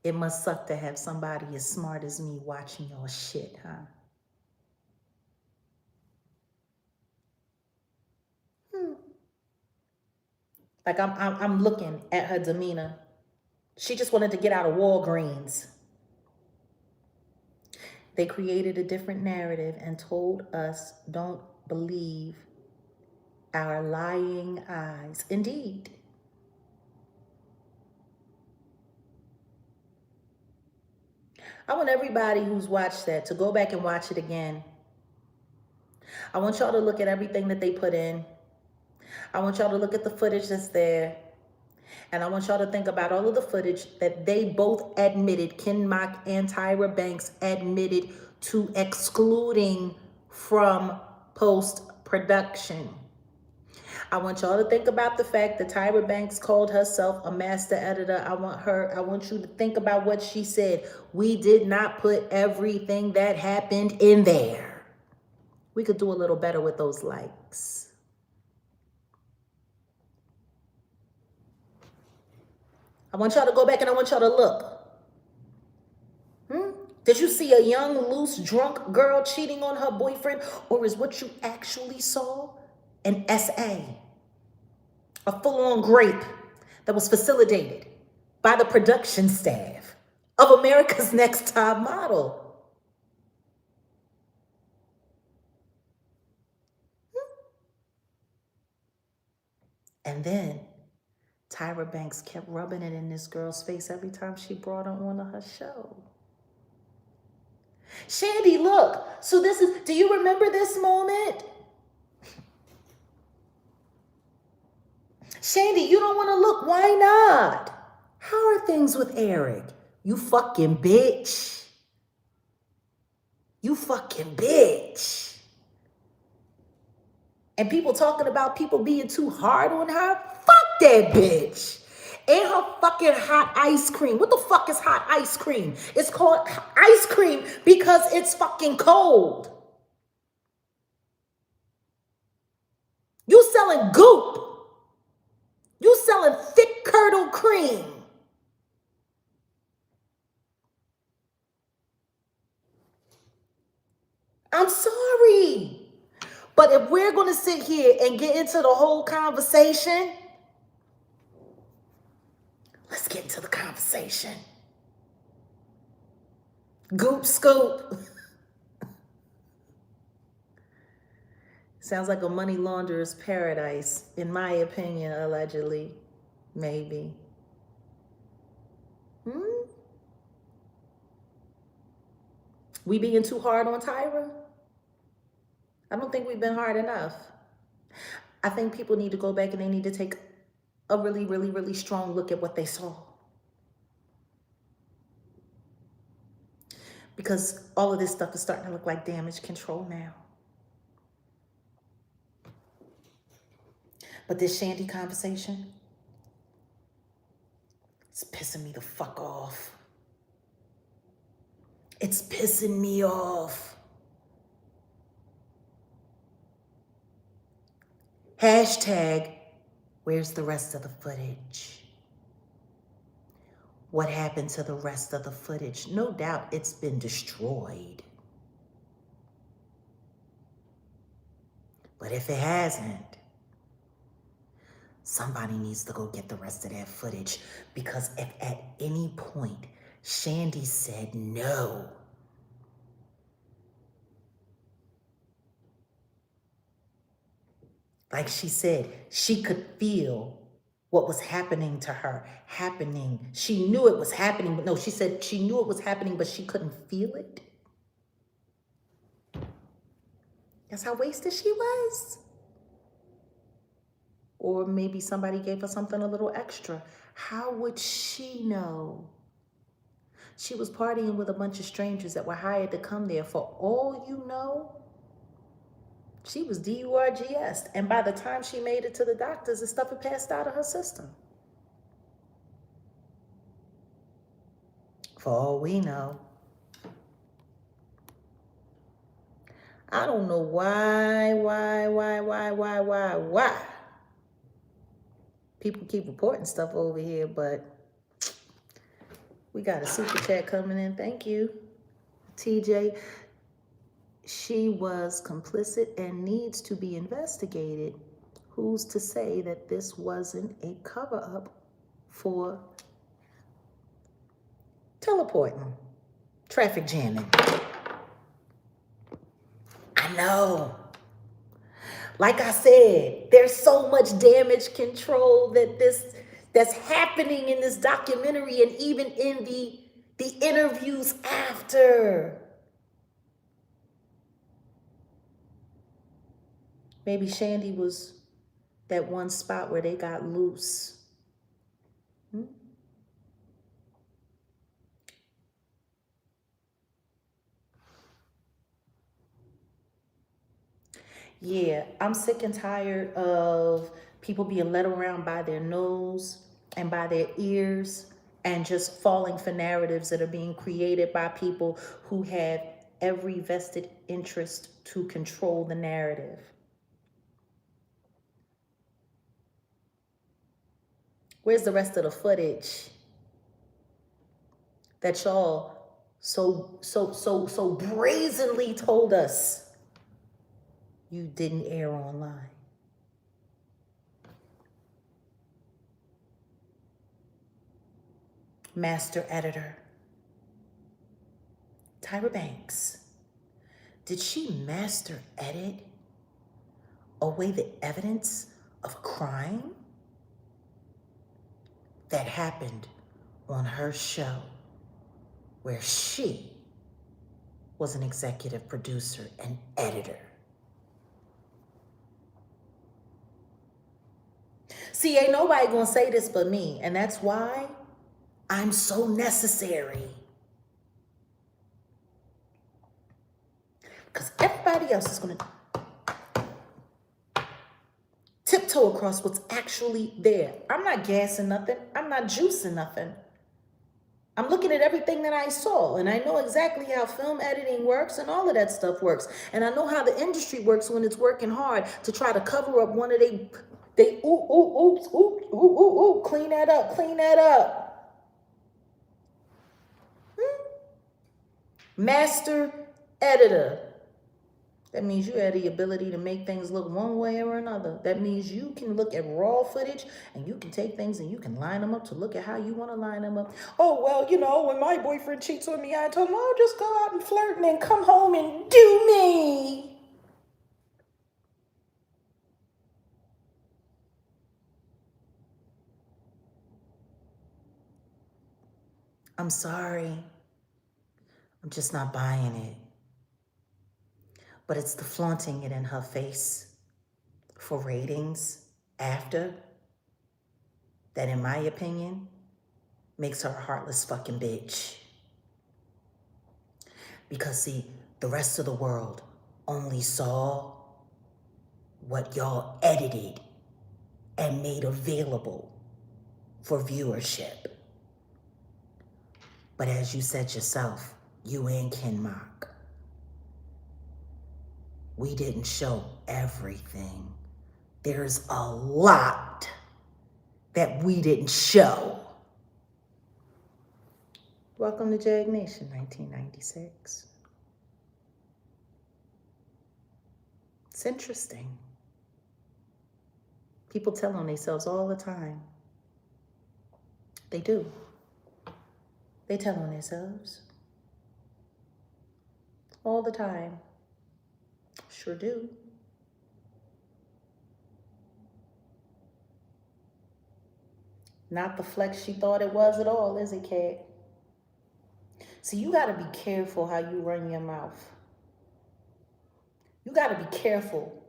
It must suck to have somebody as smart as me watching your shit, huh? Like I'm looking at her demeanor. She just wanted to get out of Walgreens. They created a different narrative and told us, don't believe our lying eyes. Indeed. I want everybody who's watched that to go back and watch it again. I want y'all to look at everything that they put in. I want y'all to look at the footage that's there. And I want y'all to think about all of the footage that they both admitted, Ken Mock and Tyra Banks admitted to excluding from post-production. I want y'all to think about the fact that Tyra Banks called herself a master editor. I want you to think about what she said. We did not put everything that happened in there. We could do a little better with those likes. I want y'all to go back and I want y'all to look. Did you see a young, loose, drunk girl cheating on her boyfriend? Or is what you actually saw an SA? A full-on grape that was facilitated by the production staff of America's Next Top Model. And then Tyra Banks kept rubbing it in this girl's face every time she brought her on her show. Shandy, look. So this is, do you remember this moment? Shandy, you don't want to look. Why not? How are things with Eric? You fucking bitch. You fucking bitch. And people talking about people being too hard on her. Fuck that bitch. And her fucking hot ice cream. What the fuck is hot ice cream? It's called ice cream because it's fucking cold. You selling goop. You selling thick curdled cream. I'm sorry. But if we're going to sit here and get into the whole conversation, let's get into the conversation. Goop scoop. Sounds like a money launderer's paradise, in my opinion, allegedly. Maybe. We being too hard on Tyra? I don't think we've been hard enough. I think people need to go back and they need to take a really, really, really strong look at what they saw. Because all of this stuff is starting to look like damage control now. But this Shandy conversation, it's pissing me the fuck off. It's pissing me off. Hashtag, where's the rest of the footage? What happened to the rest of the footage? No doubt it's been destroyed. But if it hasn't, somebody needs to go get the rest of that footage, because if at any point Shandy said no, like she said, she could feel what was happening to her, happening. She knew it was happening, but no, she said she knew it was happening, but she couldn't feel it. That's how wasted she was. Or maybe somebody gave her something a little extra. How would she know? She was partying with a bunch of strangers that were hired to come there. For all you know, she was DURGS. And by the time she made it to the doctors, the stuff had passed out of her system. For all we know. I don't know why people keep reporting stuff over here, but we got a super chat coming in. Thank you, TJ. She was complicit and needs to be investigated. Who's to say that this wasn't a cover-up for teleporting, traffic jamming? I know. Like I said, there's so much damage control that's happening in this documentary and even in the interviews after. Maybe Shandy was that one spot where they got loose. Yeah, I'm sick and tired of people being led around by their nose and by their ears and just falling for narratives that are being created by people who have every vested interest to control the narrative. Where's the rest of the footage that y'all so brazenly told us you didn't air online? Master editor Tyra Banks, did she master edit away the evidence of a crime that happened on her show where she was an executive producer and editor? See, ain't nobody gonna say this but me, and that's why I'm so necessary. Because everybody else is gonna tiptoe across what's actually there. I'm not gassing nothing. I'm not juicing nothing. I'm looking at everything that I saw, and I know exactly how film editing works and all of that stuff works. And I know how the industry works when it's working hard to try to cover up one of they oops, clean that up, clean that up. Master editor. That means you have the ability to make things look one way or another. That means you can look at raw footage and you can take things and you can line them up to look at how you want to line them up. Oh, well, you know, when my boyfriend cheats on me, I told him, oh, just go out and flirt and then come home and do me. I'm sorry. I'm just not buying it. But it's the flaunting it in her face for ratings after that, in my opinion, makes her a heartless fucking bitch. Because see, the rest of the world only saw what y'all edited and made available for viewership. But as you said yourself, you and Ken Mock, we didn't show everything. There's a lot that we didn't show. Welcome to Jag Nation, 1996. It's interesting. People tell on themselves all the time. They do. They tell on themselves. All the time. Sure do. Not the flex she thought it was at all, is it, Kat? See, you gotta be careful how you run your mouth. You gotta be careful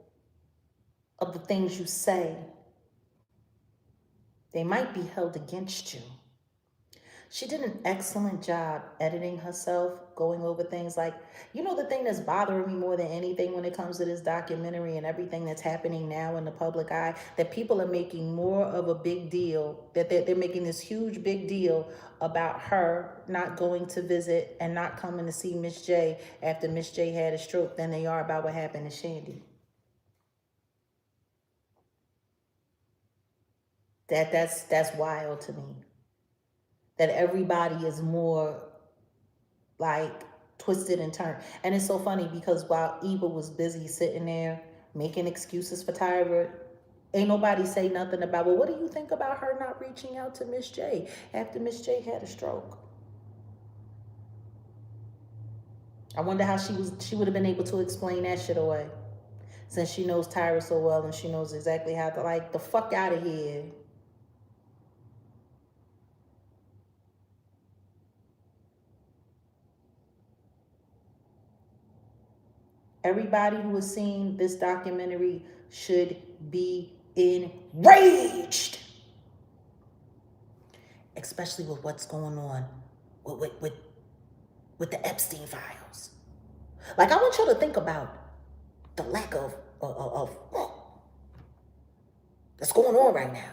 of the things you say. They might be held against you. She did an excellent job editing herself, going over things like, you know, the thing that's bothering me more than anything when it comes to this documentary and everything that's happening now in the public eye, that people are making more of a big deal, that they're making this huge big deal about her not going to visit and not coming to see Miss J after Miss J had a stroke than they are about what happened to Shandy. That's wild to me. That everybody is more like twisted and turned. And it's so funny because while Eva was busy sitting there making excuses for Tyra, ain't nobody say nothing about, well, what do you think about her not reaching out to Miss J after Miss J had a stroke? I wonder how she would have been able to explain that shit away, since she knows Tyra so well and she knows exactly how to, like, the fuck out of here. Everybody who has seen this documentary should be enraged, especially with what's going on with the Epstein files. Like, I want you to think about the lack of that's going on right now.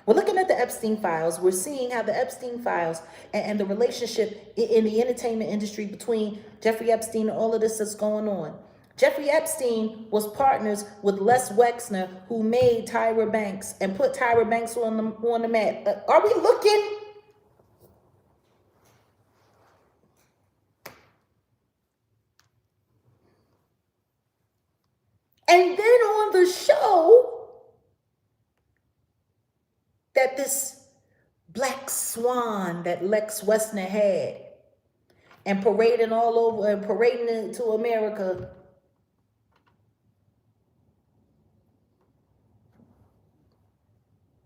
We're looking at the Epstein files. We're seeing how the Epstein files and the relationship in the entertainment industry between Jeffrey Epstein and all of this that's going on. Jeffrey Epstein was partners with Les Wexner, who made Tyra Banks and put Tyra Banks on the map. Are we looking? And then on the show, that this black swan that Lex Wessner had and parading all over and parading into America,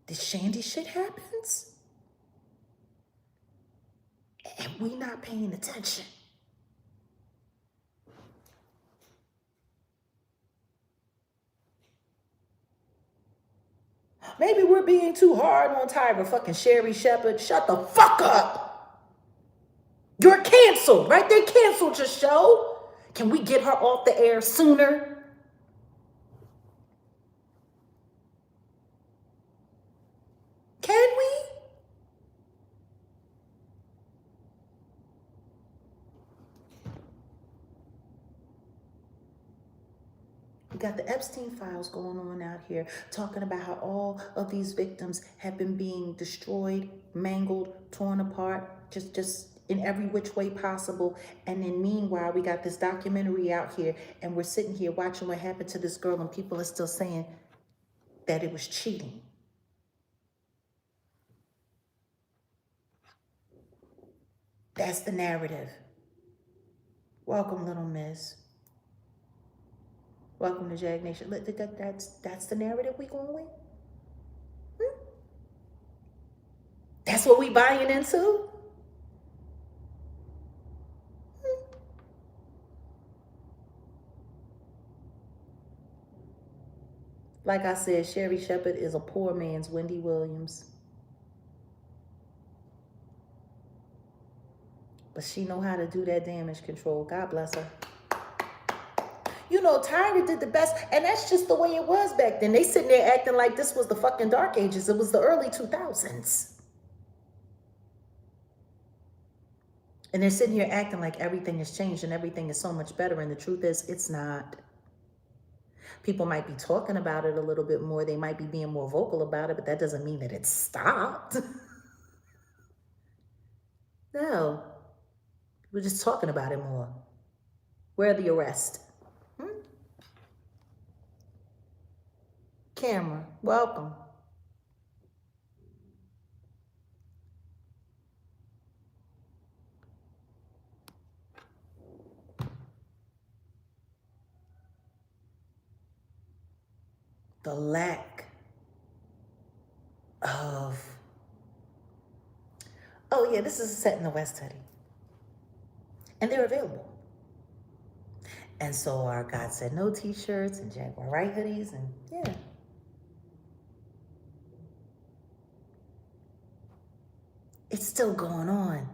this Shandy shit happens and we not paying attention. Maybe we're being too hard on Tyra. Fucking Sherry Shepherd. Shut the fuck up. You're canceled, right? They canceled your show. Can we get her off the air sooner? Can we? We got the Epstein files going on out here, talking about how all of these victims have been being destroyed, mangled, torn apart, just in every which way possible. And then meanwhile, we got this documentary out here, and we're sitting here watching what happened to this girl, and people are still saying that it was cheating. That's the narrative. Welcome, little miss. Welcome to Jag Nation. That's the narrative we going with? That's what we buying into? Like I said, Sherry Shepherd is a poor man's Wendy Williams. But she know how to do that damage control. God bless her. You know, Tyra did the best, and that's just the way it was back then. They sitting there acting like this was the fucking dark ages. It was the early 2000s. And they're sitting here acting like everything has changed and everything is so much better. And the truth is, it's not. People might be talking about it a little bit more. They might be being more vocal about it, but that doesn't mean that it stopped. No. We're just talking about it more. Where are the arrests? Camera, welcome. The lack of, oh yeah, this is set in the West Hoodie. And they're available. And so our God Said No t-shirts and Jaguar Wright hoodies, and yeah. It's still going on.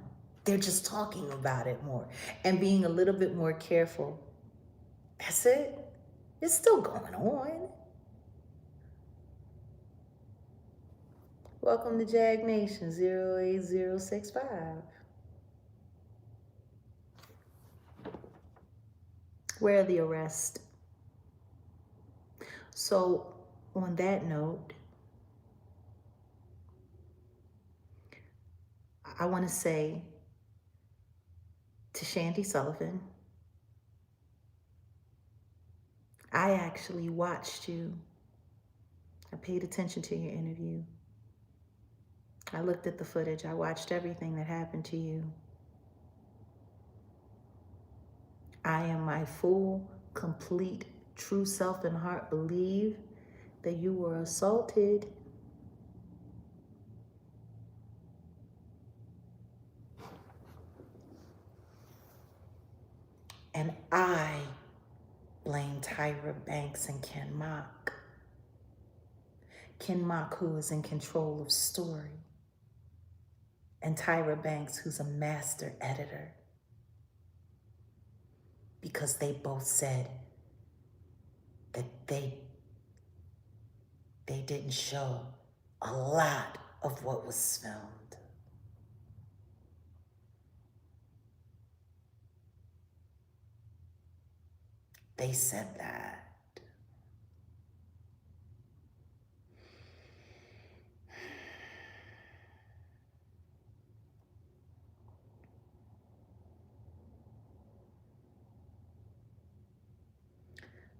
They're just talking about it more and being a little bit more careful. That's it. It's still going on. Welcome to Jag Nation 08065. Where are the arrests? So on that note, I want to say to Shandy Sullivan, I actually watched you. I paid attention to your interview. I looked at the footage. I watched everything that happened to you. I am my full, complete, true self and heart believe that you were assaulted. And I blame Tyra Banks and Ken Mock. Ken Mock, who is in control of story, and Tyra Banks, who's a master editor. Because they both said that they didn't show a lot of what was filmed. They said that.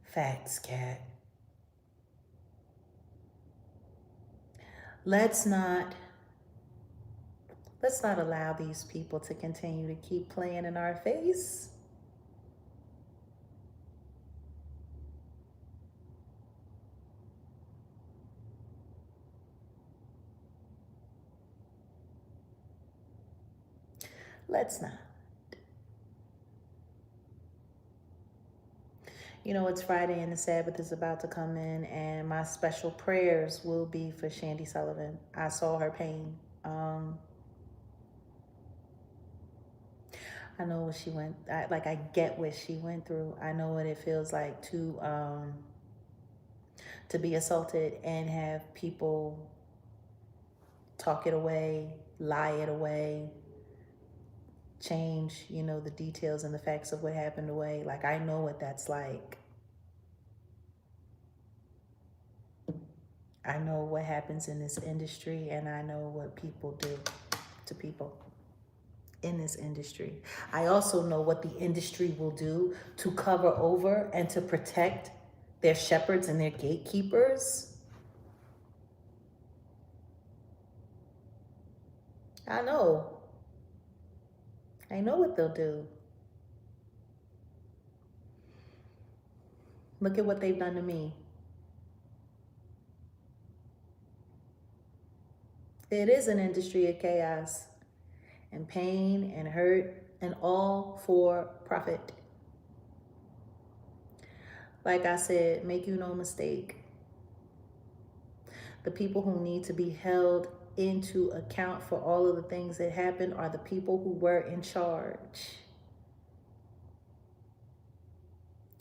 Facts, cat. Let's not allow these people to continue to keep playing in our face. Let's not. You know, it's Friday and the Sabbath is about to come in, and my special prayers will be for Shandy Sullivan. I saw her pain. I know what she went, I get what she went through. I know what it feels like to be assaulted and have people talk it away, lie it away, change, you know, the details and the facts of what happened away. Like, I know what that's like. I know what happens in this industry, and I know what people do to people in this industry. I also know what the industry will do to cover over and to protect their shepherds and their gatekeepers. I know. I know what they'll do. Look at what they've done to me. It is an industry of chaos and pain and hurt, and all for profit. Like I said, make you no mistake. The people who need to be held into account for all of the things that happened are the people who were in charge.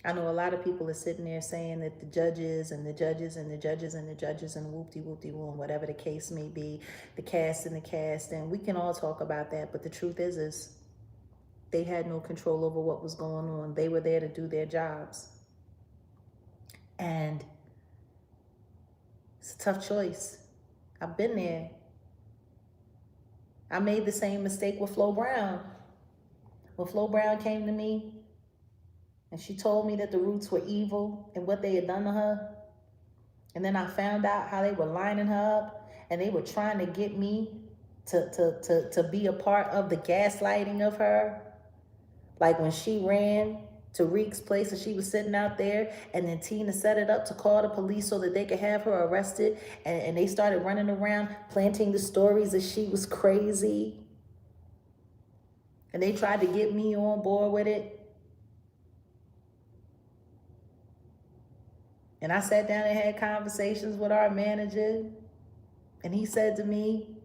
I know a lot of people are sitting there saying that the judges and the judges and the judges and the judges and whoop-de-whoop-de-woo and whatever the case may be, the cast, and we can all talk about that, but the truth is they had no control over what was going on. They were there to do their jobs. And it's a tough choice. I've been there. I made the same mistake with Flo Brown. When Flo Brown came to me and she told me that the Roots were evil and what they had done to her, and then I found out how they were lining her up and they were trying to get me to be a part of the gaslighting of her. Like when she ran to Reek's place and she was sitting out there, and then Tina set it up to call the police so that they could have her arrested, and they started running around planting the stories that she was crazy, and they tried to get me on board with it. And I sat down and had conversations with our manager, and he said to me,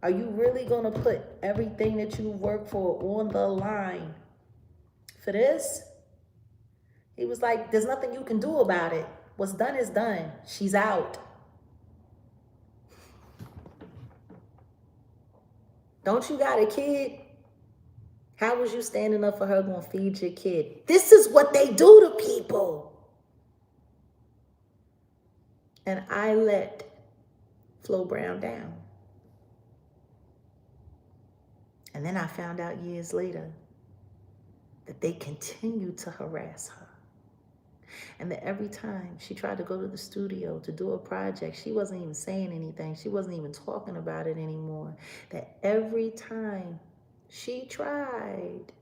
are you really going to put everything that you work for on the line for this? He was like, there's nothing you can do about it. What's done is done. She's out. Don't you got a kid? How was you standing up for her going to feed your kid? This is what they do to people. And I let Flo Brown down. And then I found out years later that they continued to harass her. And that every time she tried to go to the studio to do a project, she wasn't even saying anything. She wasn't even talking about it anymore. That every time she tried,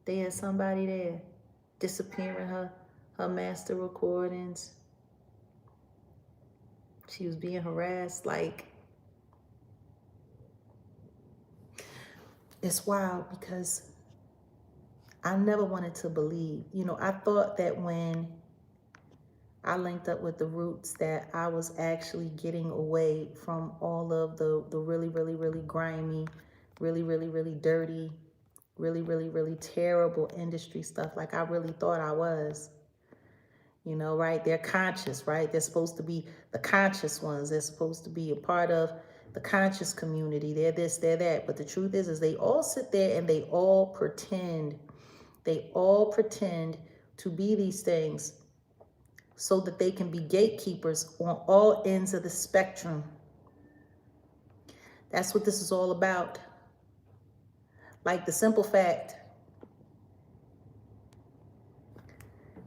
they had somebody there disappearing her master recordings. She was being harassed. Like, it's wild because I never wanted to believe. You know, I thought that when I linked up with the Roots that I was actually getting away from all of the really, really, really grimy, really, really, really dirty, really, really, really terrible industry stuff. Like, I really thought I was. You know, right? They're conscious, right? They're supposed to be the conscious ones. They're supposed to be a part of the conscious community. They're this, they're that. But the truth is they all sit there and they all pretend. They all pretend to be these things so that they can be gatekeepers on all ends of the spectrum. That's what this is all about. Like the simple fact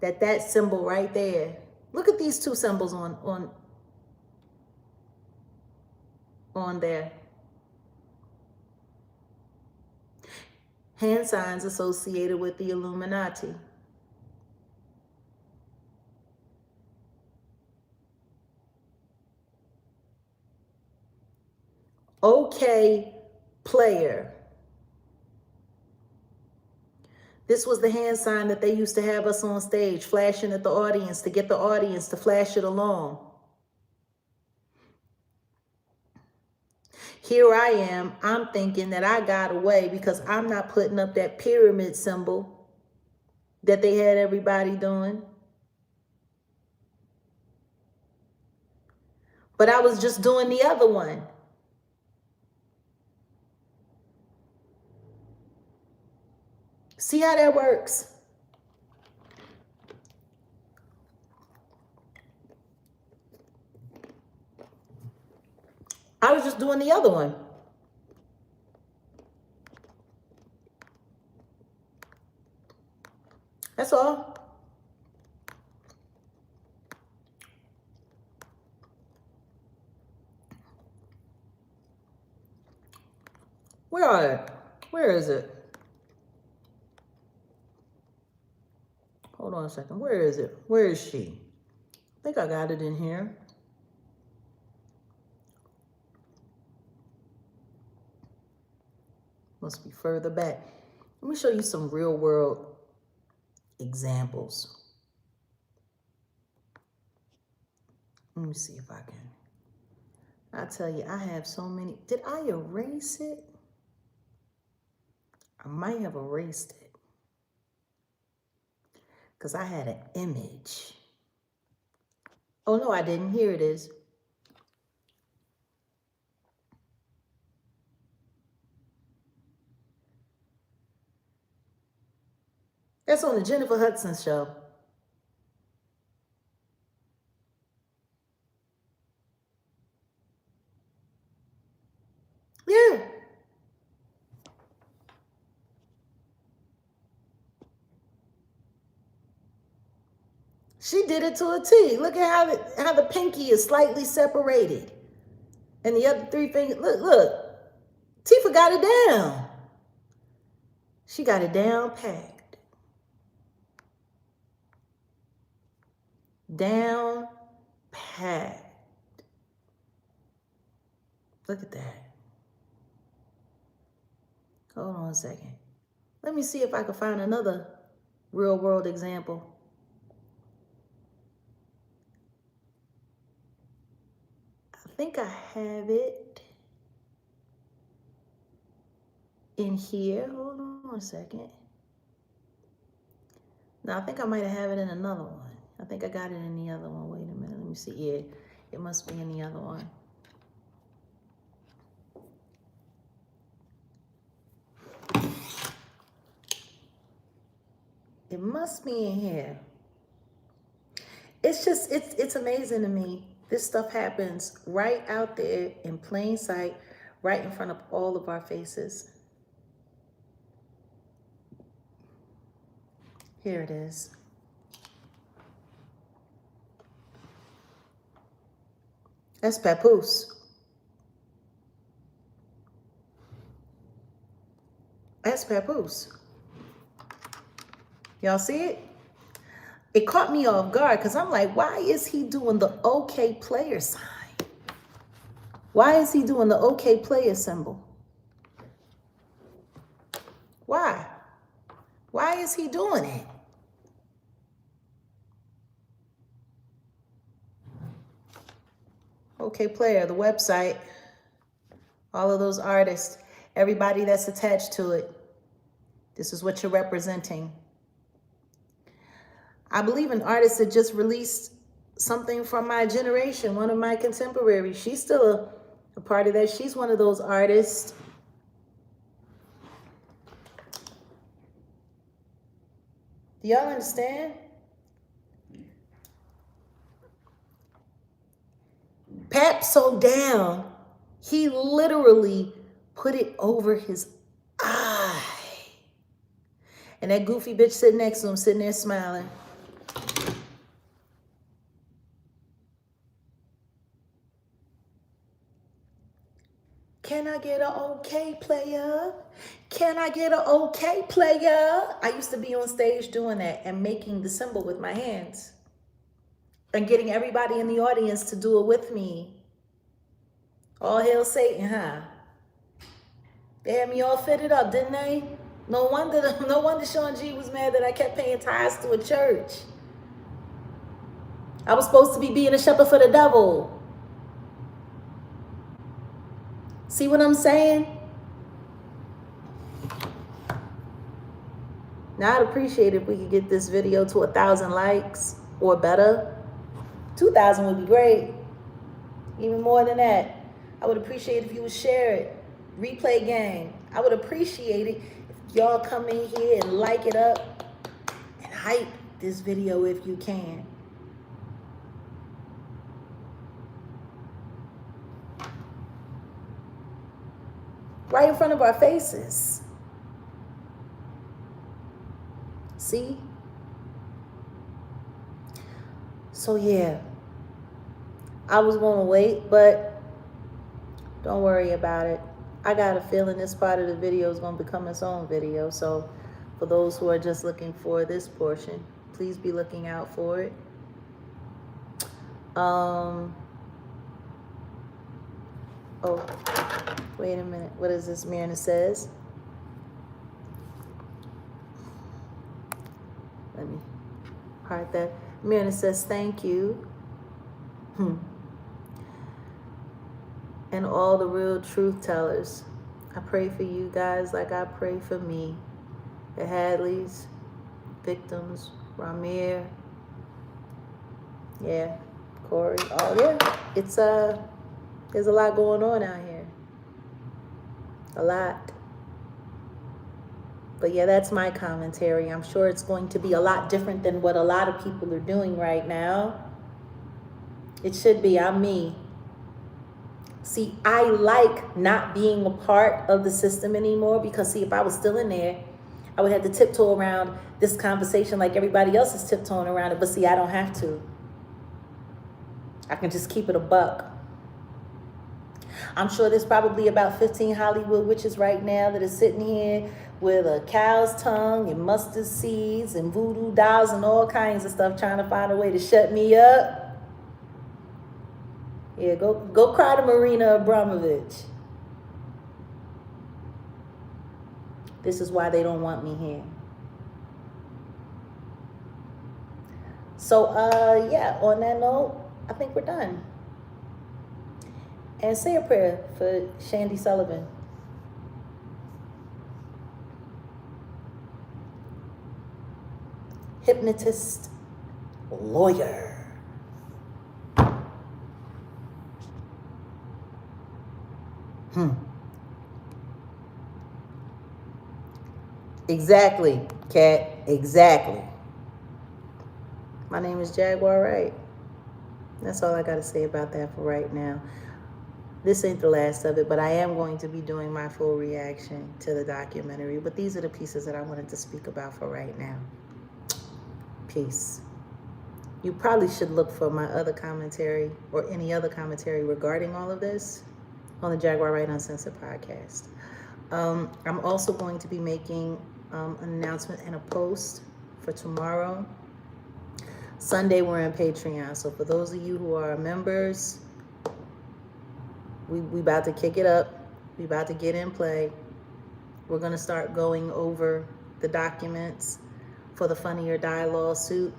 that symbol right there. Look at these two symbols on there. Hand signs associated with the Illuminati. Okay, player. This was the hand sign that they used to have us on stage, flashing at the audience to get the audience to flash it along. Here I am, I'm thinking that I got away because I'm not putting up that pyramid symbol that they had everybody doing. But I was just doing the other one. See how that works? I was just doing the other one. That's all. Where are it? Where is it? Hold on a second. Where is it? Where is she? I think I got it in here. Must be further back. Let me show you some real world examples. Let me see if I can. I tell you, I have so many. Did I erase it? I might have erased it. Because I had an image. Oh, no, I didn't. Here it is. That's on the Jennifer Hudson show. Yeah. She did it to a T. Look at how the pinky is slightly separated. And the other three fingers, look. Tifa got it down. She got it down packed. Down packed. Look at that. Hold on a second. Let me see if I can find another real world example. I think I have it in here. Hold on a second. No, I think I might have it in another one. I think I got it in the other one. Wait a minute. Let me see. Yeah, it must be in the other one. It must be in here. It's just, it's amazing to me. This stuff happens right out there in plain sight, right in front of all of our faces. Here it is. That's papoose. That's papoose. Y'all see it? It caught me off guard because I'm like, why is he doing the okay player sign? Why is he doing the okay player symbol? Why? Why is he doing it? Okay Player, the website, all of those artists, everybody that's attached to it. This is what you're representing. I believe an artist that just released something from my generation, one of my contemporaries. She's still a part of that. She's one of those artists. Do y'all understand? Pap so down, he literally put it over his eye. And that goofy bitch sitting next to him, sitting there smiling. Can I get an okay player? Can I get an okay player? I used to be on stage doing that and making the symbol with my hands. And getting everybody in the audience to do it with me. All hail Satan, huh? They had me all fitted up, didn't they? No wonder Sean G was mad that I kept paying tithes to a church. I was supposed to be being a shepherd for the devil. See what I'm saying? Now I'd appreciate it if we could get this video to 1,000 likes or better. 2,000 would be great. Even more than that. I would appreciate if you would share it. Replay gang. I would appreciate it if y'all come in here and like it up and hype this video if you can. Right in front of our faces. See? So yeah, I was gonna wait, but don't worry about it. I got a feeling this part of the video is gonna become its own video. So for those who are just looking for this portion, please be looking out for it. Oh, wait a minute. What is this Myrna says? Let me heart that. Myrna says, thank you. And all the real truth tellers. I pray for you guys like I pray for me. The Hadleys, victims, Ramir. Yeah, Corey. Oh yeah. It's there's a lot going on out here. A lot. But yeah, that's my commentary. I'm sure it's going to be a lot different than what a lot of people are doing right now. It should be. I'm me. See, I like not being a part of the system anymore because, see, if I was still in there, I would have to tiptoe around this conversation like everybody else is tiptoeing around it. But see, I don't have to. I can just keep it a buck. I'm sure there's probably about 15 Hollywood witches right now that are sitting here with a cow's tongue and mustard seeds and voodoo dolls and all kinds of stuff trying to find a way to shut me up. Yeah, go cry to Marina Abramovich. This is why they don't want me here. So, yeah, on that note, I think we're done. And say a prayer for Shandy Sullivan. Hypnotist, lawyer. Exactly, Kat. Exactly. My name is Jaguar Wright. That's all I got to say about that for right now. This ain't the last of it, but I am going to be doing my full reaction to the documentary. But these are the pieces that I wanted to speak about for right now. Peace. You probably should look for my other commentary or any other commentary regarding all of this on the Jaguar Wright Uncensored podcast. I'm also going to be making an announcement and a post for tomorrow. Sunday, we're on Patreon. So for those of you who are members, we about to kick it up. We about to get in play. We're going to start going over the documents for the Funny or Die lawsuit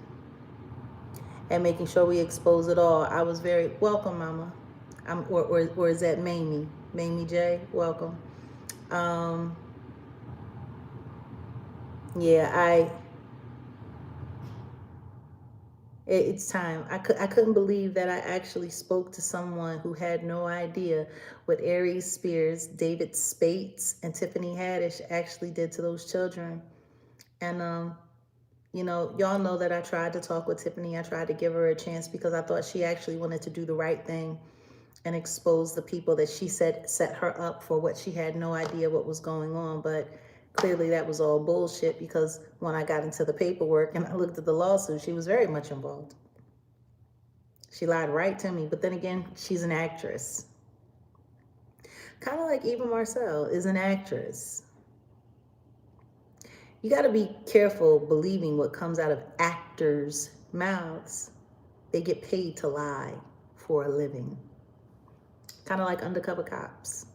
and making sure we expose it all. I was very welcome, Mama. Or is that Mamie? Mamie J, welcome. Yeah, it's time. I couldn't believe that I actually spoke to someone who had no idea what Aries Spears, David Spates, and Tiffany Haddish actually did to those children. And you know, y'all know that I tried to talk with Tiffany. I tried to give her a chance because I thought she actually wanted to do the right thing and expose the people that she said set her up for what she had no idea what was going on. But clearly that was all bullshit, because when I got into the paperwork and I looked at the lawsuit, she was very much involved. She lied right to me. But then again, she's an actress. Kind of like Eva Marcel is an actress. You got to be careful believing what comes out of actors' mouths. They get paid to lie for a living. Kind of like undercover cops.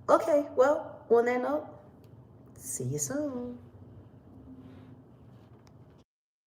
Okay, well, on that note, See you soon.